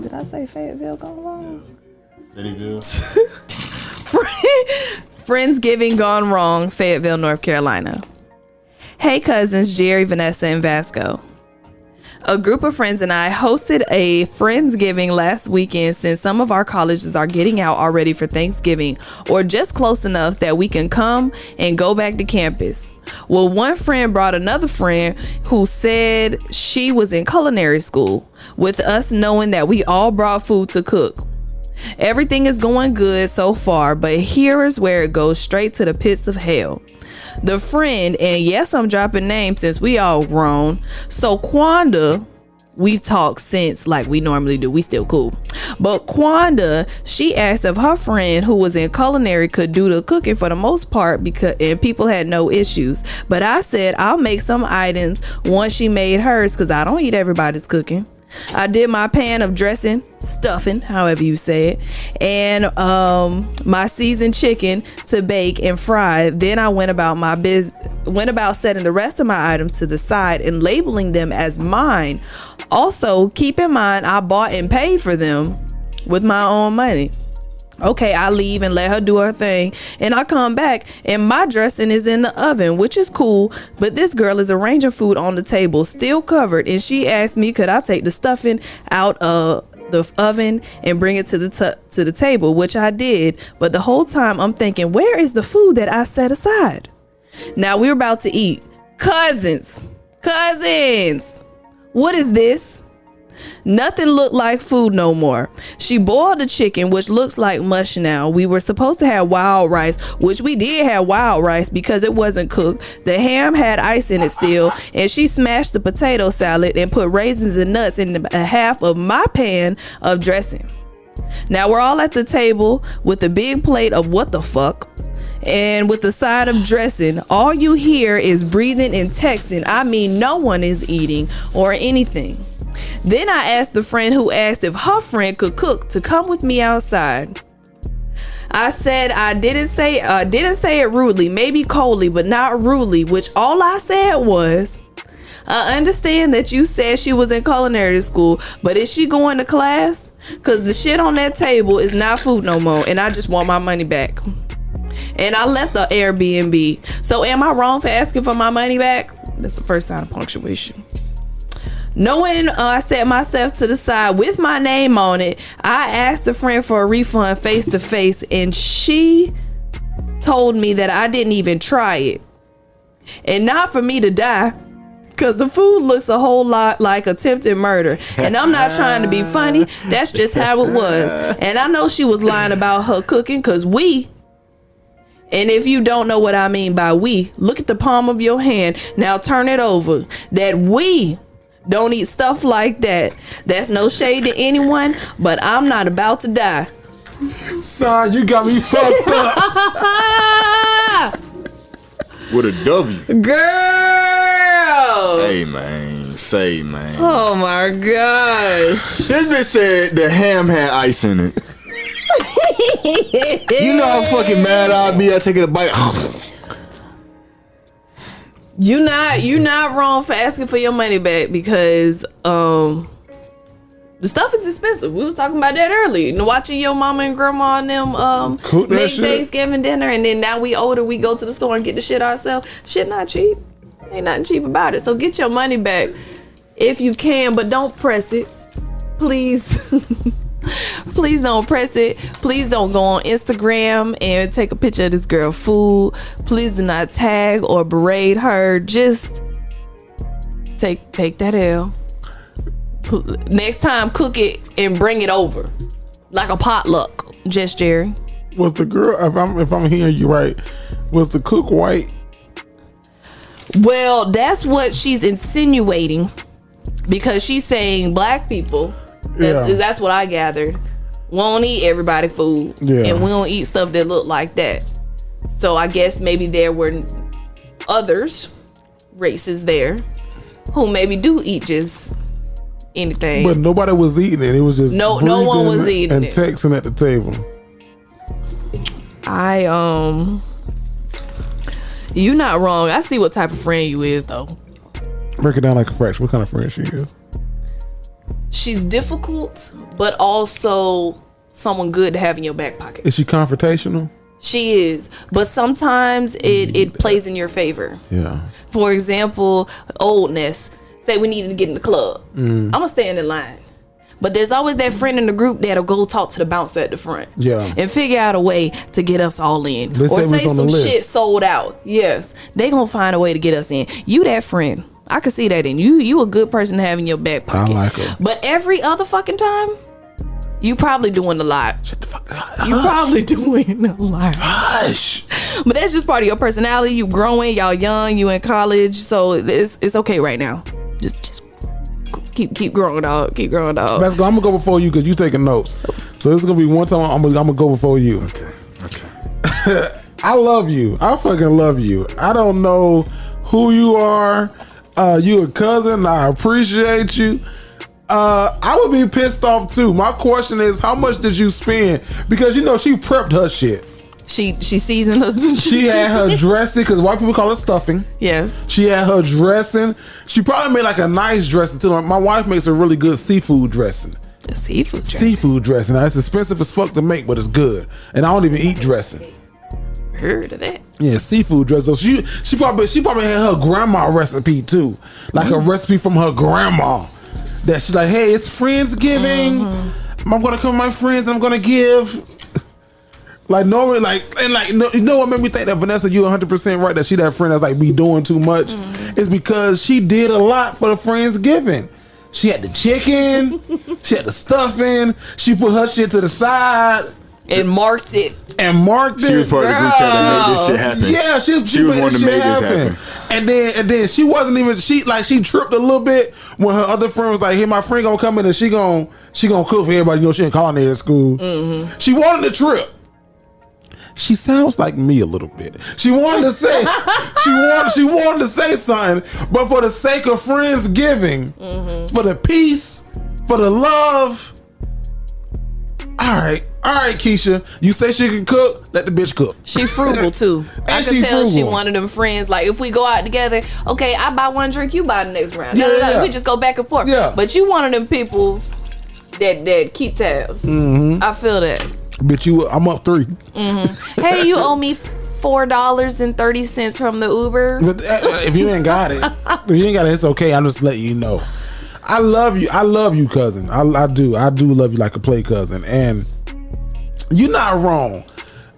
Did I say Fayetteville gone wrong? Fayetteville. Friendsgiving gone wrong. Fayetteville, North Carolina. Hey cousins, Jerry, Vanessa, and Vasco. A group of friends and I hosted a Friendsgiving last weekend since some of our colleges are getting out already for Thanksgiving, or just close enough that we can come and go back to campus. Well, one friend brought another friend who said she was in culinary school, with us knowing that we all brought food to cook. Everything is going good so far, but here is where it goes straight to the pits of hell. The friend, and yes, I'm dropping names since we all grown. So Quanda, we've talked since like we normally do. We still cool. But Quanda, she asked if her friend who was in culinary could do the cooking for the most part, and people had no issues. But I said I'll make some items once she made hers, because I don't eat everybody's cooking. I did my pan of dressing, stuffing, however you say it, and my seasoned chicken to bake and fry. Then I went about setting the rest of my items to the side and labeling them as mine. Also, keep in mind I bought and paid for them with my own money. Okay, I leave and let her do her thing, and I come back and my dressing is in the oven, which is cool, but this girl is arranging food on the table, still covered, and she asked me could I take the stuffing out of the oven and bring it to the table, which I did. But the whole time I'm thinking, where is the food that I set aside? Now we're about to eat. Cousins. What is this? Nothing looked like food no more. She boiled the chicken, which looks like mush now. We were supposed to have wild rice, which we did have wild rice because it wasn't cooked. The ham had ice in it still, and she smashed the potato salad and put raisins and nuts in a half of my pan of dressing. Now we're all at the table with a big plate of what the fuck, and with the side of dressing. All you hear is breathing and texting. I mean, no one is eating or anything. Then I asked the friend who asked if her friend could cook to come with me outside. I said I didn't say it rudely, maybe coldly, but not rudely, which all I said was, I understand that you said she was in culinary school, but is she going to class? Cause the shit on that table is not food no more, and I just want my money back. And I left the Airbnb. So am I wrong for asking for my money back? That's the first sign of punctuation. Knowing I set myself to the side with my name on it, I asked a friend for a refund face to face, and she told me that I didn't even try it. And not for me to die, because the food looks a whole lot like attempted murder. And I'm not trying to be funny. That's just how it was. And I know she was lying about her cooking, because and if you don't know what I mean by we, look at the palm of your hand. Now turn it over. That we don't eat stuff like that. That's no shade to anyone, but I'm not about to die. Son, you got me fucked up. With a W. Girl. Hey, man. Say, man. Oh, my gosh. This bitch said the ham had ice in it. You know how fucking mad I'll be at taking a bite. You not wrong for asking for your money back, because the stuff is expensive. We was talking about that earlier. You know, watching your mama and grandma and them make Thanksgiving dinner, and then now we older, we go to the store and get the shit ourselves. Shit not cheap. Ain't nothing cheap about it. So get your money back if you can, but don't press it. Please. Please don't press it. Please don't go on Instagram and take a picture of this girl food. Please do not tag or berate her. Just take that L. Next time, cook it and bring it over like a potluck. Just Jerry. Was the girl, if I'm hearing you right, was the cook white? Well, that's what she's insinuating, because she's saying black people. That's what I gathered. We don't eat everybody food, and we don't eat stuff that look like that. So I guess maybe there were others, races there, who maybe do eat just anything. But nobody was eating it. It was just no one was eating and it. texting at the table. You not wrong. I see what type of friend you is though. Break it down like a fraction. What kind of friend she is? She's difficult, but also someone good to have in your back pocket. Is she confrontational? She is, but sometimes it plays in your favor. Yeah. For example, oldness. Say we needed to get in the club. I'm gonna stay in the line. But there's always that friend in the group that'll go talk to the bouncer at the front. Yeah. And figure out a way to get us all in. Or say some shit sold out. Yes. They gonna find a way to get us in. You that friend. I can see that in you. You a good person to have in your back pocket. I like her. But every other fucking time, you probably doing a lot. Shut the fuck up. You probably doing a lot. Hush. But that's just part of your personality. You growing. Y'all young. You in college. So it's okay right now. Just keep growing, dog. Keep growing, dog. Vasco, I'm gonna go before you because you taking notes. So this is gonna be one time I'm gonna go before you. Okay. I love you. I fucking love you. I don't know who you are. You a cousin. I appreciate you. I would be pissed off too. My question is, how much did you spend? Because you know she prepped her shit. She seasoned her. She had her dressing, because white people call it stuffing. Yes. She had her dressing. She probably made like a nice dressing too. My wife makes a really good seafood dressing. Seafood dressing. Seafood dressing. Now, it's expensive as fuck to make, but it's good. And I don't even eat dressing. Heard of that? Yeah, seafood dressing. So she probably had her grandma recipe too, like a recipe from her grandma. That she's like, hey, it's Friendsgiving. I'm gonna come with my friends and I'm gonna give. Like normally, you know what made me think that Vanessa, you 100% right that she that friend that's like be doing too much. It's because she did a lot for the Friendsgiving. She had the chicken, she had the stuffing. She put her shit to the side and marked it. She was part of the group chat that made this shit happen. Yeah, she made this shit happen. And then she wasn't even she tripped a little bit when her other friend was like, "Hey, my friend gonna come in and she gonna cook for everybody. You know, she in culinary school." She wanted to trip. She sounds like me a little bit. She wanted to say she wanted to say something, but for the sake of Friendsgiving, for the peace, for the love. All right, Keisha. You say she can cook, let the bitch cook. She frugal too. I can tell she one of them friends. Like if we go out together, okay, I buy one drink, you buy the next round. No, we just go back and forth. Yeah. But you one of them people that keep tabs. I feel that. Bitch, I'm up 3. Hey, you owe me $4.30 from the Uber. But if you ain't got it, it's okay. I'm just letting you know. I love you, cousin. I do love you like a play cousin, and you're not wrong.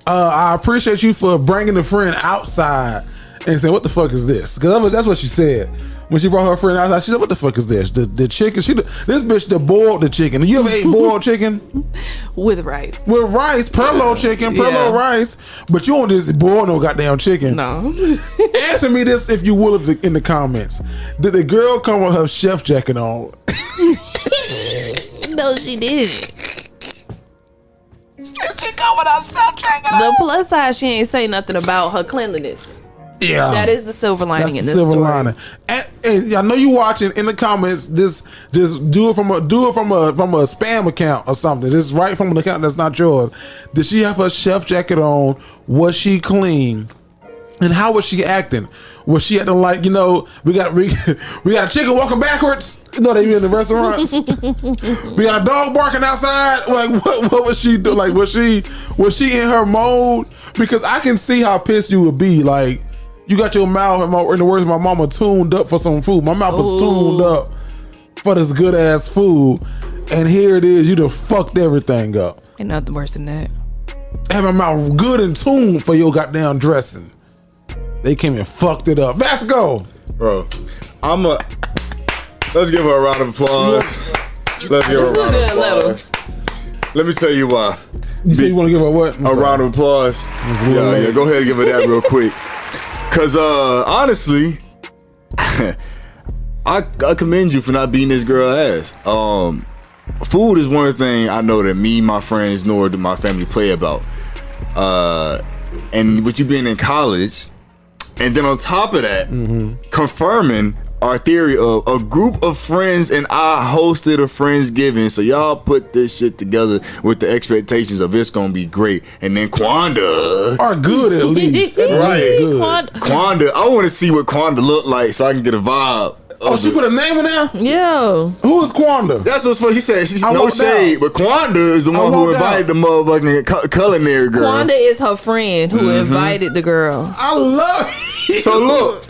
I appreciate you for bringing the friend outside and saying, "What the fuck is this?" Because that's what she said when she brought her friend outside. She said, "What the fuck is this?" The chicken. This bitch boiled the chicken. You ever ate boiled chicken with rice? With rice, Perlo chicken, Perlo rice. But you don't just boil no goddamn chicken. No. Answer me this if you will in the comments. Did the girl come with her chef jacket on? No, she didn't. She come with her chef jacket on. The plus side, she ain't say nothing about her cleanliness. Yeah, that is the silver lining in this silver story. Lining. And I know you watching in the comments. Just do it from a spam account or something. Just right from an account that's not yours. Did she have her chef jacket on? Was she clean? And how was she acting? Was she acting like, we got a chicken walking backwards? You know they be in the restaurants. We got a dog barking outside. Like what was she do? Like was she in her mode? Because I can see how pissed you would be. Like you got your mouth, in the words of my mama, tuned up for some food. My mouth was tuned up for this good ass food, and here it is. You done fucked everything up. Ain't nothing worse than that. Have my mouth good and tuned for your goddamn dressing. They came and fucked it up. Vasco, bro, let's give her a round of applause. Let's give her a round of applause. Let me tell you why. You say you want to give her what? A round of applause. Yeah, go ahead and give her that real quick. Cause honestly, I commend you for not beating this girl ass. Food is one thing I know that me, my friends, nor do my family play about. And with you being in college, and then on top of that, confirming our theory of a group of friends and I hosted a Friendsgiving, so y'all put this shit together with the expectations of it's gonna be great, and then Quanda are good at least. Right, good. Quanda, I want to see what Quanda looked like so I can get a vibe. She put a name in there? Yeah. Who is Quanda? That's what's funny. She said she's no shade, but Quanda is the one who invited the motherfucking culinary girl. Quanda is her friend who invited the girl. I love you. So look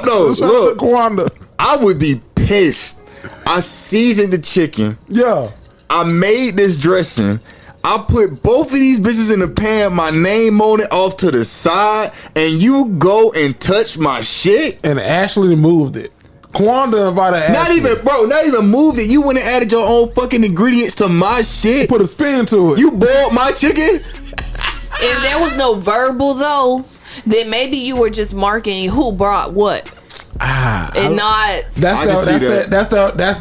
though, look, Quanda. I would be pissed. I seasoned the chicken. Yeah. I made this dressing. I put both of these bitches in the pan, my name on it off to the side, and you go and touch my shit. And Ashley moved it. Quanda invited Ashley. Not even moved it. You went and added your own fucking ingredients to my shit. Put a spin to it. You boiled my chicken. If there was no verbal though, then maybe you were just marking who brought what. That's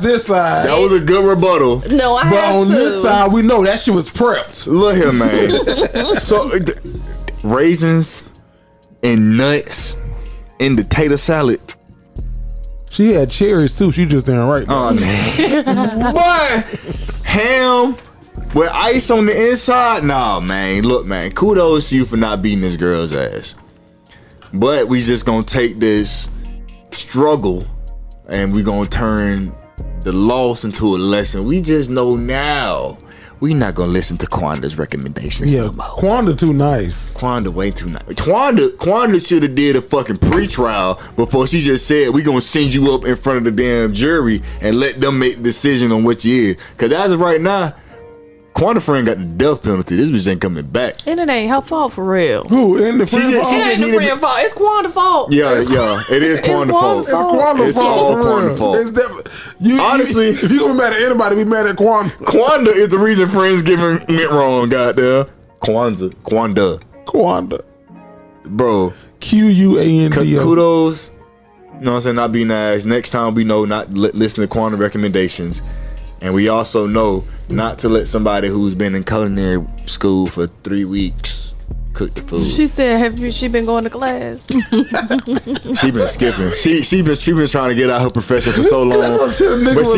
this side. That was a good rebuttal. No, but on this side, we know that shit was prepped. Look here, man. So raisins and nuts in the tater salad. She had cherries too. She just didn't write. Oh man. Boy, ham with ice on the inside. Nah, man. Look, man. Kudos to you for not beating this girl's ass. But we just gonna take this struggle and we gonna turn the loss into a lesson. We just know now we not gonna listen to Quanda's recommendations no more. Quanda too nice. Quanda way too nice. Quanda should have did a fucking pre-trial before she just said we gonna send you up in front of the damn jury and let them make the decision on what you is. Cause as of right now, Quanda's friend got the death penalty. This bitch ain't coming back. And it ain't her fault for real. Who? In the friend fault? It ain't the friend fault. It's Quanda's fault. Yeah, it is Quanda's fault. It's Quanda's fault. All Quanda's fault. It's definitely. Honestly, if you gonna be mad at anybody, be mad at Quanda. Quanda is the reason Friendsgiving went wrong. Goddamn. Quanda. Bro. Quanda. Kudos. You know what I'm saying? Not be nice. Next time we know not listen to Quanda recommendations. And we also know not to let somebody who's been in culinary school for 3 weeks cook the food. She said, she been going to class? She been skipping. She been trying to get out her profession for so long. But she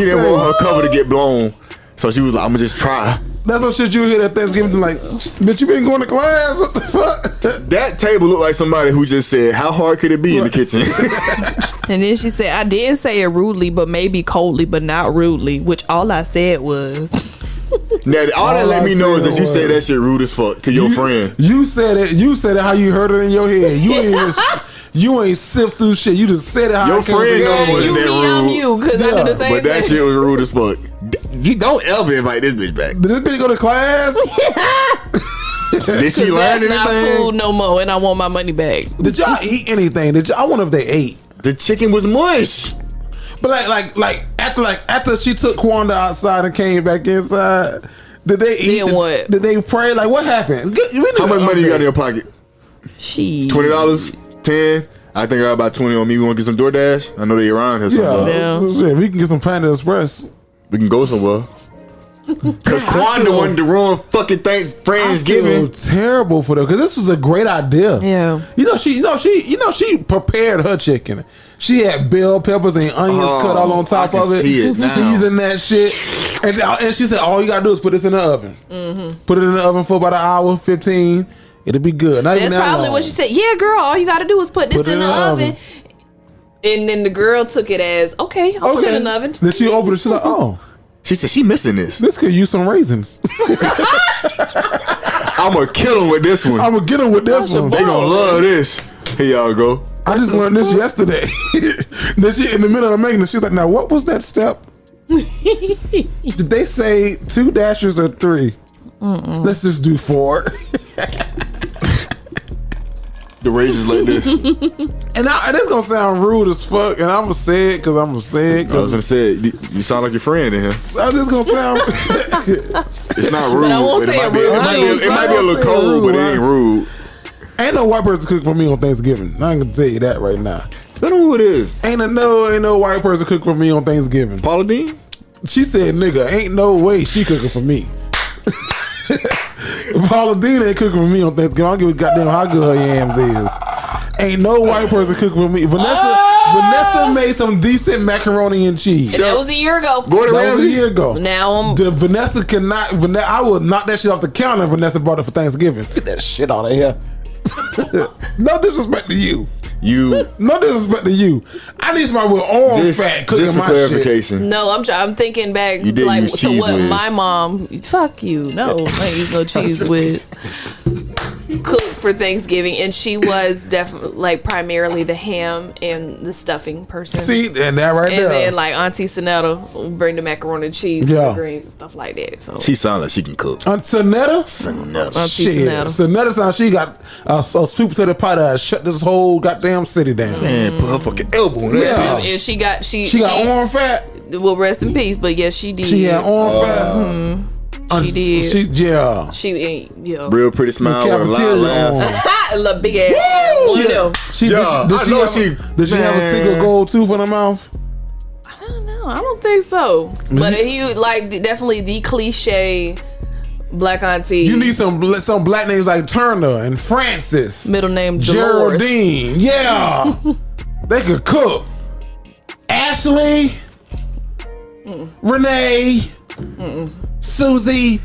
didn't want her cover to get blown. So she was like, I'm gonna just try. That's what shit you hear at Thanksgiving, like, bitch, you been going to class? What the fuck? That table looked like somebody who just said, how hard could it be in the kitchen? And then she said, I did say it rudely, but maybe coldly, but not rudely, which all I said was. Now, all that let me know is that you say that shit rude as fuck to your friend. You said it how you heard it in your head. You ain't sift through shit. You just said it how your it came friend together. wasn't that rude. I'm you, because I did the same But that thing. shit was rude as fuck. You don't ever invite this bitch back. Did this bitch go to class? Did she learn anything? That's not food no more, and I want my money back. Did y'all eat anything? I wonder if they ate. The chicken was mush. But after she took Quanda outside and came back inside, did they eat? Then what? Did they pray? Like, what happened? How much money you got in your pocket? She $20? 10? I think I got about 20 on me. We want to get some DoorDash? I know they around here somewhere. Yeah. Shit, we can get some Panda Express. We can go somewhere. Cause Quanda wanted to ruin fucking Friendsgiving. I feel terrible for them because this was a great idea. Yeah. She prepared her chicken. She had bell peppers and onions cut all on top of it. Season that shit. And she said, all you gotta do is put this in the oven. Mm-hmm. Put it in the oven for about an hour, 15. It'll be good. That's probably what she said. Yeah, girl, all you gotta do is put this in the oven. And then the girl took it as, okay, I'll put it in the oven. Then she opened it. She's like, oh. She said she missing this. This could use some raisins. I'm gonna kill him with this one. I'm gonna get him with this one. They gonna love this. Here y'all go. I just learned this yesterday. Then she, in the middle of making it, she's like, now what was that step? Did they say 2 dashes or 3? Let's just do 4. The raisins like this. And it's gonna sound rude as fuck, and I'm gonna say it because I was gonna say you sound like your friend in here. I'm just gonna sound. It's not rude. But I won't say it rude. It might be a little cold, but it ain't rude. Ain't no white person cook for me on Thanksgiving. I ain't gonna tell you that right now. I don't know who it is. Ain't no white person cook for me on Thanksgiving. Paula Dean? She said, "Nigga, ain't no way she cooking for me." Paula Dean ain't cooking for me on Thanksgiving. I don't give a goddamn how good her yams is. Ain't no white person cooking for me. Vanessa made some decent macaroni and cheese. And that was a year ago. That was a year ago. Now Vanessa cannot. I would knock that shit off the counter if Vanessa brought it for Thanksgiving. Get that shit out of here. No disrespect to you. No disrespect to you. I need somebody with all fat cooking just for my clarification. shit. No, I'm thinking back like to what my mom. Fuck you. No, I ain't use no cheese with. Cook for Thanksgiving, and she was definitely like primarily the ham and the stuffing person. See, and that right there. And then like Auntie Sonetta will bring the macaroni and cheese, and the greens and stuff like that. So she sounds like she can cook. Sonetta? Shit. Sonetta sounds she got a sweet potato pie that shut this whole goddamn city down. Man, put her fucking elbow in that. And she got arm fat. Well, rest in peace, but yes, she did. She had arm fat. Mm-hmm. She did. She real pretty smile with a loud laugh. A little big ass. One of them. Did she have a single gold tooth in her mouth? I don't know. I don't think so. But he like definitely the cliche black auntie. You need some black names like Turner and Francis. Middle name Dolores. Geraldine. Yeah. They could cook. Ashley. Renee. Susie.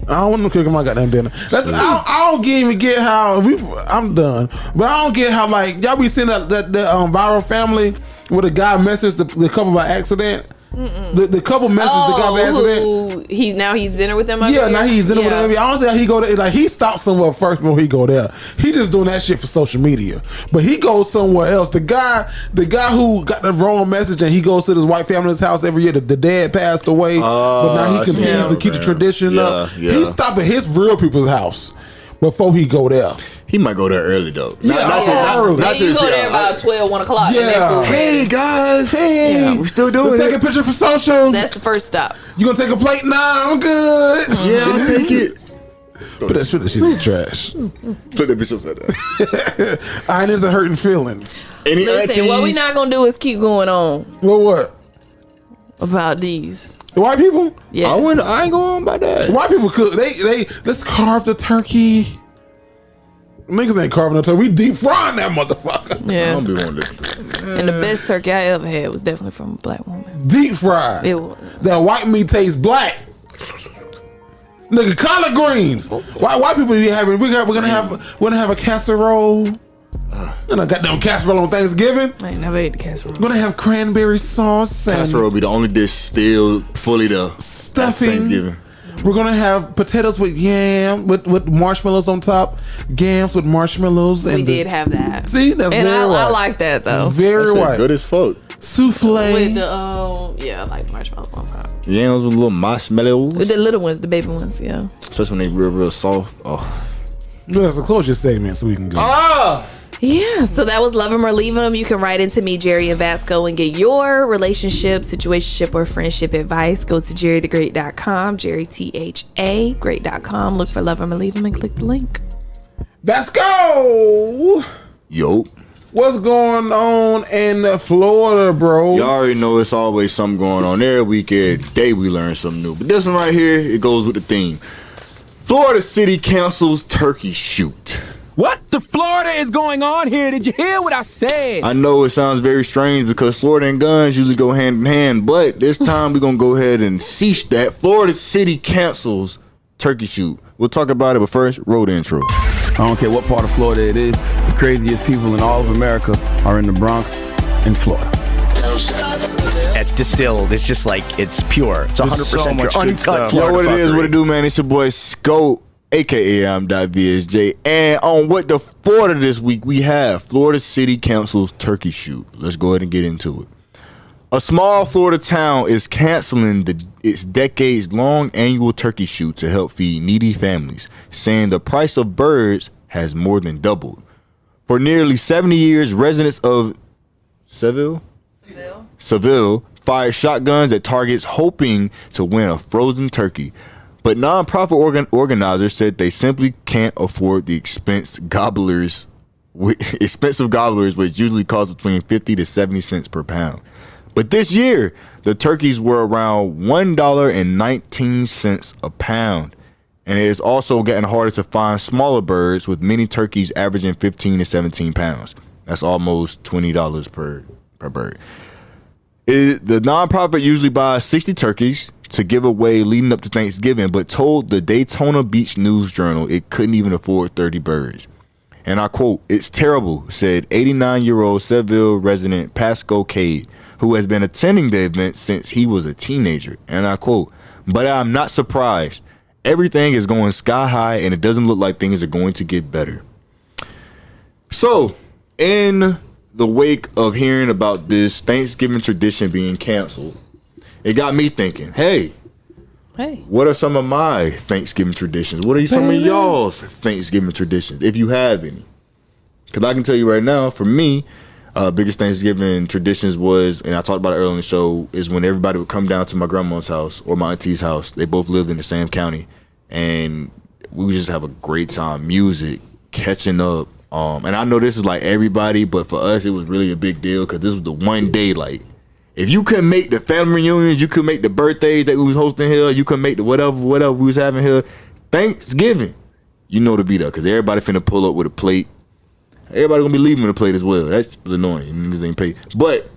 I don't want to cook my goddamn dinner. I don't even get how I'm done. But I don't get how like y'all be seeing that viral family where the guy messaged the couple by accident The couple messages that got back to that. He's dinner with them. Now he's dinner with them. I don't see how he go there. Like he stopped somewhere first before he go there. He just doing that shit for social media. But he goes somewhere else. The guy who got the wrong message and he goes to his white family's house every year. The dad passed away, but now he continues to keep the tradition up. He stopped at his real people's house before he go there. He might go there early though. Not early. You go there about 12, 1 o'clock. Yeah. Hey guys. Hey, we're still doing it. Let's take a picture for social. That's the first stop. You gonna take a plate? Nah, I'm good. Yeah, I'll take it. Put that shit in the trash. Put that bitch upside down. Iron's and hurting feelings. Any Listen, what we not gonna do is keep going on Well, what? about these. The white people? Yeah. I ain't going by that. White people cook. They let's carve the turkey. Niggas ain't carving no turkey. We deep frying that motherfucker. Yeah. I don't be wanting to. And the best turkey I ever had was definitely from a black woman. Deep fried. It was. That white meat tastes black. Nigga, collard greens. White people be having. We're gonna have a casserole. And I got them casserole on Thanksgiving. I ain't never ate the casserole. We're gonna have cranberry sauce and Casserole be the only dish still fully there. stuffing. Thanksgiving. We're gonna have potatoes with yam with marshmallows on top. Yams with marshmallows. We did have that. See, that's and very I white. like that though. Very That shit white. good as fuck. Souffle. With the I like marshmallows on top. Yams with little marshmallows. With the little ones, the baby ones, yeah. Especially when they real soft. Oh. Let's close your segment so we can go. Yeah, so that was Love 'Em or Leave 'Em. You can write into me, Jerry and Vasco, and get your relationship, situationship, or friendship advice. Go to jerrythegreat.com, JerryTHA, great.com. Look for Love 'Em or Leave 'Em and click the link. Vasco! Yo. What's going on in Florida, bro? You already know it's always something going on. Every week, every day we learn something new. But this one right here, it goes with the theme. Florida City cancels turkey shoot. What the Florida is going on here? Did you hear what I said? I know it sounds very strange because Florida and guns usually go hand in hand, but this time we're going to go ahead and cease that. Florida City cancels turkey shoot. We'll talk about it, but first, road intro. I don't care what part of Florida it is. The craziest people in all of America are in the Bronx in Florida. It's distilled. It's just like, it's pure. It's 100% pure. Uncut Florida. Yo, what it is, fuckery. what it do, man? It's your boy Scope, a.k.a. VSJ. And on What the Florida this week, we have Florida City cancels turkey shoot. Let's go ahead and get into it. A small Florida town is canceling its decades-long annual turkey shoot to help feed needy families, saying the price of birds has more than doubled. For nearly 70 years, residents of Seville fired shotguns at targets hoping to win a frozen turkey. But nonprofit organizers said they simply can't afford the expensive gobblers, which usually cost between 50 to 70 cents per pound. But this year, the turkeys were around $1.19 a pound. And it is also getting harder to find smaller birds, with many turkeys averaging 15 to 17 pounds. That's almost $20 per bird. The nonprofit usually buys 60 turkeys to give away leading up to Thanksgiving, but told the Daytona Beach News Journal it couldn't even afford 30 birds. And I quote, "It's terrible," said 89-year-old Seville resident Pasco Cade, who has been attending the event since he was a teenager. And I quote, "But I'm not surprised. Everything is going sky high and it doesn't look like things are going to get better." So, in the wake of hearing about this Thanksgiving tradition being canceled, it got me thinking, hey, what are some of my Thanksgiving traditions? What are some of y'all's Thanksgiving traditions, if you have any? Because I can tell you right now, for me, biggest Thanksgiving traditions was, and I talked about it earlier in the show, is when everybody would come down to my grandma's house or my auntie's house. They both lived in the same county, and we would just have a great time, music, catching up. And I know this is like everybody, but for us, it was really a big deal because this was the one day, like, if you couldn't make the family reunions, you couldn't make the birthdays that we was hosting here, you couldn't make the whatever we was having here, Thanksgiving, you know, to be there, because everybody finna pull up with a plate. Everybody gonna be leaving with a plate as well. That's annoying. Niggas ain't paid. But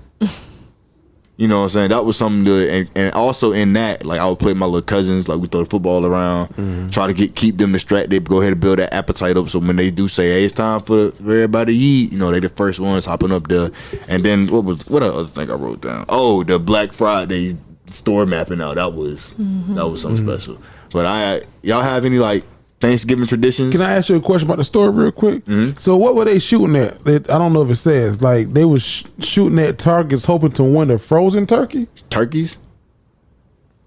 You know what I'm saying? That was something good. And also in that, like I would play with my little cousins, like we throw the football around, try to keep them distracted, go ahead and build that appetite up. So when they do say, hey, it's time for everybody to eat, you know, they the first ones hopping up there. And then what other thing I wrote down? Oh, the Black Friday store mapping out. That was something special. But y'all have any like Thanksgiving traditions? Can I ask you a question about the store real quick? So what were they shooting at? I don't know if it says. Like they was shooting at targets hoping to win a frozen turkey? Turkeys?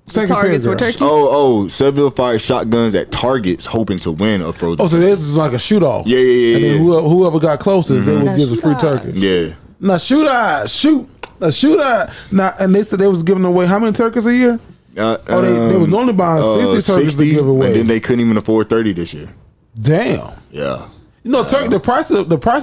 Second Targets were paragraph. turkeys? Seville fired shotguns at targets hoping to win a frozen Oh, so this is like a shoot off. Yeah. And then whoever got closest, they would give us free turkeys. Yeah. Now shoot. Now, and they said they was giving away how many turkeys a year? They was only buying 60 turkeys to give away. And then they couldn't even afford 30 this year. Damn. Yeah. You know, the price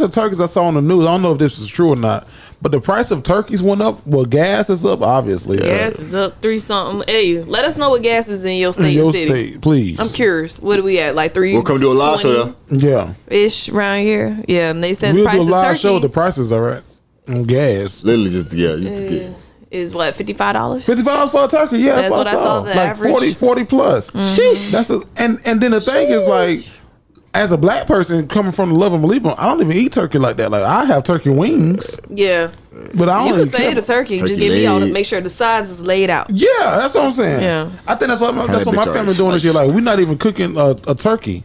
of turkeys I saw on the news. I don't know if this is true or not, but the price of turkeys went up. Well, gas is up, obviously. Gas is up 3 something. Hey, let us know what gas is in your state. In your city. state, please. I'm curious. What are we at? Like 3? We'll come do a live show. Yeah. Ish around here. Yeah, and they said We'll the price do a live of turkey show. The prices are right on gas. Literally just to get. is what, $55? $55 for a turkey. Yeah, that's what I saw. The like average 40 plus. Sheesh. That's and then the thing is like, as a black person coming from the love and belief, I don't even eat turkey like that. Like I have turkey wings. Yeah, but I don't. You can say the turkey. Just give me all to make sure the sides is laid out. Yeah, that's what I'm saying. Yeah, I think that's what my family doing this year. Like we're not even cooking a turkey.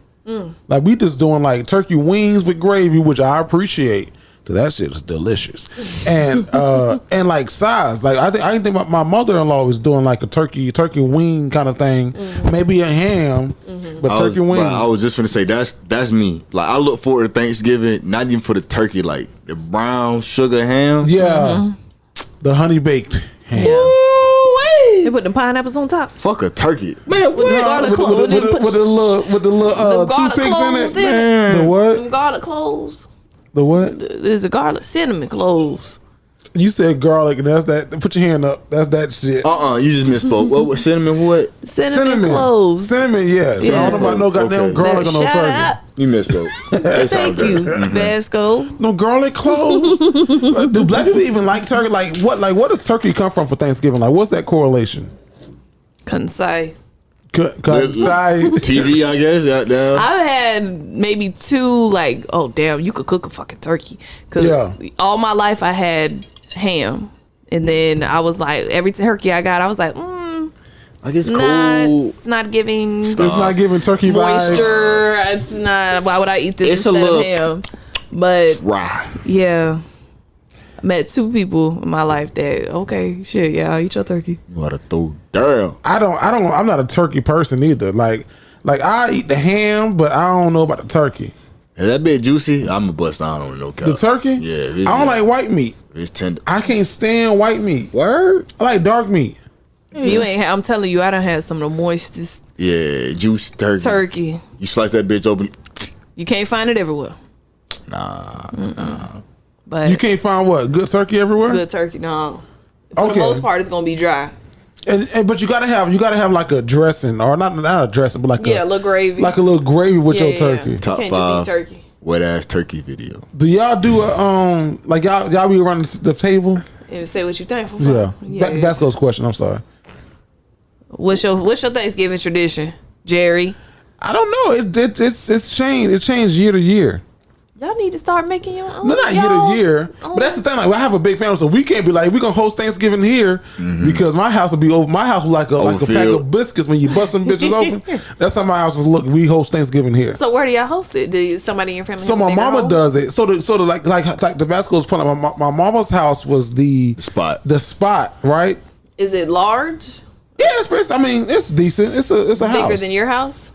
Like we just doing like turkey wings with gravy, which I appreciate. Cause that shit is delicious, and like size. Like I didn't think my mother-in-law was doing like a turkey wing kind of thing, maybe a ham, but turkey wings. I was just gonna say that's me. Like I look forward to Thanksgiving, not even for the turkey, like the brown sugar ham. Yeah, the honey baked ham. They put the pineapples on top. Fuck a turkey, man. With the little toothpicks in it. Man. The what? Them garlic cloves. The what? There's a garlic cinnamon cloves. You said garlic, and that's that. Put your hand up. That's that shit. You just misspoke. What cinnamon? What? Cinnamon cloves. Cinnamon, yes. Yeah. I don't know about no goddamn garlic on no turkey. Up. You misspoke. Thank you, Vasco. No garlic cloves. Do black people even like turkey? Like what does turkey come from for Thanksgiving? Like what's that correlation? Couldn't say. TV, I guess. I've had maybe 2 like, oh damn, you could cook a fucking turkey. Cause all my life I had ham, and then I was like, every turkey I got, I was like, like it's cold. It's not giving. It's not giving turkey moisture. Vibes. It's not. Why would I eat this instead of ham? But yeah. I met 2 people in my life that I'll eat your turkey. You gotta throw down. I'm not a turkey person either. Like I eat the ham, but I don't know about the turkey. Is that bit juicy? I'm a bust. I don't know. The turkey? Yeah. I don't like white meat. It's tender. I can't stand white meat. Word? I like dark meat. You ain't. I'm telling you, I done had some of the moistest. Yeah, juice turkey. You slice that bitch open. You can't find it everywhere. Nah. But you can't find what? Good turkey everywhere? Good turkey, no. For the most part, it's gonna be dry. But you gotta have like a dressing, or not a dressing, but like a little gravy, like a little gravy with your turkey. Top 5 turkey. Wet ass turkey video. Do y'all do a like y'all be around the table? And say what you thankful for. Yeah. Vasco's question. I'm sorry. What's your Thanksgiving tradition, Jerry? I don't know. It's changed. It changed year to year. Y'all need to start making your own. No, not year to year. But that's the thing. Like I have a big family, so we can't be like, we're gonna host Thanksgiving here because my house will be over. My house will like a pack of biscuits when you bust them bitches open. That's how my house is looking. We host Thanksgiving here. So where do y'all host it? Do somebody in your family? So my mama does it. So like the Vasco's point. My mama's house was the spot. The spot, right? Is it large? Yeah, it's decent. It's a house. Bigger than your house?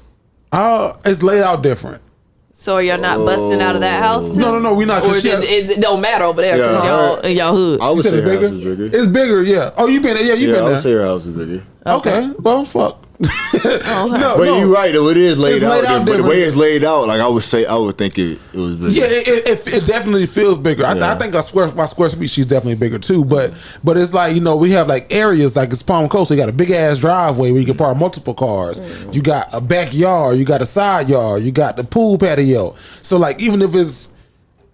It's laid out different. So are y'all not busting out of that house? No, we're not. Or it don't matter over there because y'all in y'all hood. I would say it's bigger. It's bigger, yeah. Oh, you been there? Yeah, you been there. I would say your house is bigger. Okay. Well, fuck. But you're right though. It is laid out. But the way it's laid out, like I would think it was bigger. Yeah, it definitely feels bigger. I think my square species definitely bigger too. But it's like, we have like areas like it's Palm Coast. So you got a big ass driveway where you can park multiple cars. You got a backyard. You got a side yard. You got the pool patio. So like even if it's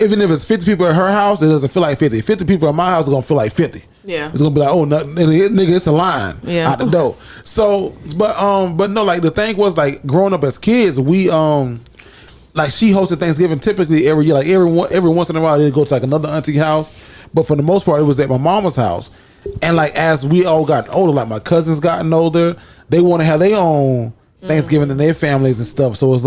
even if it's 50 people at her house, it doesn't feel like 50. 50 people at my house is gonna feel like 50. Yeah. It's gonna be like, oh, no, nigga, it's a line out the door. So, but no, like the thing was like growing up as kids, we like she hosted Thanksgiving typically every year. Like every once in a while, they'd go to like another auntie house, but for the most part, it was at my mama's house. And like as we all got older, like my cousins gotten older, they want to have their own Thanksgiving in their families and stuff. So it was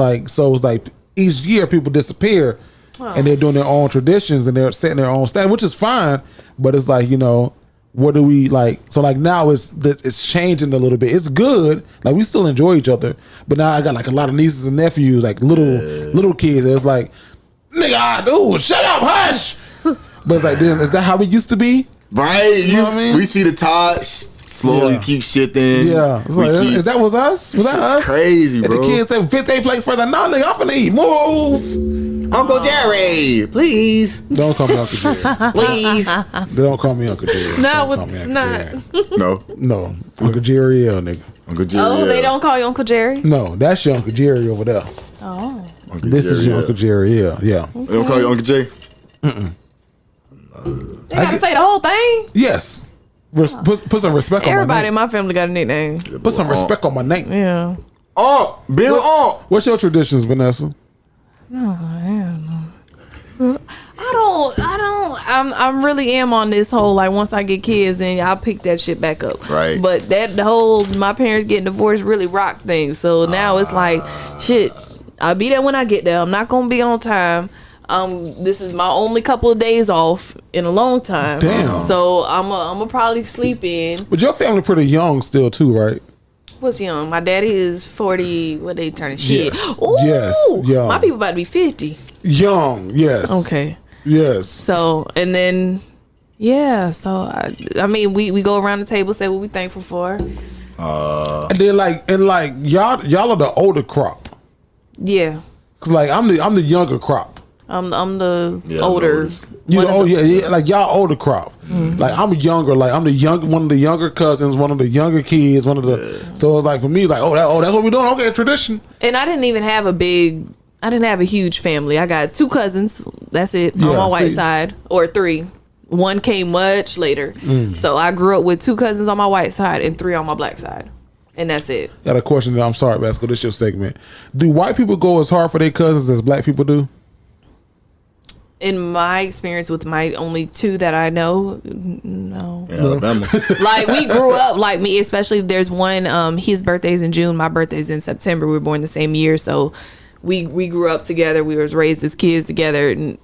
like each year people disappear, and they're doing their own traditions and they're setting their own standard, which is fine. But it's like, you know, what do we like? So like now it's changing a little bit. It's good. Like we still enjoy each other, but now I got like a lot of nieces and nephews, like little kids. It's like, nigga, dude, shut up, hush. But it's like, is that how it used to be? Right? You know what I mean? We see the Todd slowly keep shifting. Yeah. It's like, is that was us? Was that us? Crazy, and bro. the kids say 15 plates first. Like, no, nigga, I'm finna eat. Move. Uncle Jerry, please. Don't call me Uncle Jerry. Please. Don't call me Uncle Jerry. No, it's not. No. Uncle Jerry, nigga. Uncle Jerry. Oh, they don't call you Uncle Jerry? No, that's your Uncle Jerry over there. Oh. This is your Uncle Jerry, yeah. They don't call you Uncle Jerry? They gotta say the whole thing? Yes. Put some respect on my name. Everybody in my family got a nickname. Put some respect on my name. Yeah. Oh, Bill What's your traditions, Vanessa? I'm really am on this whole, like, once I get kids, then I'll pick that shit back up. Right. But the whole my parents getting divorced really rocked things. So now it's like, shit, I'll be there when I get there. I'm not gonna be on time. This is my only couple of days off in a long time. Damn. So I'm a probably sleep in. But your family pretty young still too, right? What's young? My daddy is 40. What they turning? Shit. Yes. Ooh, Yes. Young. my people about to be 50. Young. Yes. Okay. Yes. So, and then, yeah. So, I mean, we go around the table, say what we thankful for. And then like y'all are the older crop. Yeah. Cause like I'm the younger crop. I'm the older. You know, yeah, like y'all older crop. Mm-hmm. Like I'm younger. Like I'm one of the younger cousins, one of the younger kids, one of the. So it's like for me, like that's what we're doing. Okay, tradition. And I didn't even have a huge family. I got 2 cousins. That's it on my white side, or 3. One came much later. So I grew up with 2 cousins on my white side and 3 on my black side. And that's it. Got a question. I'm sorry, Vasco. This is your segment. Do white people go as hard for their cousins as black people do? In my experience with my only 2 that I know, no. Alabama. Like we grew up like me, especially there's one, his birthday's in June, my birthday's in September. We were born the same year, so we grew up together. We was raised as kids together, and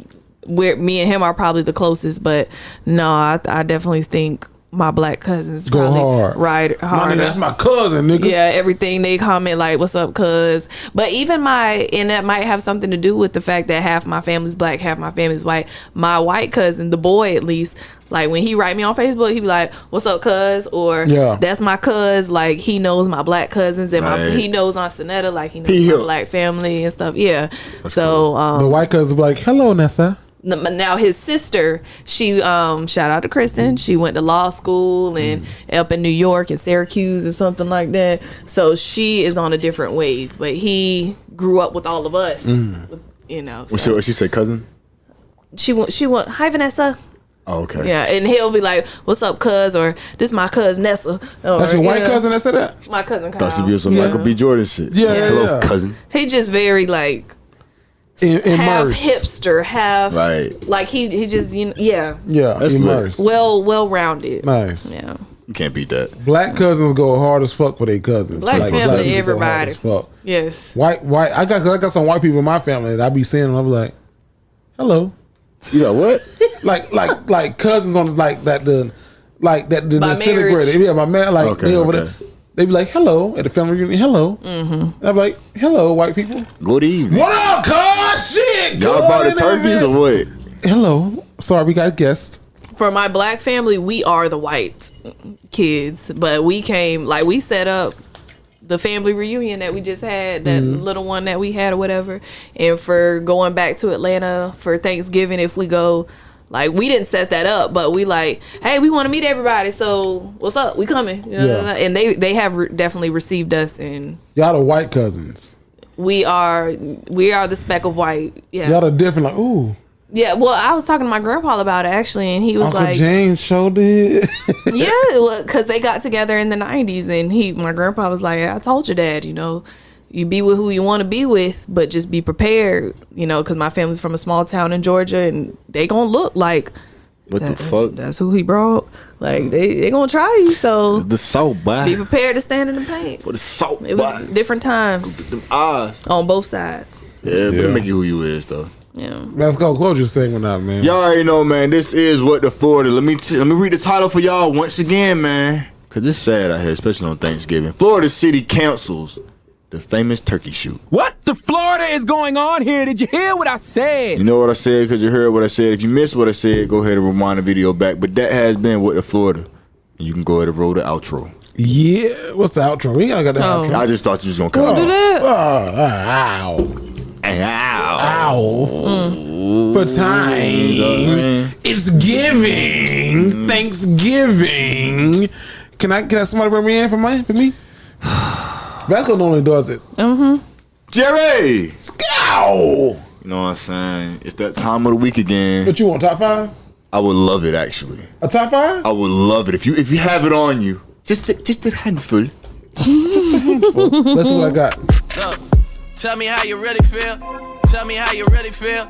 me and him are probably the closest. But no, I definitely think my black cousins go probably hard. Right hard. My nigga, that's my cousin, nigga. Yeah, everything they comment like, "What's up, cuz?" But even and that might have something to do with the fact that half my family's black, half my family's white. My white cousin, the boy at least, like when he write me on Facebook, he be like, "What's up, cuz?" Or "That's my cuz." Like he knows my black cousins and he knows Aunt Sonetta, like he knows my black family and stuff. Yeah. That's so cool. The white cousin be like, "Hello, Nessa." Now his sister, she shout out to Kristen, she went to law school and up in New York and Syracuse or something like that, so she is on a different wave, but he grew up with all of us, you know. So. What she say, cousin? She went, "Hi Vanessa." Oh, okay. Yeah, and he'll be like, "What's up, cuz?" Or "This my cousin Nessa." Or, that's your white cousin that said that? My cousin Kyle. Thought she be some Michael B. Jordan shit. Hello, cousin. He just very like half hipster, half like he just that's immersed, well rounded, nice. Yeah, you can't beat that. Black cousins go hard as fuck for their cousins. Black family, black everybody. Yes. White. I got some white people in my family that I be seeing them. I be like, "Hello." You know what? like cousins on the disintegrated. Yeah, my man. Like they over there. They be like, "Hello" at the family reunion. Hello. Mm-hmm. I'm like, "Hello, white people. Good evening. What up, cuz? Shit. Y'all bought the turkeys or what? Hello. Sorry, we got a guest." For my black family, we are the white kids, but we set up the family reunion that we just had, that little one that we had or whatever. And for going back to Atlanta for Thanksgiving, if we go, like, we didn't set that up, but we like, hey, we want to meet everybody, so what's up? We coming. And they have definitely received us, and y'all the white cousins. We are the speck of white. Yeah. Y'all the different, like, ooh. Yeah, well, I was talking to my grandpa about it actually, and he was Uncle like, James showed it. yeah, because they got together in the 90s, and my grandpa was like, I told your dad, you be with who you want to be with, but just be prepared, because my family's from a small town in Georgia, and they gonna look like what the fuck? That's who he brought. Like they gonna try you, so the salt, boy. Be prepared to stand in the paint. For the salt, it was different times. Them eyes on both sides. Yeah, but make you who you is though. Yeah. Let's go. Close your segment out, man. Y'all already know, man. This is What the Florida. Let me read the title for y'all once again, man. Cause it's sad out here, especially on Thanksgiving. Florida City cancels the famous turkey shoot. What the Florida is going on here? Did you hear what I said? You know what I said because you heard what I said. If you missed what I said, go ahead and rewind the video back. But that has been What the Florida. And you can go ahead and roll the outro. Yeah. What's the outro? We ain't got the outro. I just thought you was going to come do that. Ow. For time. It's giving. Thanksgiving. Can I somebody bring me in for me? Vasco normally does it. Jerry! Scow! You know what I'm saying? It's that time of the week again. But you want top 5? I would love it, actually. A top 5? I would love it if you have it on you. Just a handful. Just a handful. That's what I got. Look, tell me how you really feel. Tell me how you really feel.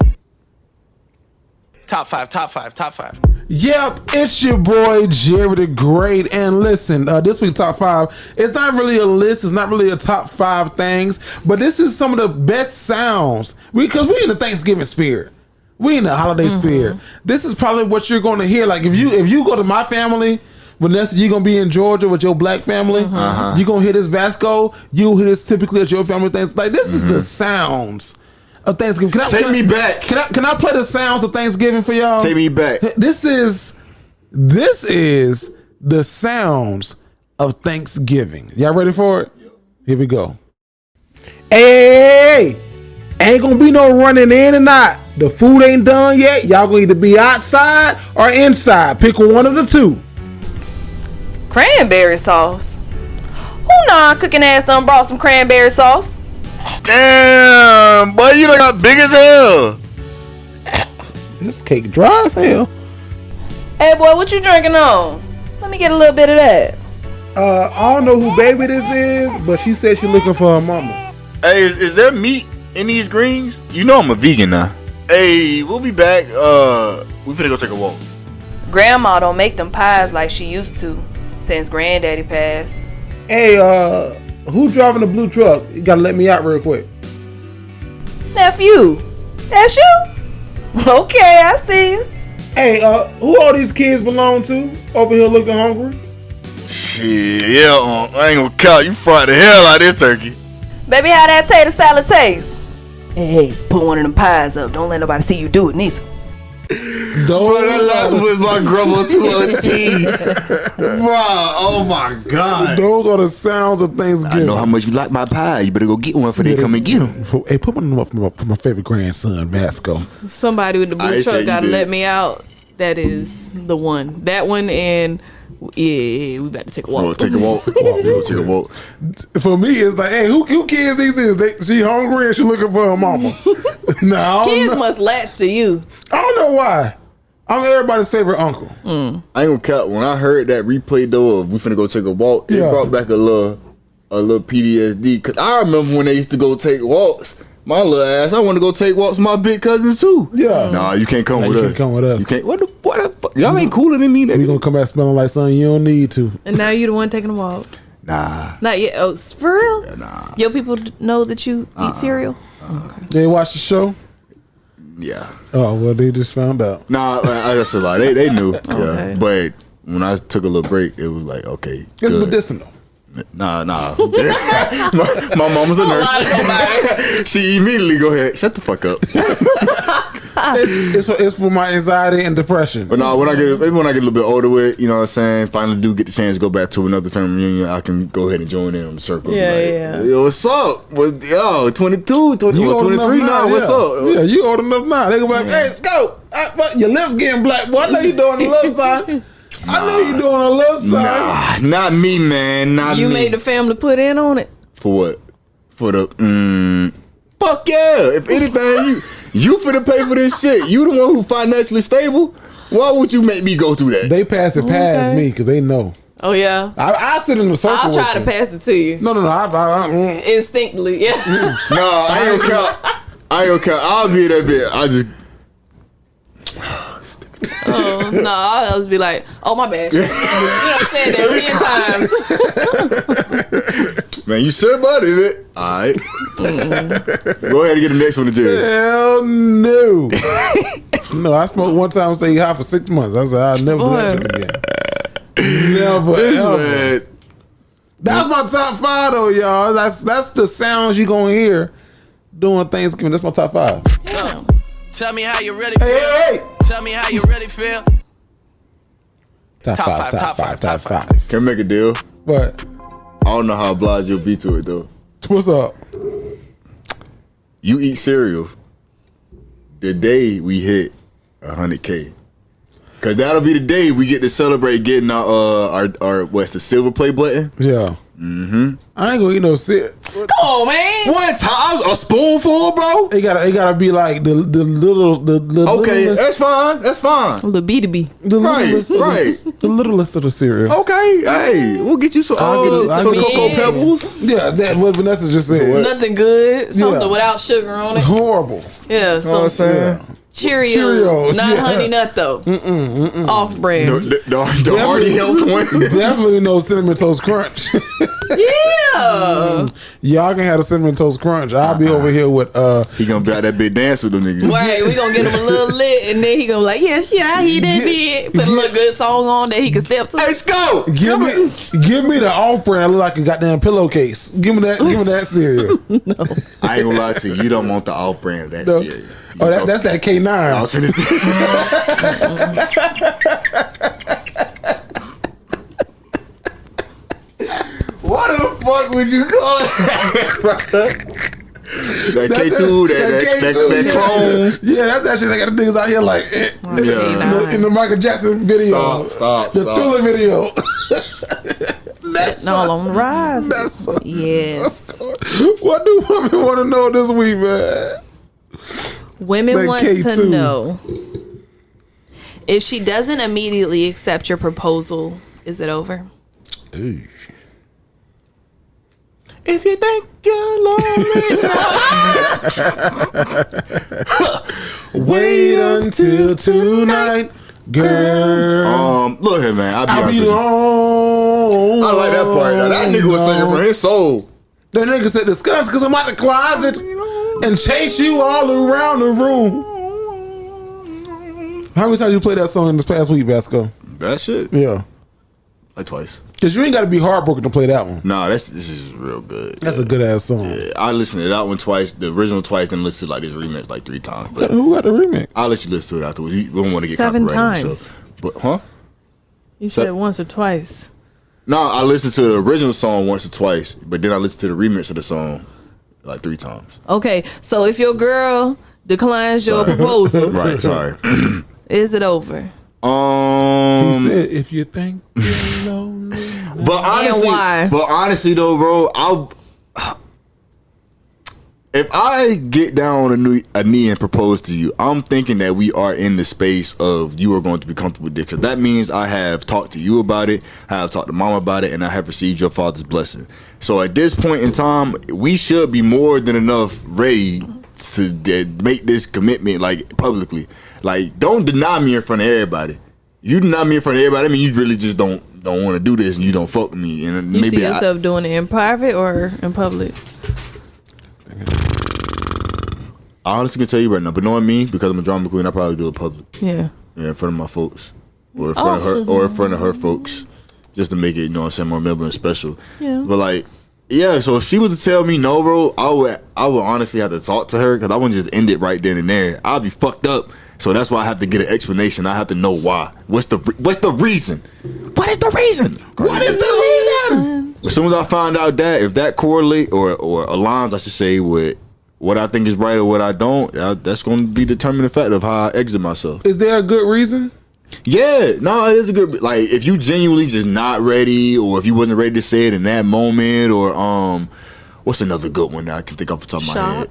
Top 5. Yep, it's your boy Jerry the Great, and listen, this week's top 5. It's not really a list. It's not really a top 5 things, but this is some of the best sounds because we in the Thanksgiving spirit. We in the holiday spirit. This is probably what you're going to hear. Like if you go to my family, Vanessa, you're going to be in Georgia with your black family. You're going to hear this Vasco. You'll hear this typically at your family things. Like this is the sounds of Thanksgiving. Take me back. Can I play the sounds of Thanksgiving for y'all? Take me back. This is the sounds of Thanksgiving. Y'all ready for it? Here we go. Hey, ain't gonna be no running in and out. The food ain't done yet. Y'all gonna either be outside or inside. Pick one of the two. Cranberry sauce. Who non-cooking ass done brought some cranberry sauce? Damn, boy, you done got big as hell. This cake dry as hell. Hey, boy, what you drinking on? Let me get a little bit of that. I don't know who baby this is, but she said she's looking for her mama. Hey, is there meat in these greens? You know I'm a vegan now. Hey, we'll be back. We finna go take a walk. Grandma don't make them pies like she used to since granddaddy passed. Hey, who driving the blue truck? You gotta let me out real quick. Nephew, that's you? Okay, I see you. Hey, who all these kids belong to? Over here looking hungry? Shit, yeah, I ain't gonna count. You fried the hell out of this turkey. Baby, how that tater salad taste? Hey, put one of them pies up. Don't let nobody see you do it neither. That last one was like grumble to a T. Wow, oh my God. Those are the sounds of Thanksgiving. I know how much you like my pie. You better go get one before they come and get them. Hey, put one of them up for my favorite grandson, Vasco. Somebody with the blue truck gotta let me out. That is the one. That one and yeah, we about to take a walk. We'll take a walk. For me, it's like, hey, who kids these is? She hungry and she looking for her mama. No, kids must latch to you. I don't know why. I'm everybody's favorite uncle. I ain't gonna count. When I heard that replay though of we finna go take a walk, it brought back a little PTSD. Cause I remember when they used to go take walks. My little ass, I want to go take walks with my big cousins too. Yeah. Nah, you can't come with us. You can't come with us. You can't. What the fuck? Y'all ain't cooler than me. We gonna come back smelling like something you don't need to. And now you the one taking a walk. Nah. Not yet. Oh, for real? Yeah, nah. Your people know that you eat cereal? Okay. They watch the show? Yeah. Oh, well, they just found out. Nah, that's a lie. They knew. Okay. Yeah. But when I took a little break, it was like, okay. It's medicinal. Nah. my mama's a nurse. She immediately go ahead. Shut the fuck up. It's for my anxiety and depression. But no, when I get a little bit older with, you know what I'm saying, finally do get the chance to go back to another family reunion, I can go ahead and join in on the circle. Yeah. Yo, what's up? 22, 23 now. What's up? Yeah, you old enough now. They go back, hey, let's go. Your lips getting black, boy. I know you doing a little sign. I know you doing a little sign. Nah, not me, man. Not me. You made the family put in on it. For what? For the fuck yeah. If anything, You finna pay for this shit. You the one who financially stable. Why would you make me go through that? They pass it past me because they know. Oh yeah. I sit in the circle. I'll try to pass it to you. No. Instinctively, yeah. No, I ain't gonna care. I'll be that bit. I just. Oh no, I'll just be like, oh my bad. You know what I'm saying? That 10 times. Man, you sure about it, man? All right. Go ahead and get the next one to Jerry. Hell no. No, I smoked one time and stayed high for 6 months. I said I'll never do that shit again. Never ever. Man. That's my top 5 though, y'all. That's the sounds you gonna hear doing Thanksgiving. That's my top 5. Yeah. Tell me how you really feel. Hey. Tell me how you really feel. Top five. Can we make a deal? What? I don't know how obliged you'll be to it though. What's up? You eat cereal the day we hit 100K. Cause that'll be the day we get to celebrate getting our what's the silver play button? Yeah. Mm-hmm. I ain't gonna eat no shit. Come on, man. One time, a spoonful, bro. It gotta be like the little Okay, littlest, that's fine. The B2B. the Right, littlest, right. the littlest of the cereal. Okay, hey, we'll get you some, I'll get you some some Cocoa yeah. Pebbles. Yeah, that's what Vanessa just said. Nothing good. Something Yeah. without sugar on it. Horrible. Yeah, You know what I'm some saying? Cheerios. Not yeah. Honey Nut though. Off brand. The Hardy Health one. Definitely no Cinnamon Toast Crunch. Yeah. Y'all can have a Cinnamon Toast Crunch. I'll be over here with He gonna be out that big dance with them niggas. Right, we gonna get him a little lit, and then he gonna be like, yeah, shit, I hear that bit. Put a little good song on that he can step to. Hey, Scout! give me the off brand. I look like a goddamn pillowcase. Give me that cereal. I ain't gonna lie to you. You don't want the off brand of that No. cereal. Oh, that's that K9. What the fuck would you call it? That K2, that clone. Yeah, that's actually they got the niggas out here like in the Michael Jackson video. Stop. The Thriller video. That's all on the rise. Yes. What do women want to know this week, man? Women That want K2. to know if she doesn't immediately accept your proposal, is it over? Hey. If you think you're lonely, Wait until tonight, girl. look here, man. I'll be long. I like that part. Now, that nigga was singing from his soul. That nigga said, discuss because I'm out the closet and chase you all around the room. How many times you played that song in this past week, Vasco? That shit? Yeah. Like twice. Because you ain't got to be heartbroken to play that one. Nah, this is real good. That's a good ass song. Yeah, I listened to that one twice, the original twice, then listened to like this remix like 3 times. But Who got the remix? I'll let you listen to it afterwards. You don't want to get 7 copyrighted. times. So. But You said once or twice. No, I listened to the original song once or twice, but then I listened to the remix of the song like 3 times. Okay, so if your girl declines your proposal, Right, sorry. is it over? He said, if you think you're lonely. But honestly though, bro, if I get down on a knee and propose to you, I'm thinking that we are in the space of you are going to be comfortable with it. Because that means I have talked to you about it, I have talked to mom about it, and I have received your father's blessing. So at this point in time, we should be more than enough ready to make this commitment like publicly. Like, don't deny me in front of everybody. You deny me in front of everybody, I mean you really just don't want to do this and you don't fuck with me. And You see yourself doing it in private or in public? I honestly can tell you right now, but knowing me, because I'm a drama queen, I probably do it public. Yeah. In front of my folks. Or in front of her or in front of her folks. Just to make it, you know what I'm saying, more memorable and special. Yeah. But like, yeah, so if she was to tell me no, bro, I would honestly have to talk to her because I wouldn't just end it right then and there. I'd be fucked up. So that's why I have to get an explanation. I have to know why. What's the reason? What is the reason? What is the reason? As soon as I find out that, if that correlate or aligns, I should say, with what I think is right or what I don't, that's going to be the determining factor of how I exit myself. Is there a good reason? Yeah, no, it is a good, like, if you genuinely just not ready, or if you wasn't ready to say it in that moment, or what's another good one that I can think off the top of my head?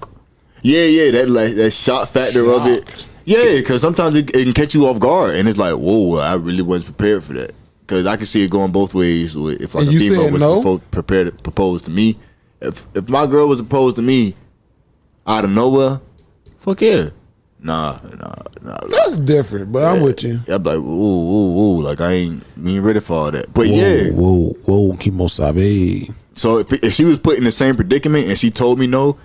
Yeah, that shock factor of it. Yeah, because sometimes it can catch you off guard, and it's like, whoa, I really wasn't prepared for that. Because I can see it going both ways. If like a female was prepared to propose to me, if my girl was proposed to me out of nowhere, fuck yeah. Nah. That's different, but I'm with you. I'm like, ooh, like we ain't ready for all that. But whoa, Kimo Sabe. So if she was put in the same predicament and she told me no,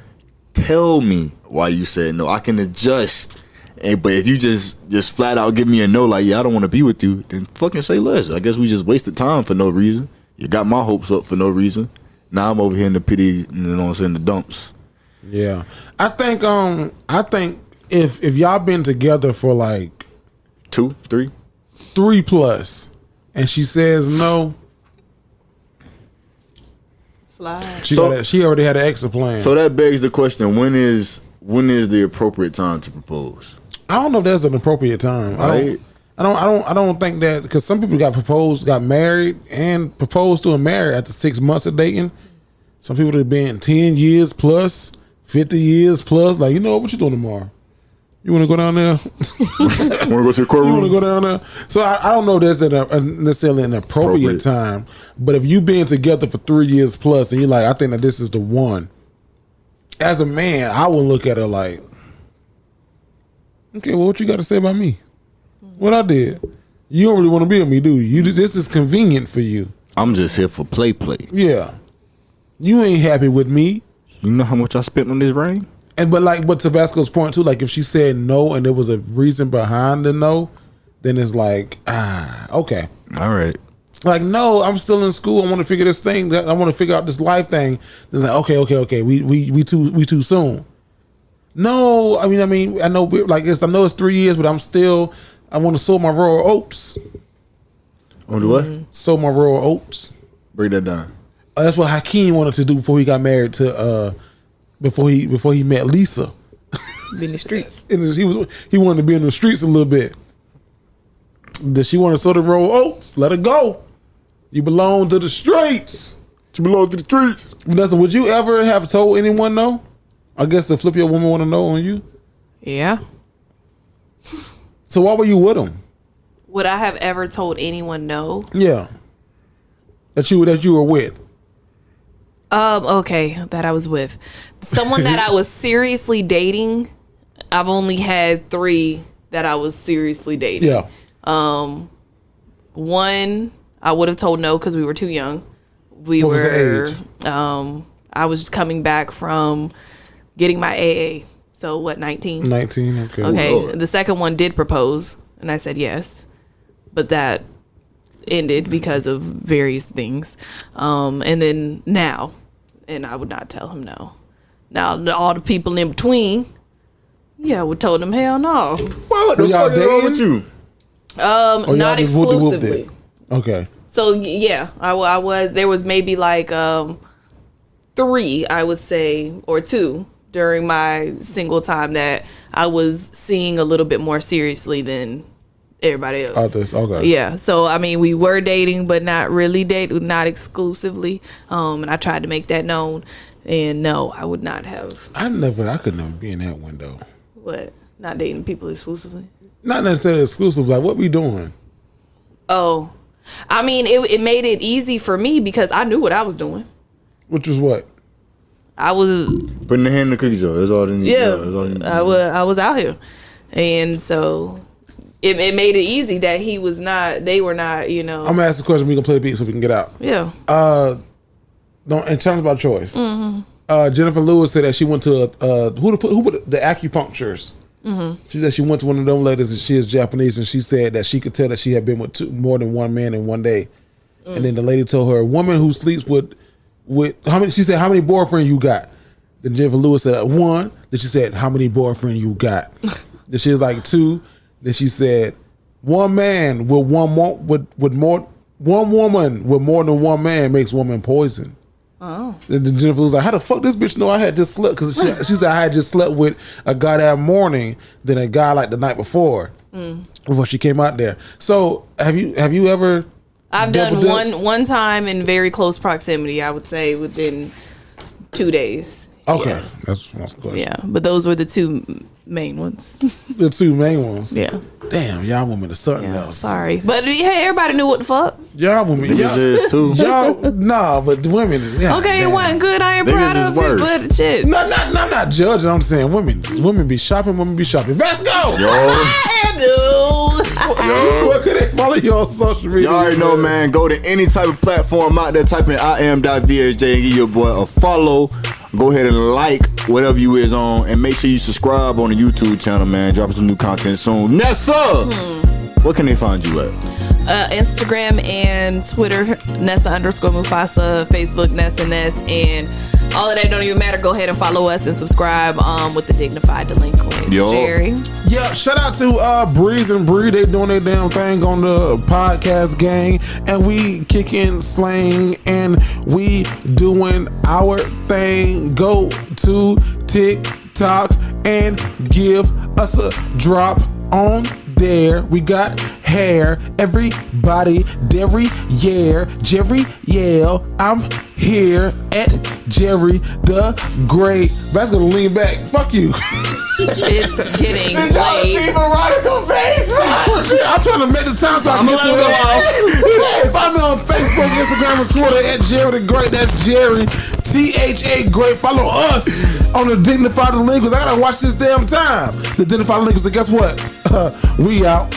tell me why you said no. I can adjust. But if you just flat out give me a no, like, yeah, I don't want to be with you, then fucking say less. I guess we just wasted time for no reason. You got my hopes up for no reason. Now I'm over here in the pity, you know what I'm saying, the dumps. Yeah. I think if y'all been together for like 2, 3 plus, and she says no, slide. She already had an exit plan. So that begs the question: when is the appropriate time to propose? I don't know if there's an appropriate time. Right. I don't think that, because some people got married and proposed to and married after 6 months of dating. Some people have been 10 years plus, 50 years plus. Like, you know, what you doing tomorrow? You want to go down there? Want to go to the courtroom? You want to go down there? So I don't know if there's necessarily an appropriate time. But if you've been together for 3 years plus and you're like, I think that this is the one. As a man, I would look at her like, okay, well, what you got to say about me? What I did? You don't really want to be with me, do you? This is convenient for you. I'm just here for play. Yeah. You ain't happy with me. You know how much I spent on this ring? But to Vasco's point too, like if she said no and there was a reason behind the no, then it's like, okay. All right. Like, no, I'm still in school. I want to figure this thing. I want to figure out this life thing. It's like, okay. We too soon. No, I mean, I know it's 3 years, but I want to sow my royal oats. Want to what? Sow my royal oats. Break that down. That's what Hakeem wanted to do before he got married to before he met Lisa. Be in the streets. He wanted to be in the streets a little bit. Does she want to sow the royal oats? Let her go. You belong to the streets. You belong to the streets. Vanessa, would you ever have told anyone no? I guess the flip your woman want to know on you. Yeah. So why were you with him? Would I have ever told anyone no? Yeah. That you were with. Okay, that I was with. Someone that I was seriously dating. I've only had 3 that I was seriously dating. Yeah. One I would have told no because we were too young. What was the age? I was just coming back from getting my AA. So what, 19? 19, okay. Okay. Oh, the second one did propose and I said yes. But that ended because of various things. And then now, and I would not tell him no. Now all the people in between, yeah, we told them hell no. What the fuck is wrong with you? Not exclusively. Okay. So yeah, I was. There was maybe like 3, I would say, or 2 during my single time that I was seeing a little bit more seriously than everybody else. Others, okay. Yeah. So I mean, we were dating, but not really dating, not exclusively. And I tried to make that known. And no, I would not have. I could never be in that window. What? Not dating people exclusively? Not necessarily exclusive. Like, what we doing? Oh, I mean, it made it easy for me because I knew what I was doing. Which was what? I was putting the hand in the cookie jar. That's all they need. Yeah, I was out here, and so it made it easy that he was not. They were not. You know. I'm gonna ask the question. We can play the beat so we can get out. Yeah. In terms of our choice, Jennifer Lewis said that she went to who put the acupuncturist. Mm-hmm. She said she went to one of them ladies and she is Japanese, and she said that she could tell that she had been with more than one man in one day. And then the lady told her, a woman who sleeps with how many? She said, how many boyfriends you got? Then Jennifer Lewis said 1. Then she said, how many boyfriends you got? Then she was like 2. Then she said, one man with one woman with more than one man makes woman poison. Oh. And then Jennifer was like, how the fuck this bitch know I had just slept? Because she said I had just slept with a guy that morning, then a guy like the night before she came out there. So have you ever? I've done one time in very close proximity. I would say within 2 days. Okay, Yes. that's my question. Yeah, but those were the two main ones. The two main ones. Yeah. Damn, y'all women are something else. Sorry, but hey, everybody knew what the fuck. Y'all women, Niggas is too. Y'all, nah, but the women. Yeah, Okay, damn. it wasn't good. I ain't Niggas proud is of worse. it, but shit. No, I'm not judging. I'm saying women be shopping. Vasco. What could they follow you on social media? Y'all already know, man. Go to any type of platform out there, type in IM.VSJ and give your boy a follow. Go ahead and like whatever you is on, and make sure you subscribe on the YouTube channel, man. Dropping some new content soon. Nessa, where can they find you at? Instagram and Twitter, Nessa_Mufasa, Facebook, Nessa Ness, and all of that don't even matter. Go ahead and follow us and subscribe with the Dignified Delinquents. Yo. Jerry. Yeah, shout out to Breeze and Bree. They doing their damn thing on the podcast gang, and we kicking slang, and we doing our thing. Go to TikTok and give us a drop on there. We got hair, everybody, Jerry, I'm here at Jerry the Great. That's gonna lean back. Fuck you. It's getting late. I'm trying to make the time so I can get to it. Hey, find me on Facebook, Instagram, and Twitter at Jerry the Great. That's Jerry THA Great. Follow us on the Dignified Delinquents. I gotta watch this damn time. The Dignified Delinquents. And guess what? We out.